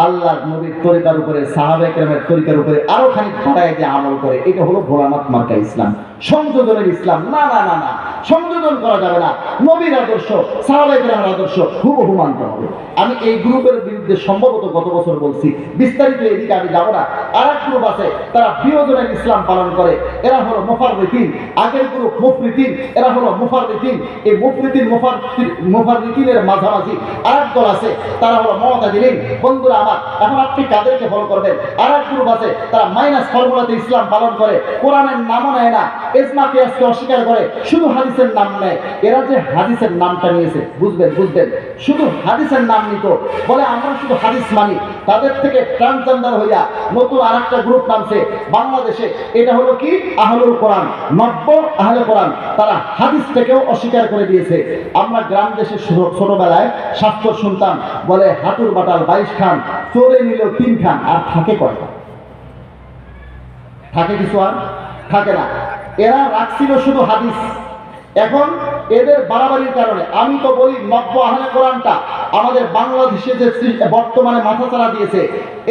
আল্লাহর নবীর তরিকার উপরে, সাহাবায়ে কেরামের তরিকার উপরে আরো খানিক বাড়ায় দিয়ে আমল করে। এটা হলো ভোলানাথ মার্কা ইসলাম, সংযোজনের ইসলাম। না না না না, সংযোজন করা যাবে না। নবীর আদর্শ, সাহাবায়ে কেরামের আদর্শ হুবহু মানতে হবে। আমি এই গ্রুপের বিরুদ্ধে সম্ভবত গত বছর বলছি, বিস্তারিত এদিকে আমি যাব না। আরেক গ্রুপ আছে, তারা বিয়োজনের ইসলাম পালন করে, এরা হলো মুফাররিতিন। আগের গ্রুপ মুফরিতিন, এরা হলো মুফাররিতিন। এই মুফাররিতিনের মাঝামাঝি আরেক দল আছে, তারা হলো মুতাদিলিন। বন্ধুরা আমার, এখন আপনি কাদেরকে ফলো করবেন? আরেক গ্রুপ আছে, তারা মাইনাস ফর্মুলাতে ইসলাম পালন করে, কোরআনের নামও নেয় না, ইজমা কিয়াসকে অস্বীকার করে, শুধু হাদিসের নাম নেয়। এরা যে হাদিসের নামটা নিয়েছে, বুঝবেন শুধু হাদিসের নাম নিত, বলে আমরা শুধু হাদিস মানি। তাদের থেকে ট্রান্সজেন্ডার হইয়া নতুন আরেকটা গ্রুপ নামছে বাংলাদেশে, এটা হলো কি আহলুল কোরআন, নব্য আহলে কোরআন। তারা হাদিসটাকেও অস্বীকার করে দিয়েছে। আমরা গ্রাম দেশে ছোটবেলায় শাস্ত্র শুনতাম, বলে হাঁটুর বাটাল 22 খান, চোরে নিল 3 খান, আর থাকে কয়টা? থাকে কিছু? আর থাকে না। এরা রাখছিল শুধু হাদিস। এখন এদের বাড়াবাড়ির কারণে আমি তো বলি নব্য আহলে কোরআনটা আমাদের বাংলাদেশে যে বর্তমানে মাথাচাড়া দিয়েছে,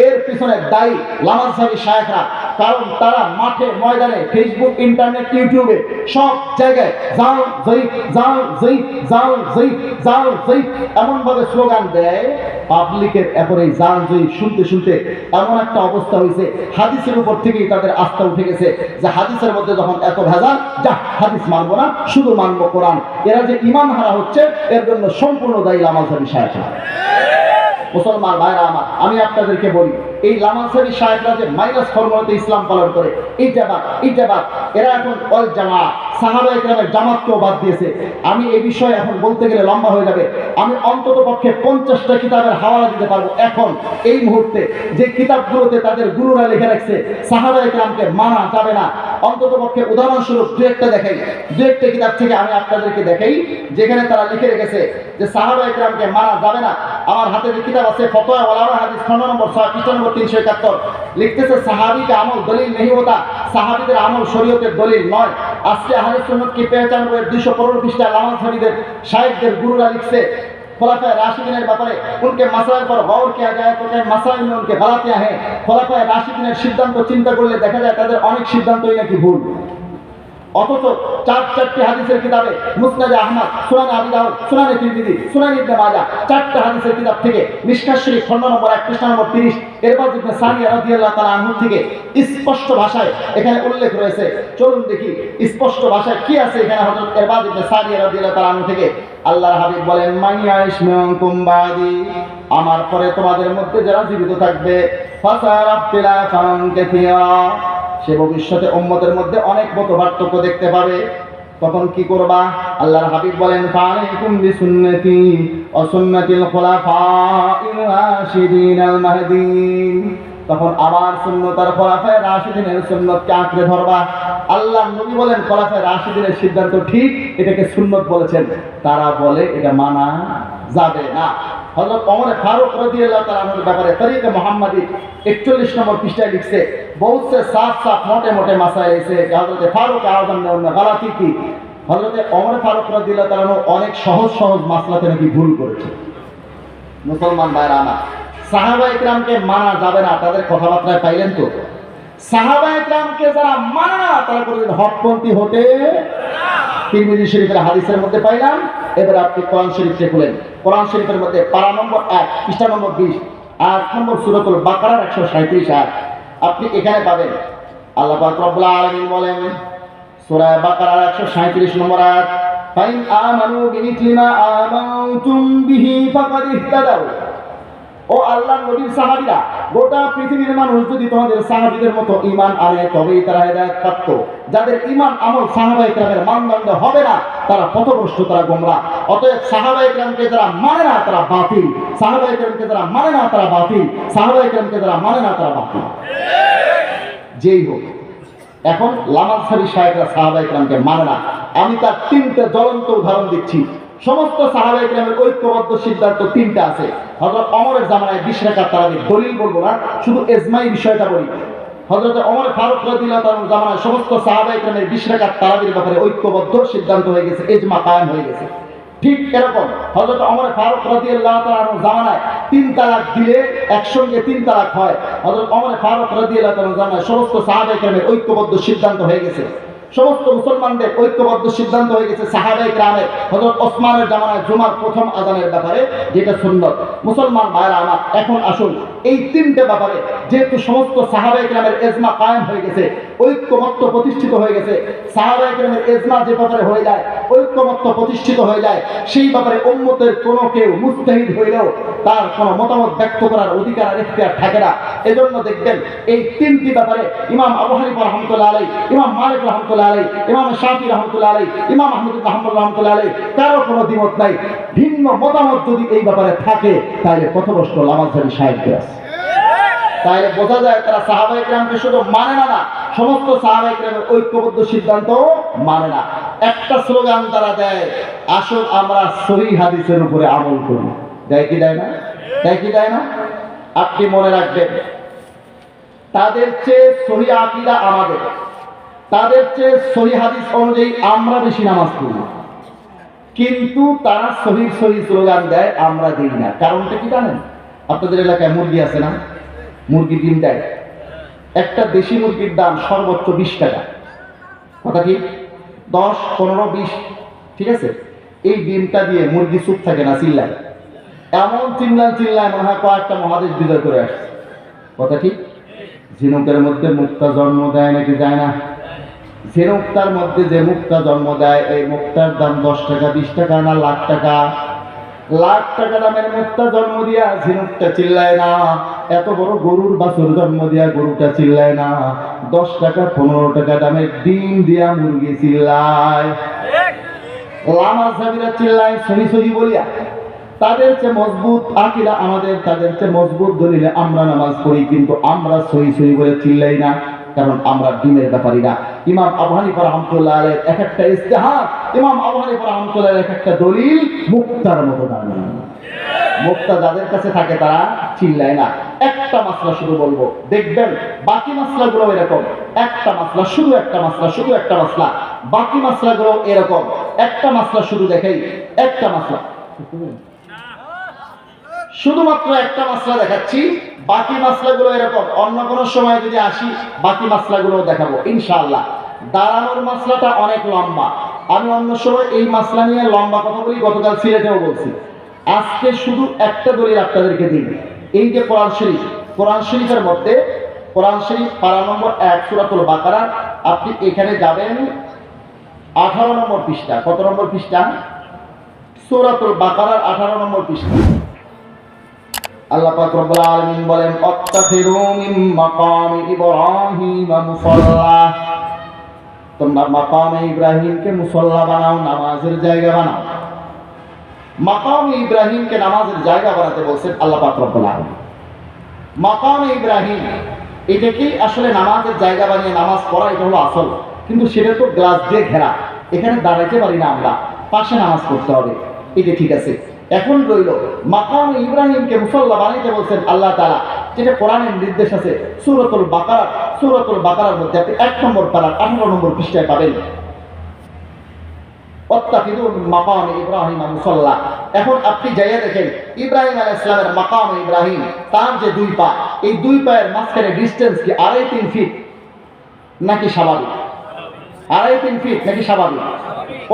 এর পিছনে দায়ী লামাজহাবি শায়েখরা। কারণ তারা মাঠে ময়দানে ফেসবুক ইন্টারনেট ইউটিউবে সব জায়গায় জাল জয়ীফ জাল জয়ীফ জাল জয়ীফ জাল জয়ীফ এমন ভাবে স্লোগান দেয়, পাবলিকের এরপরে এই জাল জয়ীফ শুনতে শুনতে এমন একটা অবস্থা হয়েছে, হাদিসের উপর থেকেই তাদের আস্থা উঠে গেছে যে হাদিসের মধ্যে যখন এত ভেজাল, যা হাদিস মানবো না, শুধু মানবো কোরআন। এরা যে ঈমান হারা হচ্ছে এর জন্য সম্পূর্ণ দায়ী লামাজহাবি শায়েখরা। মুসলমান ভাইরা আমার, আমি আপনাদেরকে বলি, এই লামাজহাবি শায়েখরা যে মাইনাস ফর্মুলাতে ইসলাম পালন করে, এইটা বাদ, এরা এখন ওয়াল জামাত সাহাবায়ে কেরামের জামাতকেও বাদ দিয়েছে। আমি এই বিষয়ে এখন বলতে গেলে লম্বা হয়ে যাবে। আমি অন্তত পক্ষে 50টা কিতাবের হাওয়ালা দিতে পারবো এখন এই মুহূর্তে, যে কিতাবগুলোতে তাদের গুরুরা লিখে রাখছে সাহাবায়ে কেরামকে মানা যাবে না। অন্তত পক্ষে উদাহরণস্বরূপ দু একটা কিতাব থেকে আমি আপনাদেরকে দেখাই যেখানে তারা লিখে রেখেছে যে সাহাবায়ে কেরামকে মানা যাবে না। আমার হাতে যে কিতাব আছে ফতোয়া ওয়ালামা হাদিস খন্ড নম্বর 6 পৃষ্ঠা নম্বর 371, লিখতেছে সাহাবী কা আমল দলিল नहीं होता, সাহাবীদের আমল শরীয়তের দলিল নয়। আজকে আহলে সুন্নাত কি পেহচান বইয়ের 215 পৃষ্ঠা লামাজহাবীদের শায়েখদের গুরুরা লিখছে खुलाफाए राशिदीনের ব্যাপারে उनके मसाइल पर गौर किया जाए तो कई मसाइल में उनके गलतियां हैं। खुलाफाए राशिदीনের সিদ্ধান্ত চিন্তা করলে দেখা যায় তাদের অনেক সিদ্ধান্তই নাকি ভুল। অথচ চারটি হাদিসের কিতাবে মুসনাদে আহমদ, সুনানে আবি দাউদ, সুনানে তিরমিজি, সুনানে ইবনে মাজাহ, 4টা হাদিসের কিতাব থেকে মিশকাত শরীফ খন্ড নম্বর 1 পৃষ্ঠা নম্বর 30 ইরবাদ ইবনে সারিয়া রাদিয়াল্লাহু তাআলা আনহু থেকে স্পষ্ট ভাষায় এখানে উল্লেখ রয়েছে। চলুন দেখি স্পষ্ট ভাষায় কি আছে এখানে। হযরত ইরবাদ ইবনে সারিয়া রাদিয়াল্লাহু তাআলা আনহু থেকে আল্লাহর হাবিব বলেন, মান ইয়াইশ মিনকুম বাদি, আমার পরে তোমাদের মধ্যে যারা জীবিত থাকবে, ফাসারা ইখতিলাফান কাসীরা, সে ভবিষ্যতে উম্মতের মধ্যে অনেক মত পার্থক্য দেখতে পাবে। তখন কি করবা? আল্লাহর হাবিব বলেন, ফালাইকুম বিসুন্নতি ওয়া সুন্নাতিল খুলাফাইর রাশিদিনাল মাহদিন, তখন আমার সুন্নাত আর খুলাফায়ে রাশিদিনের সুন্নাতকে আঁকড়ে ধরবা। আল্লাহর নবী বলেন খুলাফায়ে রাশিদিনের সিদ্ধান্ত ঠিক, এটাকে সুন্নাত বলেছেন, তারা বলে এটা মানা যাবে না। হযরত ওমর ফারুক রাদিয়াল্লাহু তাআলা আনহুর ব্যাপারে তরিকা মুহাম্মাদি 41 নম্বর পৃষ্ঠায় লিখছে, बहुत से साफ मोटे मोटे मसाइल ऐसे हज़रत फारूक आज़म ने उनमें गलती की। हज़रत ओमर फारूक রাদিয়াল্লাহু তাআলা অনেক সহজ মাসলাতে নাকি ভুল করেছে। মুসলমান ভাইরা আমার, সাহাবায়ে কেরামকে মানা যাবে না, তাদের কথাবার্তায় পাইলেন তো? সাহাবায়ে কেরামকে যারা মানে না তারা কোনদিন হকপন্থী হতে তিরমিজি শরীফের হাদিসের মধ্যে পাইলাম। এবার আপনি কোরআন শরীফে খুলেন, কোরআন শরীফের মধ্যে পারা নম্বর 1 পৃষ্ঠা নম্বর 20 আর নম্বর সূরাতুল বাকারার 137 আয়াত আপনি এখানে পাবেন। আল্লাহ পাক রব্বুল আলামিন বলেন সূরা বাকারার 137 নম্বর আয়াত, ফাইন আমানু বিমিথলি মা আমানতুম বিহি ফাকাদ ইহতাদাউ, ও আল্লাহর নবীর সাহাবীরা, গোটা পৃথিবীর মানুষ যদি তোমাদের সাহাবীদের মতো ঈমান আনে তবেই তারা হেদায়েত প্রাপ্ত। যাদের ঈমান আমল সাহাবায়ে কেরামের মানদণ্ড হবে না তারা পথভ্রষ্ট, তারা গোমরাহ। অতএব সাহাবায়ে কেরামকে যারা মানে না তারা বাতিল, সাহাবায়ে কেরামকে যারা মানে না তারা বাতিল, সাহাবায়ে কেরামকে যারা মানে না তারা বাতিল। যেই হোক, এখন লামাজহাবি শায়েখরা সাহাবায়ে কেরামকে মানে না। আমি তার 3টে জ্বলন্ত উদাহরণ দিচ্ছি। সমস্ত সাহাবায়ে কেরামের ঐক্যবদ্ধ সিদ্ধান্ত 3টা আছে। হযরত ওমরের জামানায় 20 রাকাত তারাবি, দলিল বলবো না, শুধু ইজমাই বিষয়টা বলি। হযরত ওমর ফারুক রাদিয়াল্লাহু তাআলার জামানায় সমস্ত সাহাবায়ে কেরামের 20 রাকাত তারাবির ব্যাপারে ঐক্যবদ্ধ সিদ্ধান্ত হয়ে গেছে, ইজমা কায়েম হয়ে গেছে। ঠিক এরকম হযরত ওমর ফারুক রাদিয়াল্লাহু তাআলার জামানায় 3 তালাক দিলে একসঙ্গে 3 তালাক হয়। হযরত ওমর ফারুক রাদিয়াল্লাহু তাআলার জামানায় সমস্ত সাহাবায়ে কেরামের ঐক্যবদ্ধ সিদ্ধান্ত হয়ে গেছে, সমস্ত মুসলমানদের ঐক্যবদ্ধ সিদ্ধান্ত হয়ে গেছে সাহাবায়ে কেরামের হযরত ওসমানের জামানায় জুমার প্রথম আযানের ব্যাপারে, যেটা সুন্নাত। মুসলমান ভাইরা আমার, এখন আসুন এই 3টে ব্যাপারে যেহেতু সমস্ত সাহাবায়ে কেরামের ইজমা কায়েম হয়ে গেছে, ঐক্যমত্য প্রতিষ্ঠিত হয়ে গেছে, সাহাবায়ে কেরামের ইজমা যে ব্যাপারে হয়ে যায়, ঐক্যমত্য প্রতিষ্ঠিত হয়ে যায়, সেই ব্যাপারে উম্মতের কোনো কেউ মুজতাহিদ হইলেও তার কোনো মতামত ব্যক্ত করার অধিকার আর ইখতিয়ার থাকে না। এজন্য দেখবেন এই 3টি ব্যাপারে ইমাম আবু হানিফা রাহমাতুল্লাহ আলাইহি, ইমাম মালিক রাহমাতুল্লাহ আলাইহি, ইমাম শাফি রাহমাতুল্লাহ আলাইহি, ইমাম আহমদ ইবনে হাম্বল রাহমাতুল্লাহ আলাইহি কারো কোনো দ্বিমত নাই। ভিন্ন মতামত যদি এই ব্যাপারে থাকে তাহলে পথভ্রষ্ট লামাজহাবি শায়েখরা। তাহলে বোঝা যায় তারা সাহাবায়ে কেরামকে শুধু মানে না, সমস্ত সাহাবায়ে কেরামের ঐক্যবদ্ধ সিদ্ধান্ত মানে না। একটা স্লোগান তারা দেয়, আসুন আমরা সহিহ হাদিসের উপরে আমল করি। দেয় কি দেয় না? দেয় কি দেয় না? আপনি মনে রাখবেন, তাদের চেয়ে সহিহ আকীদা আমাদের, তাদের চেয়ে সহিহ হাদিস অনুযায়ী আমরা বেশি নামাজ পড়ি, কিন্তু তারা সহিহ স্লোগান দেয়, আমরা দিই না। কারণটা কি জানেন? আপনাদের এলাকায় মুরগি আছে না? মুরগি ডিম দেয়। একটা দেশি মুরগির দাম সর্বোচ্চ 20 টাকা, কথা ঠিক, 10, 15, 20, ঠিক আছে। এই ডিমটা দিয়ে মুরগি চুপ থাকে না, চিল্লায়, এমন চিল্লায় মনে হয় কয়েকটা মহাদেশ বিজয় করে আসছে, কথা ঠিক। ঝিনুকের মধ্যে মুক্তা জন্ম দেয় নাকি যায় না? ঝিনুকটার মধ্যে যে মুক্তা জন্ম দেয়, এই মুক্তার দাম 10 টাকা, 20 টাকা না লাখ টাকা? লাখ টাকা দামের মুক্তা জন্ম দিয়া ঝিনুকটা চিল্লায় না। এত বড় গরুর বাছুর জন্ম দিয়া গরুটা চিল্লায় না। 10 টাকা 15 টাকা দামের ডিম দিয়া মুরগি চিল্লায়। লামা সাবিরা চিল্লায় সহি সহি বলিয়া। তাদের চেয়ে মজবুত আকীদা আমাদের, তাদের চেয়ে মজবুত দলিলে আমরা নামাজ পড়ি, কিন্তু আমরা সহি সহি বলে চিল্লাই না, কারণ আমরা ডিমের ব্যাপারী না। ইমাম আবু হানিফা রাহমাতুল্লাহ আলাইহির এক একটা ইজতিহাদ, ইমাম আবু হানিফা রাহমাতুল্লাহ আলাইহির এক একটা দলিল মুক্তার মতো দামি। মুক্তা যাদের কাছে থাকে তারা চিল্লায় না। একটা মাসলা শুধু বলবো, দেখবেন বাকি মাসলাগুলো এরকম। একটা মাসলা, শুধু একটা মাসলা, শুধু একটা মাসলা। বাকি মাসলাগুলো এরকম। একটা মাসলা শুধু দেখাই, একটা মাসলা, শুধুমাত্র একটা মাসলা দেখাচ্ছি, বাকি মাসলাগুলো এরকম। অন্য কোনো সময় যদি আসি বাকি মাসলাগুলো দেখাবো ইনশাআল্লাহ। দাঁড়ানোর মাসলাটা অনেক লম্বা, আমি অন্য সময় এই মাসলা নিয়ে লম্বা কথা বলি, গতকাল সিলেটেও বলছি। আজকে শুধু একটা দলিল আপনাদেরকে দিন। এই যে কোরআন শরীফ, কোরআন শরীফের মধ্যে, কোরআন শরীফ পারা নম্বর 1 সূরাতুল বাকারা, আপনি এখানে যাবেন 18 নম্বর পৃষ্ঠা। কত নম্বর পৃষ্ঠা? সূরাতুল বাকারার 18 নম্বর পৃষ্ঠা। আল্লাহ পাক রব্বুল আলামিন বলেন, আত্তাখিরু মিন মাকামি ইব্রাহিম মুসাল্লা, তোমরা মাকামে ইব্রাহিমকে মুসাল্লা বানাও, নামাজের জায়গা বানাও। মাকামে ইব্রাহিমকে নামাজের জায়গা বানাতে বলছেন আল্লাহ পাক রব্বুল আলামিন। মাকামে ইব্রাহিম এটা কি আসলে নামাজের জায়গা বানিয়ে নামাজ পড়া, এটা হলো আসল, কিন্তু সেটা তো গ্লাস দিয়ে ঘেরা, এখানে দাঁড়াইতে পারি না আমরা, পাশে নামাজ পড়তে হবে, এটা ঠিক আছে। এখন রইল মাকাম ইব্রাহিমকে মুসাল্লা বানাইতে বলছেন আল্লাহ তাআলা, যেটা কোরআনের নির্দেশ আছে সূরাতুল বাকারা। সূরাতুল বাকারার মধ্যে আপনি 1 নম্বর পারা 18 নম্বর পৃষ্ঠায় পাবেন, ওয়াত্তাখিযু মিন মাকামি ইব্রাহিম মুসাল্লা। এখন আপনি যাইয়া দেখেন ইব্রাহিম আলাইহিস সালামের মাকাম ইব্রাহিম, তার যে 2 পা, এই 2 পায়ের মাঝখানে ডিসটেন্স কি 2.5-3 ফিট নাকি স্বাভাবিক? 2.5-3 ফিট নাকি স্বাভাবিক?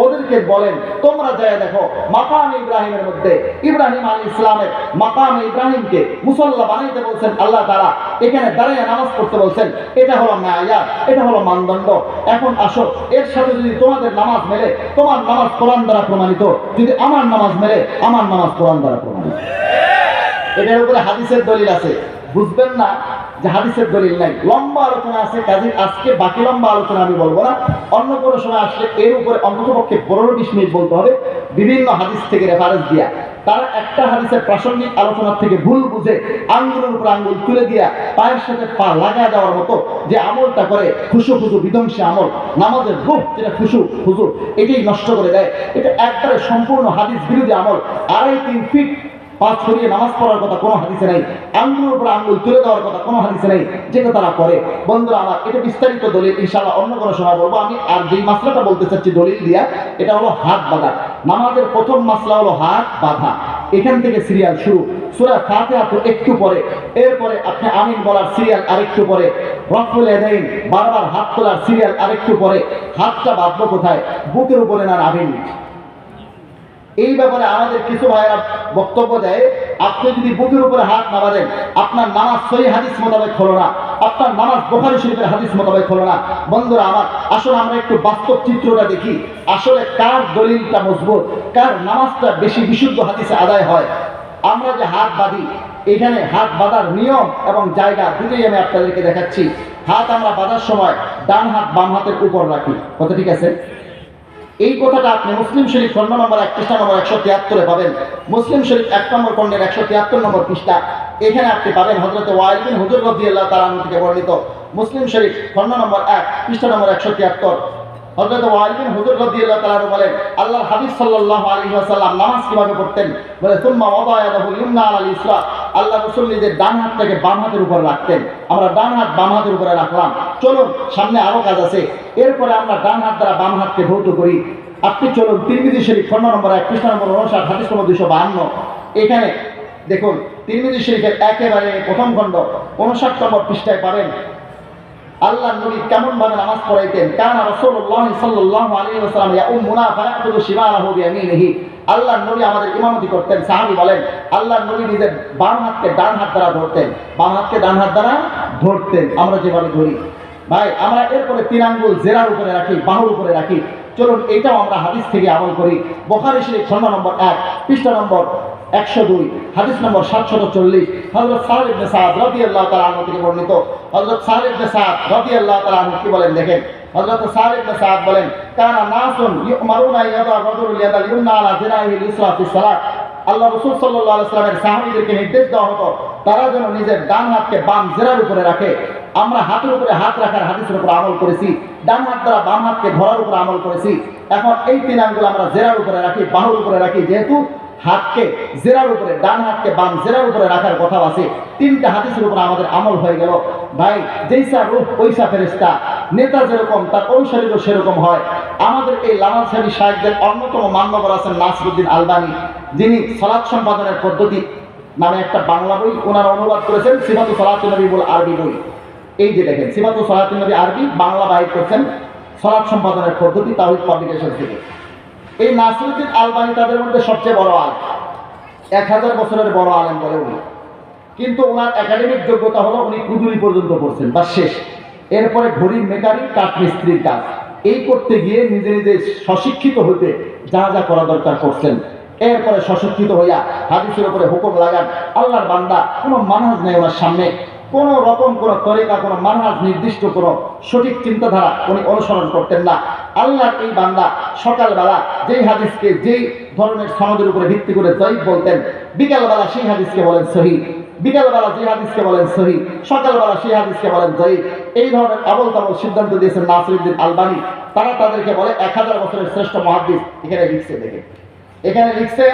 ওদেরকে বলেন তোমরা যায় দেখো মাকাম ইব্রাহিমের মধ্যে ইব্রাহিম আলাইহিস সালামের মাকাম ইব্রাহিমকে মুসাল্লা বানাইতে বলছেন আল্লাহ তাআলা, এখানে দাঁড়িয়ে নামাজ পড়তে বলছেন। এটা হলো মায়াত, এটা হলো মানদণ্ড। এখন আসো, এর সাথে যদি তোমাদের নামাজ মেলে, তোমার নামাজ কোরআন দ্বারা প্রমাণিত, যদি আমার নামাজ মেলে, আমার নামাজ কোরআন দ্বারা প্রমাণিত। এটার উপরে হাদিসের দলিল আছে, বুঝবেন না যে হাদিসের দলিল নাই। লম্বা আলোচনা আছে, কাজে আজকে বাকি লম্বা আলোচনা আমি বলবো না, অন্য কোনো সময় আসলে এর উপরে অন্ততপক্ষে 15-20 মিনিট বলতে হবে, বিভিন্ন হাদিস থেকে রেফারেন্স দিয়া। তারা একটা হাদিসের প্রাসঙ্গিক আলোচনার থেকে ভুল বুঝে আঙ্গুলের উপর আঙ্গুল তুলে দিয়া পায়ের সাথে পা লাগা দেওয়ার মতো যে আমলটা করে, খুশু খুশু বিধ্বংসী আমল, নামাজের রূপ যেটা খুশু খুশু, এটাই নষ্ট করে দেয়। এটা একবারে সম্পূর্ণ হাদিস বিরোধী আমল। 2.5-3 ফিট পা ছড়িয়ে নামাজ পড়ার কথা কোনো হাদিসে নাই, আঙ্গুলের উপর আঙ্গুল তুলে দেওয়ার কথা কোনো হাদিসে নাই, যেটা তারা করে। বন্ধুরা আমার, এটা বিস্তারিত দলিল ইনশাআল্লাহ অন্য কোনো সময় বলবো। আমি আর যেই মাসলাটা বলতে চাচ্ছি দলিল দিয়া, এটা হলো হাত বাঁধা। নামাজের প্রথম মাসলা হলো হাত বাঁধা, এখান থেকে সিরিয়াল শুরু। সূরা ফাতিহা তো একটু পরে, এরপরে আপনি আমিন বলার সিরিয়াল আরেকটু পরে, রফুল ইয়াদাইন বারবার হাত তোলার সিরিয়াল আরেকটু পরে। হাতটা বাঁধবো কোথায়? বুকের উপরে না নাভির নিচে? এই ব্যাপারে আমাদের কিছু ভাইয়েরা বক্তব্য দেয়, আপনি যদি বুকের উপরে হাত না বাঁধেন আপনার নামাজ সহিহ হাদিস মোতাবেক হলো না, আপনার নামাজ বুখারী শরীফের হাদিস মোতাবেক হলো না। বন্ধুরা আমার, আসলে আমরা একটু বাস্তব চিত্রটা দেখি, আসলে কার দলিলটা মজবুত, কার নামাজটা বেশি বিশুদ্ধ হাদিসে আদায় হয়। আমরা যে হাত বাঁধি, এখানে হাত বাঁধার নিয়ম এবং জায়গা দুটোই আমি আপনাদেরকে দেখাচ্ছি। হাত আমরা বাঁধার সময় ডান হাত বাম হাতের উপর রাখি, কথা ঠিক আছে? এই কথাটা আপনি মুসলিম শরীফ খণ্ড নম্বর 1 পৃষ্ঠা নম্বর 173 পাবেন। মুসলিম শরীফ 1 নম্বর খণ্ডের 173 নম্বর পৃষ্ঠা, এখানে আপনি পাবেন হযরত ওয়াইল বিন হুজর রাদিয়াল্লাহু তাআলা আনহু থেকে বর্ণিত। মুসলিম শরীফ খণ্ড নম্বর 1 পৃষ্ঠা নম্বর 173, হযরত ওয়াইল বিন হুজর রাদিয়াল্লাহু তাআলা আনহু বলেন, আল্লাহর হাবিব সাল্লাল্লাহু আলাইহি ওয়াসাল্লাম নামাজ কিভাবে পড়তেন? বলে সুম্মা ওয়াদা ইয়াদাহু ইয়ুমনা আলাল ইসরা, আল্লাহ রাসূল নিজের ডান হাতটাকে বাম হাতের উপর রাখতেন। আমরা ডান হাত বাম হাতের উপরে রাখলাম। চলুন সামনে আরো কাজ আছে, এরপরে আমরা ডান হাত দ্বারা বাম হাতকে ধৌত করি। আপনি চলুন তিরমিজি শরীফ খণ্ড নম্বর 1 পৃষ্ঠা নম্বর 59 হাদিস নম্বর 252, এখানে দেখুন তিরমিজি শরীফের একেবারে প্রথম খণ্ড 59 নম্বর পৃষ্ঠায় পাবেন আল্লাহ নবী কেমন ভাবে নামাজ পড়াইতেন। কানা রাসূলুল্লাহ সাল্লাল্লাহু আলাইহি ওয়াসাল্লাম ইয়াউমুনা ফায়াখুযু শিমালাহু বিয়ামিনিহি। আল্লাহ নবী আমাদের ইমামতি করতেন। সাহাবী বলেন আল্লাহ নবী নিজের বাম হাতকে ডান হাত দ্বারা ধরতেন, বাম হাতকে ডান হাত দ্বারা ধরতেন, আমরা যেভাবে ধরি। ভাই আমরা এরপরে 3 আঙ্গুল জেরার উপরে রাখি, বাহুর উপরে রাখি। চলুন এটাও আমরা হাদিস থেকে আমল করি। বুখারী শরীফ খণ্ড নম্বর 1 পৃষ্ঠা নম্বর 102 হাদিস নম্বর 740 হযরত সাহেব ইবনে সাদ রাদিয়াল্লাহু তাআলা আনহু থেকে বর্ণিত। হযরত সাহেব ইবনে সাদ রাদিয়াল্লাহু তাআলা আনহু কি বলেন দেখেন। হযরত সাহেব ইবনে সাদ বলেন কানা নাসুন ইউমারুনা ইয়াদা রাজুলুল ইয়াদাল ইউমনা আলা জিরাহিল ইসরা ফিস সালাত। আল্লাহ রাসূল সাল্লাল্লাহু আলাইহি ওয়াসাল্লামের সাহাবীদেরকে নির্দেশ দেওয়া হতো তারা যেন নিজের ডান হাতকে বাম জেরার উপরে রাখে। আমরা হাতের উপরে হাত রাখার হাদিসের উপর আমল করেছি, ডান হাত দ্বারা বাম হাতকে ধরার উপর আমল করেছি। এখন এই 3 আঙ্গুল আমরা জেরার উপরে রাখি, বাহুর উপরে রাখি। যেহেতু হাতকে জেরার উপরে, ডান হাতকে বাম জেরার উপরে রাখার কথা আছে, 3টা হাদিসের উপর আমাদের আমল হয়ে গেল। ভাই যেইসা রূহ ওইসা ফেরেশতা, নেতা যেরকম তার অনুসারীও সেরকম হয়। আমাদের এই লামাল সাহেবী শায়েখদের অন্যতম মান্যবর আছেন নাসিরউদ্দিন আলবানী, যিনি সালাত সম্পাদনের পদ্ধতি নামে একটা বাংলা বই ওনারা অনুবাদ করেছেন, সিফাতু সালাতুন নবী বলে আরবি বই। এই যে দেখেন সিফাতু সালাতুন নবী আরবি, বাংলা বাইর করছেন সালাত সম্পাদনের পদ্ধতি, তাওহীদ পাবলিকেশন থেকে। এই নাসিরউদ্দিন আলবানী তাদের মধ্যে সবচেয়ে বড় আলেম, 1000 বছরের বড় আলেম বলে উনি। কিন্তু ওনার একাডেমিক যোগ্যতা হলো উনি কুদুরি পর্যন্ত পড়ছেন, বাস শেষ। এরপরে ঘড়ির মেকারি, কাঠ মিস্ত্রির কাজ, এই করতে গিয়ে নিজে নিজে স্বশিক্ষিত হতে যা যা করা দরকার করছেন। এরপরে স্বশিক্ষিত হইয়া হাদিসের উপরে হুকুম লাগান। আল্লাহর বান্দা, কোনো মানহাজ নেই ওনার সামনে, কোন রকম কোন তরিকা, কোন মানহাজ নির্দিষ্ট কোন সঠিক চিন্তাধারা উনি অনুসরণ করতেন না। আল্লাহর এই বান্দা সকালবেলা যেই হাদিসকে যেই ধরনের সনদের উপরে ভিত্তি করে যায়িফ বলতেন, বিকালবেলা সেই হাদিসকে বলেন সহিহ, বিকালবেলা যে হাদিসকে বলেন সহিহ, সকালবেলা সেই হাদিসকে বলেন যায়িফ। এই ধরনের আবল তাবল সিদ্ধান্ত দিয়েছেন নাসিরউদ্দিন আলবানী। তারা তাদেরকে বলে 1000 বছরের শ্রেষ্ঠ মুহাদ্দিস। এখানে লিখছে দেখেন, এখানে লিখছে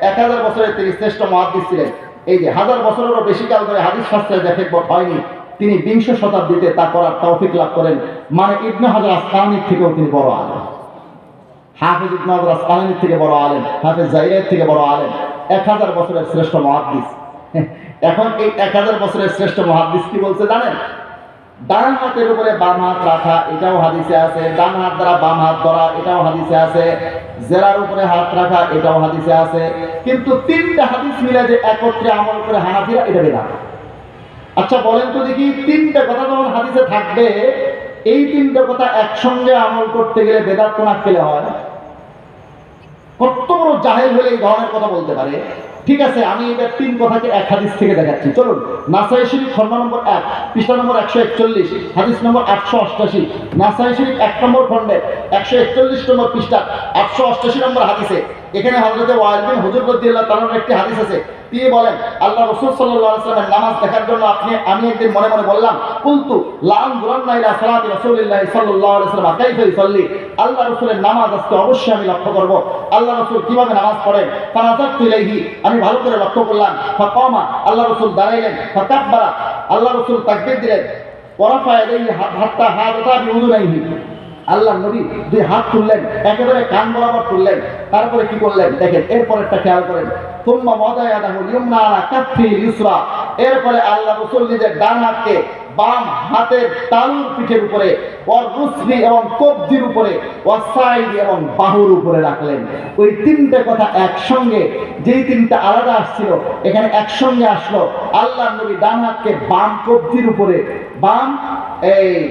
1000 বছরের তিনি শ্রেষ্ঠ মুহাদ্দিস ছিলেন। এই যে 1000 বছরেরও বেশি কাল ধরে হাদিস শাস্ত্রে যে খেদমত হয়নি, তিনি 20 শতাব্দীতে তা করার তৌফিক লাভ করেন। মানে ইবনে হাজার আসকালানির থেকেও তিনি বড় আলেম, হাফেজ ইবনে হাজার আসকালানির থেকে বড় আলেম, হাফেজ জাইরের থেকে বড় আলেম, 1000 বছরের শ্রেষ্ঠ মুহাদ্দিস। এখন এই 1000 বছরের শ্রেষ্ঠ মুহাদ্দিস কি বলছে জানেন? ডান হাতের উপরে বাম হাত রাখা, এটাও হাদিসে আছে। ডান হাত দ্বারা বাম হাত ধরা, এটাও হাদিসে আছে। জেরার উপরে হাত রাখা, এটাও হাদিসে আছে। কিন্তু 3টা হাদিস মিলে যে একত্রে আমল করে হানাফিরা, এটা বেদাত। আচ্ছা বলেন তো দেখি, 3টা কথা যখন হাদিসে থাকবে, এই 3টা কথা একসঙ্গে আমল করতে গেলে বেদাত কোন আক্কেলে হয়? কত বড় জাহেল হলে এই ধরনের কথা বলতে পারে? ঠিক আছে, আমি এবার 3 কথাকে এক হাদিস থেকে দেখাচ্ছি। চলুন নাসাই শরীফ খণ্ড নম্বর 1 পৃষ্ঠা নম্বর 141 হাদিস নম্বর 888। নাসাই শরীফ 1 নম্বর খণ্ডে 141 নম্বর পৃষ্ঠা 888 নম্বর হাদিসে এখানে হযরতে ওয়াইল বিন হুজর রাদিয়াল্লাহু তাআলার একটি হাদিস আছে। তিনি বলেন আল্লাহ রাসূল সাল্লাল্লাহু আলাইহি ওয়াসাল্লামের নামাজ দেখার জন্য আমি একদিন মনে মনে বললাম, কুলতু লান দুরান্না ইলা সালাতি রাসূলিল্লাহ সাল্লাল্লাহু আলাইহি ওয়াসাল্লাম কাইফা ইসাল্লি। আল্লাহ রাসূলের নামাজ আজকে অবশ্যই আমি লক্ষ্য করব, আল্লাহ রাসূল কিভাবে নামাজ পড়েন। ফানাযারতু ইলাইহি, আমি ভালো করে লক্ষ্য করলাম। ফাকামা, আল্লাহ রাসূল দাঁড়াইলেন। ফাকাব্বারা, আল্লাহ রাসূল তাকবীর দিলেন। ওয়ারাফা ইয়াদাইহি হাত্তা হাদাতা বিউযুনাইহি, আল্লাহ নবী 2 হাত তুললেন, একেবারে কান বরাবর তুললেন। তারপরে কি করলেন দেখেন, এরপরেরটা খেয়াল করেন। সুম্মা ওয়াদা ইয়াদাহুল ইয়ুমনা আলা কাফিল ইউসরা, এরপরে আল্লাহ রাসূল নিজের ডান হাতকে বাম হাতের তালুর পিঠের উপরে, ওয়ার রুসলি এবং কবজির উপরে, ওয়াসাইদি এবং বাহুর উপরে রাখলেন। ওই 3টে কথা একসঙ্গে, যেই 3টা আলাদা আসছিল এখানে একসঙ্গে আসলো। আল্লাহ নবী ডান হাতকে বাম কবজির উপরে,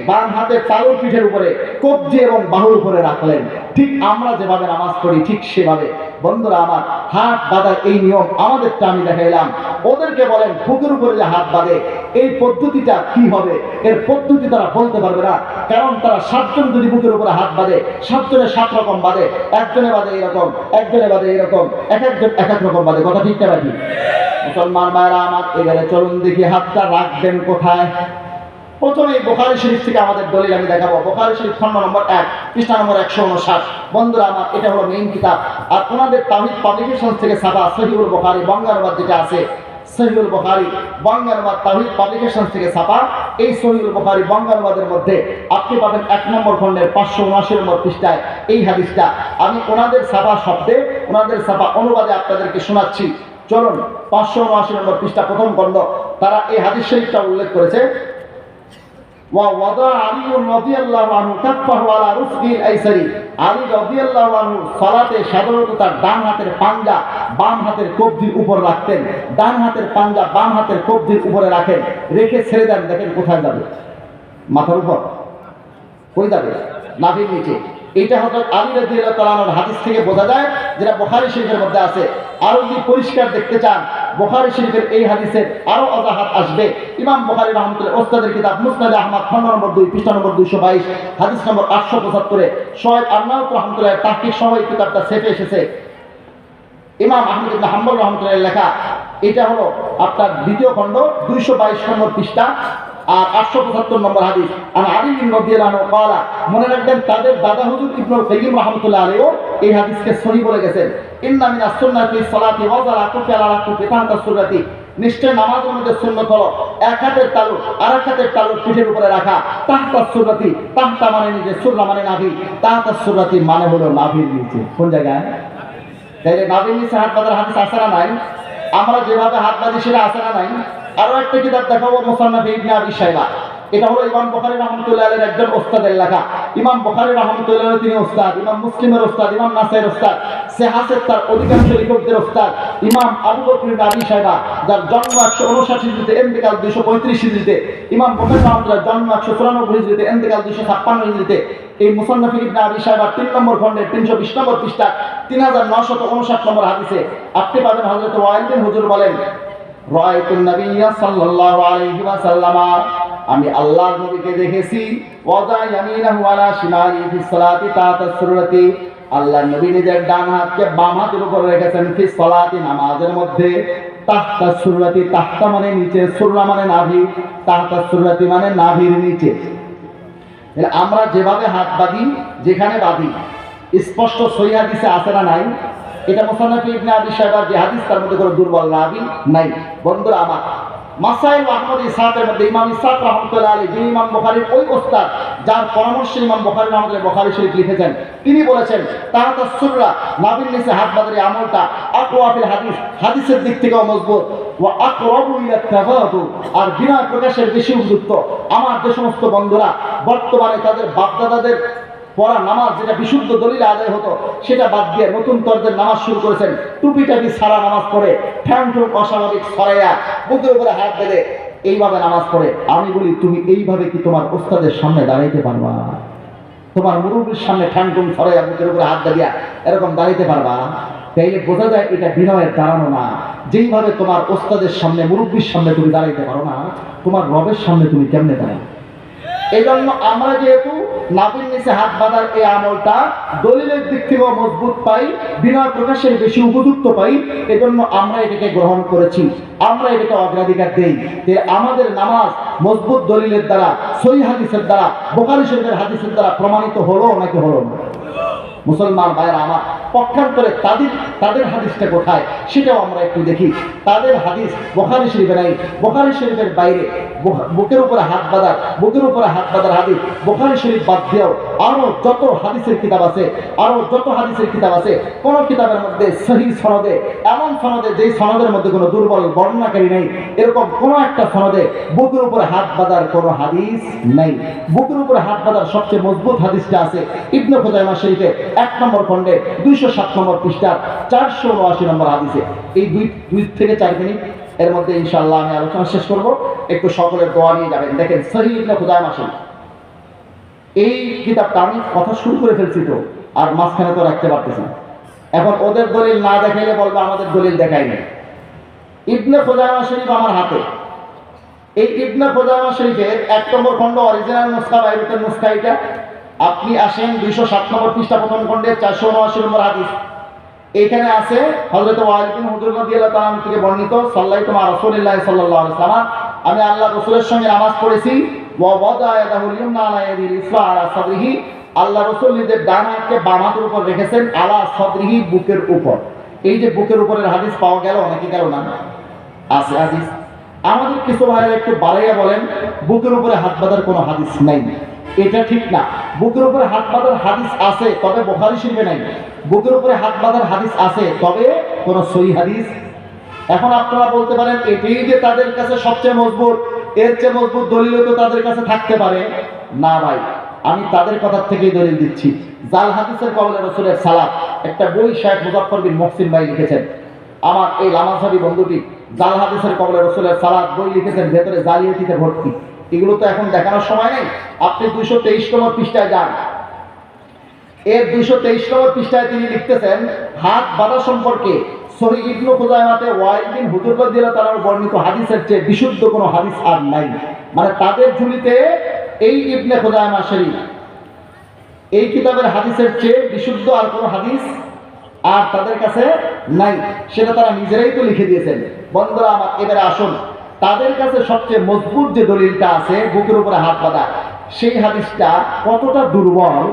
বাম হাতের তালুর পিঠের উপরে, কবজি এবং বাহুর উপরে রাখলেন। ঠিক আমরা যেভাবে নামাজ পড়ি ঠিক সেভাবে। বন্ধুরা আমার, হাত বাঁধার এই নিয়ম আমাদেরটা আমি দেখাইলাম। ওদেরকে বলেন বুকের উপরে যে হাত বাঁধে, এই পদ্ধতিটা কি হবে? এর পদ্ধতি তারা বলতে পারবে না, কারণ তারা 7 জন যদি বুকের উপরে হাত বাঁধে, 7 জনে 7 রকম বাঁধে। একজনে বাঁধে এরকম, একজনে বাঁধে এরকম, এক একজন এক এক রকম বাঁধে। কথা ঠিক না বাকি? মুসলমান ভাইরা আমার, এবারে চলুন দেখি হাতটা রাখবেন কোথায়। প্রথমে বুখারী শরীফ থেকে আমাদের দলিল আমি দেখাবো। বুখারী শরীফ খণ্ড নম্বর 1 পৃষ্ঠা নম্বর 159। বন্ধুরা আমার, এটা হলো মেইন কিতাব। আর ওনাদের তাওহীদ পাবলিকেশন থেকে ছাপা সহিহুল বুখারী বঙ্গানুবাদ যেটা আছে, সহিহুল বুখারী বঙ্গানুবাদ তাওহীদ পাবলিকেশন থেকে ছাপা এই সহিহুল বুখারী বঙ্গানুবাদের মধ্যে আপনি পাবেন 1 নম্বর খণ্ডের 579 নম্বর পৃষ্ঠায় এই হাদিসটা। আমি ওনাদের ছাপা শব্দে, ওনাদের ছাপা অনুবাদে আপনাদেরকে শোনাচ্ছি। চলুন 579 নম্বর পৃষ্ঠা প্রথম খণ্ড, তারা এই হাদিস শরীফটা উল্লেখ করেছে। ওয়াদা আলী রাদিয়াল্লাহু আনহু কাফাহু আলা রুসবিল আইসারি, আলী রাদিয়াল্লাহু আনহু সালাতে সাধারণত তার ডান হাতের পাঞ্জা বাম হাতের কবজির উপর রাখতেন, ডান হাতের পাঞ্জা বাম হাতের কবজির উপরে রাখেন, রেখে ছেড়ে দেন। দেখেন কোথায় যাবে? মাথার উপর। কই যাবে? নাভির নিচে। এটা হযরত আলী রাদিয়াল্লাহু তাআলা আনহুর হাদিস থেকে বোঝা যায়, যেটা বুখারী শরীফের মধ্যে আছে। আরো যদি পরিষ্কার দেখতে চান, বুখারী শরীফের এই হাদিসের আরো অজাহাত আসবে। ইমাম বুখারী রাহমাতুল্লাহ ওস্তাদের কিতাব মুসনাদ আহমদ খণ্ড নম্বর 2 পৃষ্ঠা নম্বর 222 হাদিস নম্বর 875 শোয়েব আরনাউত রাহমাতুল্লাহ তাহকিক সহ এই কিতাবটা সেফে এসেছে। ইমাম আহমদ ইবনে হাম্বল রাহমাতুল্লাহ লেখা। এটা হলো আপনার দ্বিতীয় খণ্ড 222 নম্বর পৃষ্ঠা আর 875 নম্বর হাদিস। আর আলী রাদিয়াল্লাহু আনহু قال, মনে রাখবেন তাদের দাদা হুজুর ইবনুল কাইয়িম রাহমাতুল্লাহ আলাইহি এই হাদিসকে সহিহ বলে গেছেন। ইন্না মিনাস সুন্নাতি সালাতি ওয়া যালাতু আলা রাকুতি তাহতা সুরাতি, নিশ্চয় নামাজের মধ্যে সুন্নাত হলো এক হাতের তালু আর এক হাতের তালু পিঠের উপরে রাখা। তাহতা সুরাতি, তাহতা মানে নিচে, সুরা মানে নাভি, তাহতা সুরাতি মানে হলো নাভির নিচে। কোন জায়গায়? তাইলে নাভির নিচে হাত বাঁধার হাদিস আছে না নাই? আমরা যেভাবে হাত বাঁধি সেটা আছে না নাই? আরো একটা কিতাব দেখাবো, মুসান্নাফ ইবনে আবি শাইবা। এটা হলো ইমাম বুখারী রাহমাতুল্লাহ আলাইহির একজন ওস্তাদের লেখা। ইমাম বুখারী রাহমাতুল্লাহ আলাইহি তিনি ওস্তাদ, ইমাম মুসলিমের ওস্তাদ, ইমাম নাসাইর ওস্তাদ, সিহাসের তার অধিকাংশ লেখকদের ওস্তাদ। ইমাম আবু বকর ইবনে আবি শাইবা, যার জন্ম 159 হিজরিতে, ইন্তেকাল 235 হিজরিতে। ইমাম বুখারী রাহমাতুল্লাহ জন্ম 194 হিজরিতে, ইন্তেকাল 256 হিজরিতে। এই মুসান্নাফ ইবনে আবি শাইবা 3 নম্বর খণ্ডের 320 নম্বর পৃষ্ঠা 3959 নম্বর হাদিসে আপনি পাবেন হযরত ওয়াইল বিন হুজুর বলেন, রাআইতুন নাবিয়্য সাল্লাল্লাহু আলাইহি ওয়াসাল্লাম, আমি আল্লাহর নবীকে দেখেছি, ওয়াজা ইয়ামিনাহু আলা শিমালি ফিস সালাতি তাতা সুরতি, আল্লাহর নবী নিজের ডান হাতকে বাম হাতের উপর রেখেছেন, ফিস সালাতি নামাজের মধ্যে, তাহতা সুরতি, তাহতা মানে নিচে, সুররা মানে নাভি, তাহতা সুরতি মানে নাভির নিচে। আমরা যেভাবে হাত বাঁধি, যেখানে বাঁধি, স্পষ্ট সহিহ হাদিসে আছে না নাই? এটা মুসান্নাফ ইবনে আবি শাইবার যে হাদিস, তার মধ্যে কোনো দুর্বল রাবি নাই। বন্ধুরা আমার, মাসাইল আহমদ ইসহাকের মধ্যে ইমাম ইসহাক রাহমাতুল্লাহ আলাইহি, যিনি ইমাম বুখারীর ওই ওস্তাদ যার পরামর্শে ইমাম বুখারী রাহমাতুল্লাহ বুখারী শরীফ লিখেছেন, তিনি বলেছেন তাহাতা সুররা, নাভির নিচে হাত বাঁধার আমলটা আকওয়া ফিল হাদিস, হাদিসের দিক থেকেও মজবুত, ওয়া আকরাবু ইলা তাওয়াদু, আর বিনয় প্রকাশের বেশি উপযুক্ত। আমার যে সমস্ত বন্ধুরা বর্তমানে তাদের বাপদাদাদের পড়া নামাজ, যেটা বিশুদ্ধ দলিল আদায় হতো, সেটা বাদ দিয়ে নতুন তরদের নামাজ শুরু করেছেন, টুপি টাপি সারা নামাজ পড়ে, ঠ্যাং ঠুং অস্বাভাবিক ছড়াইয়া বুকের উপরে হাত বেঁধে এইভাবে নামাজ পড়ে। আমি বলি, তুমি এইভাবে কি তোমার ওস্তাদের সামনে দাঁড়াইতে পারবা? তোমার মুরব্বির সামনে ঠ্যাং ঠুং ছড়াইয়া বুকের উপরে হাত বেঁধিয়া এরকম দাঁড়াইতে পারবা? তাইলে বোঝা যায় এটা বিনয়ের দাঁড়ানো না। যেইভাবে তোমার ওস্তাদের সামনে, মুরব্বির সামনে তুমি দাঁড়াইতে পারো না, তোমার রবের সামনে তুমি কেমনে দাঁড়াবে? এই জন্য আমরা যেহেতু নাভির নিচে হাত বাঁধার এই আমলটা দলিলের দিক থেকেও মজবুত পাই, বিনয় প্রকাশের বেশি উপযুক্ত পাই, এজন্য আমরা এটাকে গ্রহণ করেছি, আমরা এটাকে অগ্রাধিকার দেই। যে আমাদের নামাজ মজবুত দলিলের দ্বারা, সহিহ হাদিসের দ্বারা, বুখারী শরীফের হাদিসের দ্বারা প্রমাণিত হলো নাকি হলো না? মুসলমান ভাইরা আমার, পক্ষান্তরে তাদের হাদিসটা কোথায় সেটাও আমরা একটু দেখি। তাদের হাদিস বুখারী শরীফে নাই। বুখারী শরীফের বাইরে বুকের উপরে হাত বাঁধার হাদিস বুখারী শরীফ বাদ দিয়েও আরো যত হাদিসের কিতাব আছে, কোন কিতাবের মধ্যে সহিহ সনদে, এমন সনদে যেই সনদের মধ্যে কোনো দুর্বল বর্ণনাকারী নেই, এরকম কোন একটা সনদে বুকের উপরে হাত বাঁধার কোনো হাদিস নাই। বুকের উপরে হাত বাঁধার সবচেয়ে মজবুত হাদিসটা আছে ইবনে খুজাইমা শরীফে 1 নম্বর খণ্ডে 207 নম্বর পৃষ্ঠা 479 নম্বর হাদিসে। এই 2 থেকে 4 মিনিট এর মধ্যে ইনশাআল্লাহ আমি আলোচনা শেষ করব। একটু সকলের দোয়া নিয়ে যাবেন। দেখেন সহিহ ইবনে খুজাইমা শরীফ, এই কিতাবটা আমি কথা শুরু করে ফেলছি তো, আর মাঝখানে তো রাখতে পারতেছি না। এখন ওদের দলিল না দেখাইলে বলবে আমাদের দলিল দেখাই নাই। ইবনে খুজাইমা শরীফ আমার হাতে। এই ইবনে খুজাইমা শরীফের 1 নম্বর খণ্ড অরিজিনাল নুসখা, বাইরুতের নুসখা এটা। আপনি আসেন 207 নম্বর পৃষ্ঠা প্রথম খণ্ডে 479 নম্বর হাদিস। এখানে আছে হযরত ওয়াইল বিন হুজুর রাদিয়াল্লাহু তাআলা থেকে বর্ণিত, সাল্লাল্লাহু মা রাসূলিল্লাহ সাল্লাল্লাহু আলাইহি ওয়াসাল্লাম, আমি আল্লাহ রাসূলের সঙ্গে নামাজ পড়েছি, ওয়া ওয়াদা ইয়াদাহুল ইয়ুমনা আলা ইয়াদিল ইসরা আলা সাদরিহি, আল্লাহ রাসূল নিজের ডান হাতকে বাম হাতের উপর রেখেছেন, আলা সাদরিহি বুকের উপর। এই যে বুকের উপরের হাদিস পাওয়া গেল নাকি গেল না? আছে হাদিস। আমাদের কিছু ভাইরা একটু বাড়াইয়া বলেন বুকের উপরে হাত বাঁধার কোনো হাদিস নাই। এটা ঠিক না। বুকের উপরে হাত বাঁধার হাদিস আছে, তবে বুখারী শরীফে নাই। বুকের উপরে হাত বাঁধার হাদিস আছে, তবে কোন সহিহ হাদিস এখন আপনারা বলতে পারেন এটাই যে তাদের কাছে সবচেয়ে মজবুত, এর চেয়ে মজবুত দলিল তো তাদের কাছে থাকতে পারে না। ভাই আমি তাদের কথা থেকেই দলিল দিচ্ছি। জাল হাদিসের কবলে রাসূলের সালাত, একটা বই শেখ মুজাফফর বিন মুহসিন ভাই লিখেছেন। আমার এই লামাসাবি বন্ধুটি জাল হাদিসের কবলে রাসূলের সালাত বই লিখেছেন, ভেতরে জালিয়াতিতে ভর্তি। এগুলো তো এখন দেখানোর সময় নেই। আপনি 223 নম্বর পৃষ্ঠায় যান, এর 223 নম্বর পৃষ্ঠায় তিনি লিখতেছেন হাত বাঁধা সম্পর্কে সহিহ ইবনে খুজাইমাতে ওয়াইল বিন হুজর রাদিয়াল্লাহু তাআলার বর্ণিত হাদিসের চেয়ে বিশুদ্ধ কোনো হাদিস আর নাই। মানে তাদের ঝুলিতে এই ইবনে খুজাইমা শরীফ, এই কিতাবের হাদিসের চেয়ে বিশুদ্ধ আর কোনো হাদিস আর তাদের কাছে নাই, সেটা তারা নিজেরাই তো লিখে দিয়েছেন। বন্ধুরা আমার, এবারে আসুন, তাদের কাছে সবচেয়ে মজবুত যে দলিলটা আছে বুকের উপরে হাত বাঁধা, সেই হাদিসটা কতটা দুর্বল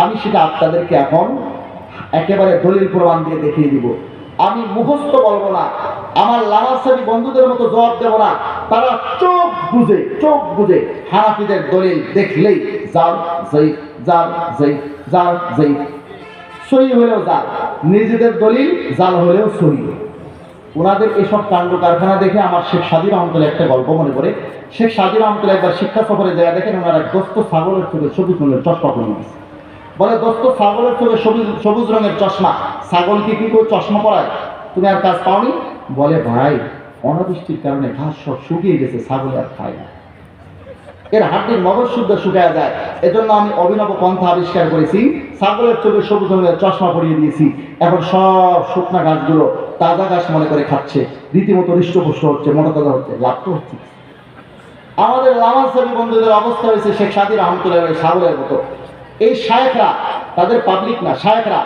আমি সেটা আপনাদেরকে এখন একেবারে দলিল প্রমাণ দিয়ে দেখিয়ে দিব। আমি মুখস্থ বলবো না, আমার লামাসাবি বন্ধুদের মতো জবাব দেব না। তারা চোখ বুঝে হানাফিদের দলিল দেখলেই জাল জয়ীফ, জাল জয়ীফ, জাল জয়ীফ, সহি হলেও জাল, নিজেদের দলিল জাল হলেও সহি। ওনাদের এসব কাণ্ড কারখানা দেখে আমার শেখ সাদি রহমতুল্লাহ একটা গল্প মনে পড়ে। শেখ সাদি রহমতুল্লাহ একবার শিক্ষা সফরে জায়গা দেখেন, ওনারা দোস্ত ছাগলের চোখে সবুজ রঙের চশমা পরে নিয়েছে। বলে দোস্ত ছাগলের চোখে সবুজ রঙের চশমা, ছাগলকে কি কেউ চশমা পরায়? তুমি আর কাজ পাওনি? বলে ভাই অনাবৃষ্টির কারণে ঘাস সব শুকিয়ে গেছে, ছাগল আর খায় না, এর হাড্ডির মগজ শুদ্ধ শুকায় যায়। এজন্য আমি অভিনব পন্থা আবিষ্কার করেছি, ছাগলের চোখে সবুজ রঙের চশমা পরিয়ে দিয়েছি। এখন সব শুকনা ঘাসগুলো তাজা ঘাস মনে করে খাচ্ছে, রীতিমতো হৃষ্টপুষ্ট হচ্ছে, মোটা তাজা হচ্ছে, লাভ তো হচ্ছে। আমাদের লামাসাবি বন্ধুদের অবস্থা হয়েছে শেখ সাদি রহমতুল্লাহ ছাগলের মতো। এই শায়েখরা, তাদের পাবলিক না, শায়েখরা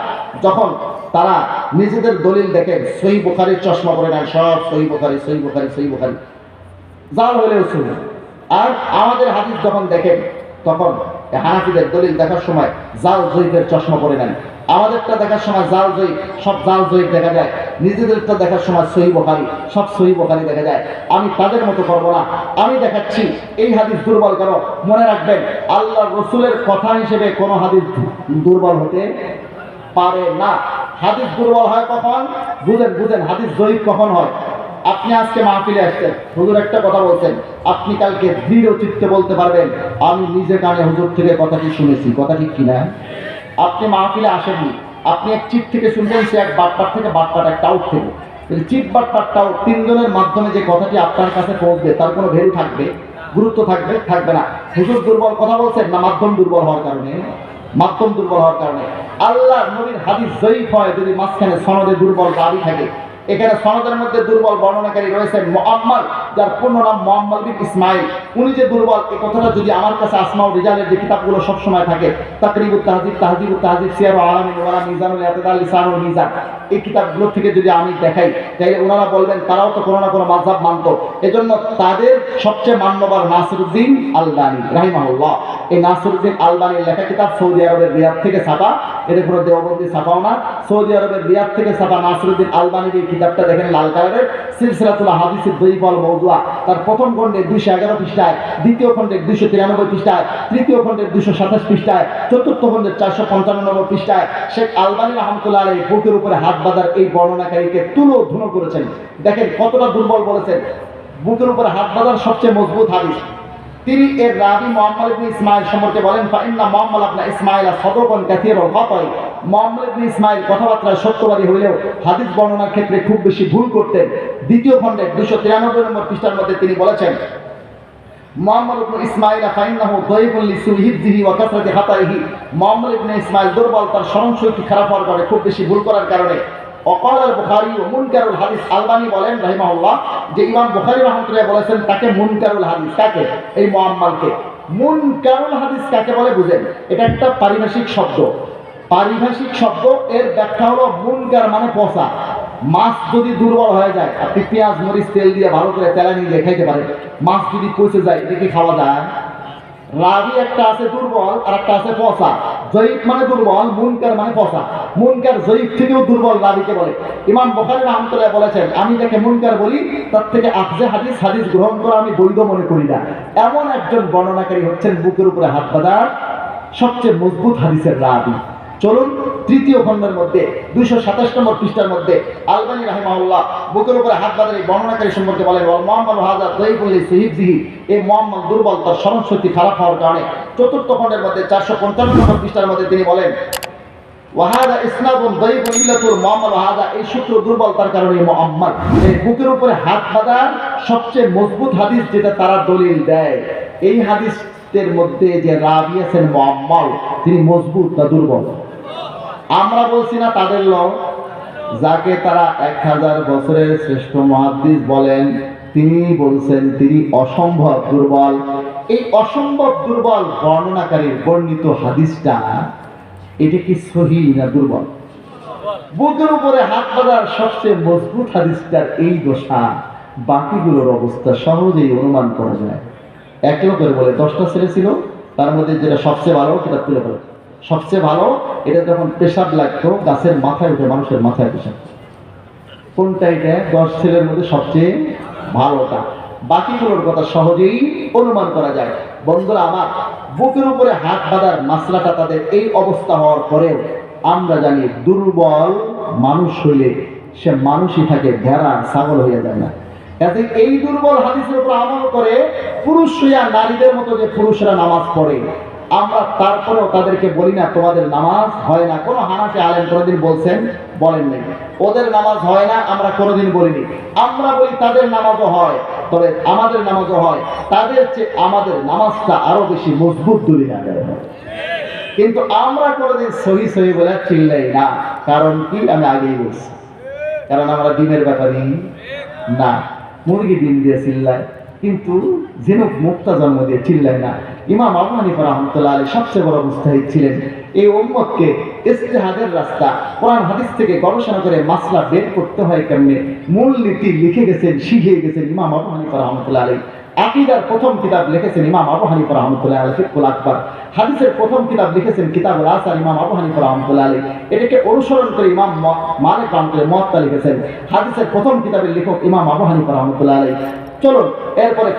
যখন তারা নিজেদের দলিল দেখেন, সহিহ বুখারীর চশমা পরে নেন, সব সহিহ বুখারী, সহিহ বুখারী, সহিহ বুখারী, জাল হলেও সহিহ। আর আমাদের হাদিস যখন দেখেন তখন হানাফিদের দলিল দেখার সময় জাল জয়ীফের চশমা পরে নেন। আমাদেরটা দেখার সময় জাল জয়ীফ, সব জাল জয়ীফ দেখা যায়। নিজেদেরটা দেখার সময় সহিহ বুখারী, সব সহিহ বুখারী দেখা যায়। আমি তাদের মতো করবো না, আমি দেখাচ্ছি এই হাদিস দুর্বল কেন। মনে রাখবেন, আল্লাহ রসুলের কথা হিসেবে কোনো হাদিস দুর্বল হতে পারে না। হাদিস দুর্বল হয় কখন? বুঝেন হাদিস জয়ীফ কখন হয়। আপনি আজকে মাহফিলে আসছেন, হুজুর একটা কথা বলছেন, আপনি কালকে দৃঢ় চিত্তে বলতে পারবেন আমি নিজে কানে হুজুর থেকে কথাটি শুনেছি, কথা ঠিক কিনা? আপনি মাহফিলে আসেননি, আপনি এক চিট থেকে শুনছেন, সে এক বাটপার থেকে বাটপার, এক টাউট থেকে। চিট বাটপার টাউট তিনজনের মাধ্যমে যে কথাটি আপনার কাছে পৌঁছবে তার কোনো ভ্যালু থাকবে, গুরুত্ব থাকবে? থাকবে না। হুজুর দুর্বল কথা বলছেন না মাধ্যম দুর্বল হওয়ার কারণে? মাধ্যম দুর্বল হওয়ার কারণে। আল্লাহ নবীর হাদিস জয়ীফ হয় যদি মাঝখানে সনদে দুর্বল রাবী থাকে। এখানে সনদের মধ্যে দুর্বল বর্ণনাকারী রয়েছেন মুআম্মাল, যার পূর্ণ নাম মুআম্মাল বিন ইসমাইল। উনি যে দুর্বল, এই কথাটা যদি আমার কাছে আসমাউর রিজালের যে কিতাবগুলো সবসময় থাকে, তাকরিবুত তাহজিব, তাহজিবুত তাহজিব, সিয়ারু আলামিন ওয়ালা, মিজানুল ইতিদাল, লিসানুল মিজান, এই কিতাবগুলো থেকে যদি আমি দেখাই, তাহলে ওনারা বলবেন তারাও তো কোনো না কোনো মাযহাব মানত। এজন্য তাদের সবচেয়ে মান্যবর নাসিরউদ্দিন আলবানী রাহিমাহুল্লাহ। এই নাসিরউদ্দিন আলবানীর লেখা কিতাব সৌদি আরবের রিয়াদ থেকে ছাপা, এর কোনো দেওবন্দি ছাপাও না, সৌদি আরবের রিয়াদ থেকে ছাপা নাসিরউদ্দিন আলবানীর এই কিতাবটা দেখেন লাল কালারের, সিলসিলাতুল আহাদিসিদ দাঈফ ওয়াল মাওদুআ। তার প্রথম খণ্ডে 211 পৃষ্ঠায়, দ্বিতীয় খণ্ডে 293 পৃষ্ঠায়, তৃতীয় খণ্ডে 227 পৃষ্ঠায়, চতুর্থ খণ্ডে 455 পৃষ্ঠায় শেখ আলবানী রাহমাতুল্লাহ আলাইহি বুকের উপরে হাত বাঁধার এই বর্ণনাকারীকে তুলো ধুনো করেছেন। দেখেন কতটা দুর্বল বলেছেন। বুকের উপরে হাত বাঁধার সবচেয়ে মজবুত হাদিস। তিনি এর রাবি মুআম্মাল ইবনে ইসমাইল সম্পর্কে বলেন, ফাইন্না মুআম্মাল ইবনে ইসমাইল সাদুকুন কাসীরুল খাতাই। মুআম্মাল ইবনে ইসমাইল কথাবার্তায় সত্যবাদী হইলেও হাদিস বর্ণনার ক্ষেত্রে খুব বেশি ভুল করতেন। দ্বিতীয় খণ্ডে 293 নম্বর পৃষ্ঠার মধ্যে তিনি বলেছেন, মুআম্মাল ইবনে ইসমাইল ফাইন্নাহু দাঈফুন লিসুহিবজিহি ওয়া কাসরাতি খাতাইহি। মুআম্মাল ইবনে ইসমাইল দুর্বল, তার স্মরণশক্তি খারাপ হওয়ার কারণে, খুব বেশি ভুল করার কারণে। অকাল আল বুখারী ও মুনকারুল হাদিস, আলবানী বলেন রাহিমাহুল্লাহ যে ইমাম বুখারী রাহমাতুল্লাহ বলেছেন তাকে মুনকারুল হাদিস। কাকে? এই মুআম্মালকে। মুনকারুল হাদিস কাকে বলে বুঝেন? এটা একটা পারিভাষিক শব্দ। পারিভাষিক শব্দ, এর ব্যাখ্যা হলো মুনকার মানে পচা। মাছ যদি দুর্বল হয়ে যায়, আপনি পেঁয়াজ মরিচ তেল দিয়ে ভালো করে তেলানি দিয়ে খাইতে পারেন, মাছ যদি পচে যায় এটা কি খাওয়া যায়? রাবি একটা আছে দুর্বল আর একটা আছে পচা। জয়ীফ মানে দুর্বল, মুনকার মানে পচা। মুনকার জয়ীফ থেকেও দুর্বল রাবিকে বলে। ইমাম বুখারী রাহমাতুল্লাহ বলেছেন, আমি যাকে মুনকার বলি তার থেকে আখজে হাদিস গ্রহণ করা আমি বৈধ মনে করি না। এমন একজন বর্ণনাকারী হচ্ছেন বুকের উপরে হাত বাঁধার সবচেয়ে মজবুত হাদিসের রাবি। চলুন তৃতীয় খণ্ডের মধ্যে 227 নম্বর পৃষ্ঠার মধ্যে আলবানী রাহিমাহুল্লাহ বুকের উপরে হাত বাঁধে এই বর্ণনাকারী সম্পর্কে বলেন, ওয়াল মুহাম্মদ হাযা যায়ফুন লিসাহিবহি, এই মুহাম্মদ দুর্বল, তার স্মরণ শক্তি খারাপ হওয়ার কারণে। চতুর্থ খণ্ডের মধ্যে 455 নম্বর পৃষ্ঠার মধ্যে তিনি বলেন, ওয়াহাদা ইসনাদুন যায়ফুন ইল্লাতুল মুহাম্মদ হাযা, এই সূত্র দুর্বল, তার কারণে মুহাম্মদ। এই বুকের উপরে হাত বাঁধার সবচেয়ে মজবুত হাদিস যেটা তারা দলিল দেয়, এই হাদিসের মধ্যে যে রাবী আছেন মুহাম্মদ, তিনি মজবুত না দুর্বল? আমরা বলছি না তাদের লোক, যাকে তারা 1000 বছরের শ্রেষ্ঠ মুহাদ্দিস বলেন, তিনি বলছেন তিনি অসম্ভব দুর্বল। এই অসম্ভব দুর্বল বর্ণনাকারীর বর্ণিত হাদিসটা এটা কি সহিহ না দুর্বল? বুকের উপরে হাত বাঁধার সবচেয়ে মজবুত হাদিসটার এই দশা, বাকিগুলোর অবস্থা সহজেই অনুমান করা যায়। এক লোকের বলে 10টা ছেলে ছিল, তার মধ্যে যেটা সবচেয়ে ভালো সেটা তুলে ফেলে। সবচেয়ে ভালো, এটা যখন পেশাব লাগতো গাছের মাথায় উঠে মানুষের মাথায় পেশাব। কোনটা এটা? 10 ছেলের মধ্যে সবচেয়ে ভালোটা। বাকিগুলোর কথা সহজেই অনুমান করা যায়। বন্ধুরা আমার, বুকের উপরে হাত বাঁধার মাসলাটা তাদের এই অবস্থা হওয়ার পরেও আমরা জানি দুর্বল মানুষ হইলে সে মানুষই থাকে, ভেড়া ছাগল হইয়া যায় না। কাজে এই দুর্বল হাদিসের উপর আমল করে পুরুষ হইয়া নারীদের মতো যে পুরুষরা নামাজ পড়ে, আমরা তারপরেও তাদেরকে বলি না তোমাদের নামাজ হয় না। কোনো হানাফি আলেম কোনোদিন বলছেন? বলেন নাই। ওদের নামাজ হয় না আমরা কোনোদিন বলিনি। আমরা বলি তাদের নামাজও হয়, তবে আমাদের নামাজও হয়, তাদের চেয়ে আমাদের নামাজটা আরো বেশি মজবুত দলিল আদায় হয়। কিন্তু আমরা কোনোদিন সহি সহি বলে চিল্লাই না। কারণ কি? আমি আগেই বলছি, কারণ আমরা ডিমের ব্যাপারই না। মুরগি ডিম দিয়ে চিল্লায়, কিন্তু ঝিনুক মুক্তা জন্ম দিয়ে চিল্লায় না। ইমাম আবু হানিফা রাহমাতুল্লাহ আলাইহি সবচেয়ে বড় মুজতাহিদ ছিলেন। এই উম্মতকে ইজতিহাদের রাস্তা, কোরআন হাদিস থেকে গবেষণা করে মাসলা বের করতে হয় কেমনে, মূল নীতি লিখে গেছেন, শিখিয়ে গেছেন ইমাম আবু হানিফা রাহমাতুল্লাহ আলাইহি। আকীদার প্রথম কিতাব লিখেছেন ইমাম আবু হানিফা রাহমাতুল্লাহ আলাইহি, ফিকহুল আকবার। হাদিসের প্রথম কিতাব লিখেছেন কিতাবুল আসার, ইমাম আবু হানিফা রাহমাতুল্লাহ আলাইহি। এটাকে অনুসরণ করে ইমাম মালিক রাহমাতুল্লাহ মুওয়াত্তা লিখেছেন। হাদিসের প্রথম কিতাবের লেখক ইমাম আবু হানিফা রাহমাতুল্লাহ আলাইহি। চলুন এরপরে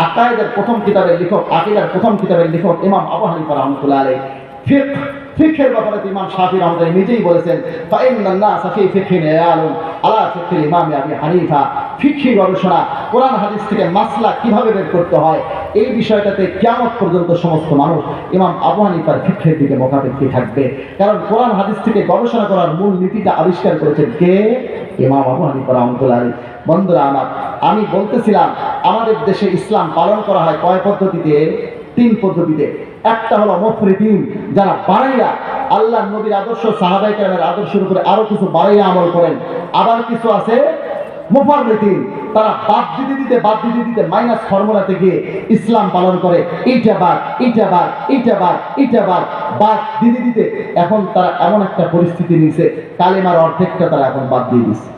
আকায়েদের প্রথম কিতাবের লেখক, আকীদার প্রথম কিতাবের লেখক ইমাম আবু হানিফা রাহমাতুল্লাহ আলাইহি। ফিকহের ব্যাপারে ইমাম শাফিঈ রাহমাতুল্লাহ নিজেই বলেছেন, ফাইন্নান নাসা ফি ফিকহিন ইয়ালুন আলা ফিকহিল ইমাম আবি হানিফা। ফিকহি গবেষণা, কোরআন হাদিস থেকে মাসলা কিভাবে বের করতে হয়, এই বিষয়টাতে কিয়ামত পর্যন্ত সমস্ত মানুষ ইমাম আবু হানিফার ফিকহের দিকে মুখাপেক্ষী থাকবে। কারণ কোরআন হাদিস থেকে গবেষণা করার মূল নীতিটা আবিষ্কার করেছেন কে? ইমাম আবু হানিফা রাহমাতুল্লাহ আলাইহি। বন্ধুরা আমার, আমি বলতেছিলাম আমাদের দেশে ইসলাম পালন করা হয় কয় পদ্ধতিতে? 3 পদ্ধতিতে। একটা হলো মুফরিদিন, যারা বাড়াইয়া আল্লাহ নবীর আদর্শ, সাহাবায়ে কেরামের আদর্শের উপরে আরো কিছু বাড়াইয়া আমল করেন। আবার কিছু আছে মুফাররিদিন, তারা বাদ দিতে মাইনাস ফর্মুলাতে গিয়ে ইসলাম পালন করে। এইটা বাদ দিতে এখন তারা এমন একটা পরিস্থিতি নিয়েছে, কালেমার অর্ধেকটা তারা এখন বাদ দিয়ে দিচ্ছে।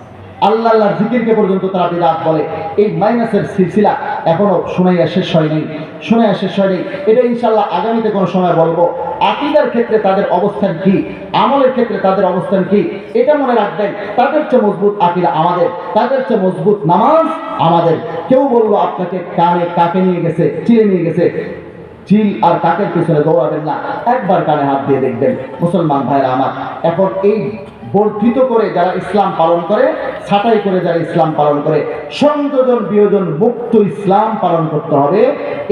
আল্লাহর জিকিরকে পর্যন্ত তারা বিদআত বলে। এই মাইনাসের সিলসিলা এখনো শোনাইয়া শেষ হয়নি। এটা ইনশাআল্লাহ আগামীতে কোনো সময় বলবো। আকীদার ক্ষেত্রে তাদের অবস্থান কি, আমলের ক্ষেত্রে তাদের অবস্থান কি, এটা মনে রাখবেন। তাদের চেয়ে মজবুত আকীদা আমাদের, তাদের চেয়ে মজবুত নামাজ আমাদের। কেউ বললো আপনাকে কানে কাকে নিয়ে গেছে, চিলে নিয়ে গেছে, চিল আর কাকের পিছনে দৌড়াবেন না, একবার কানে হাত দিয়ে দেখবেন। মুসলমান ভাইরা আমার, এখন এই বর্ধিত করে যারা ইসলাম পালন করে, ছাঁটাই করে যারা ইসলাম পালন করে, সংযোজন বিয়োজন মুক্ত ইসলাম পালন করতে হবে।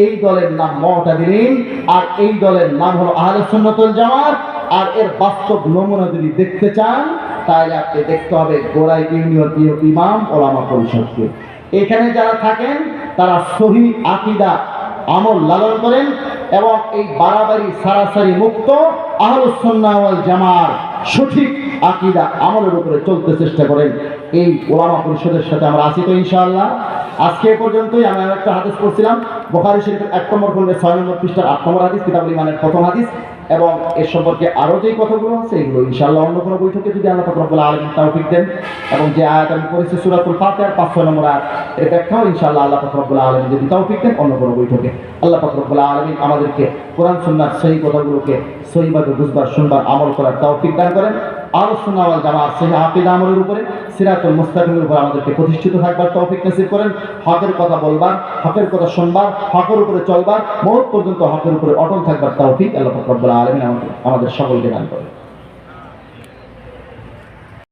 এই দলের নাম মুতাদিলিন, আর এই দলের নাম হলো আহলে সুন্নাত ওয়াল জামাত। আর এর বাস্তব নমুনা যদি দেখতে চান, তাহলে আপনি দেখতে হবে গোড়াই ইউনিয়ন ইমাম ওলামা পরিষদকে। এখানে যারা থাকেন তারা সহি আকীদা আমল লালন করেন এবং এই বাড়াবাড়ি সারাসারি মুক্ত আহলুস সুন্নাহ ওয়াল জামাত সঠিক আকীদা আমলের উপরে চলতে চেষ্টা করেন। এই ওলামা পরিষদের সাথে আমরা আছি তো ইনশাআল্লাহ। আজকে পর্যন্তই আমি একটা হাদিস পড়ছিলাম, বুখারী শরীফের 1 নম্বর খণ্ডের 6 নম্বর পৃষ্ঠার 8 নম্বর হাদিস, কিতাবুল ঈমানের প্রথম হাদিস। এবং এর সম্পর্কে আরো যে কথাগুলো আছে এগুলো ইনশাআল্লাহ অন্য কোনো বৈঠকে যদি আল্লাহ পাক রব্বুল আলামিন তৌফিক দেন, এবং যে আয়াত আমি পড়েছি সূরাতুল ফাতিহার 5-6 নম্বর আয়াত, এর ব্যাখ্যাও ইনশাআল্লাহ আল্লাহ পাক রব্বুল আলামিন যদি তৌফিক দেন অন্য কোনো বৈঠকে, আল্লাহ পাক রব্বুল আলামিন আমাদেরকে কোরআন সুন্নাহর সহি কথাগুলোকে সহিভাবে বুঝবার, শুনবার, আমল করার তৌফিক দান করেন। আহলুস সুন্নাহ ওয়াল জামাত সহি আকীদা আমলের উপরে, সিরাতুল মুস্তাকিমের উপর আমাদেরকে প্রতিষ্ঠিত থাকবার তৌফিক নসিব করেন। হকের কথা বলবার, হকের কথা শুনবার, হকের উপরে চলবার, মওত পর্যন্ত হকের উপরে অটল থাকবার তৌফিক আল্লাহ পাক রব্বুল আলামিন আমাদের সকলকে দান করেন।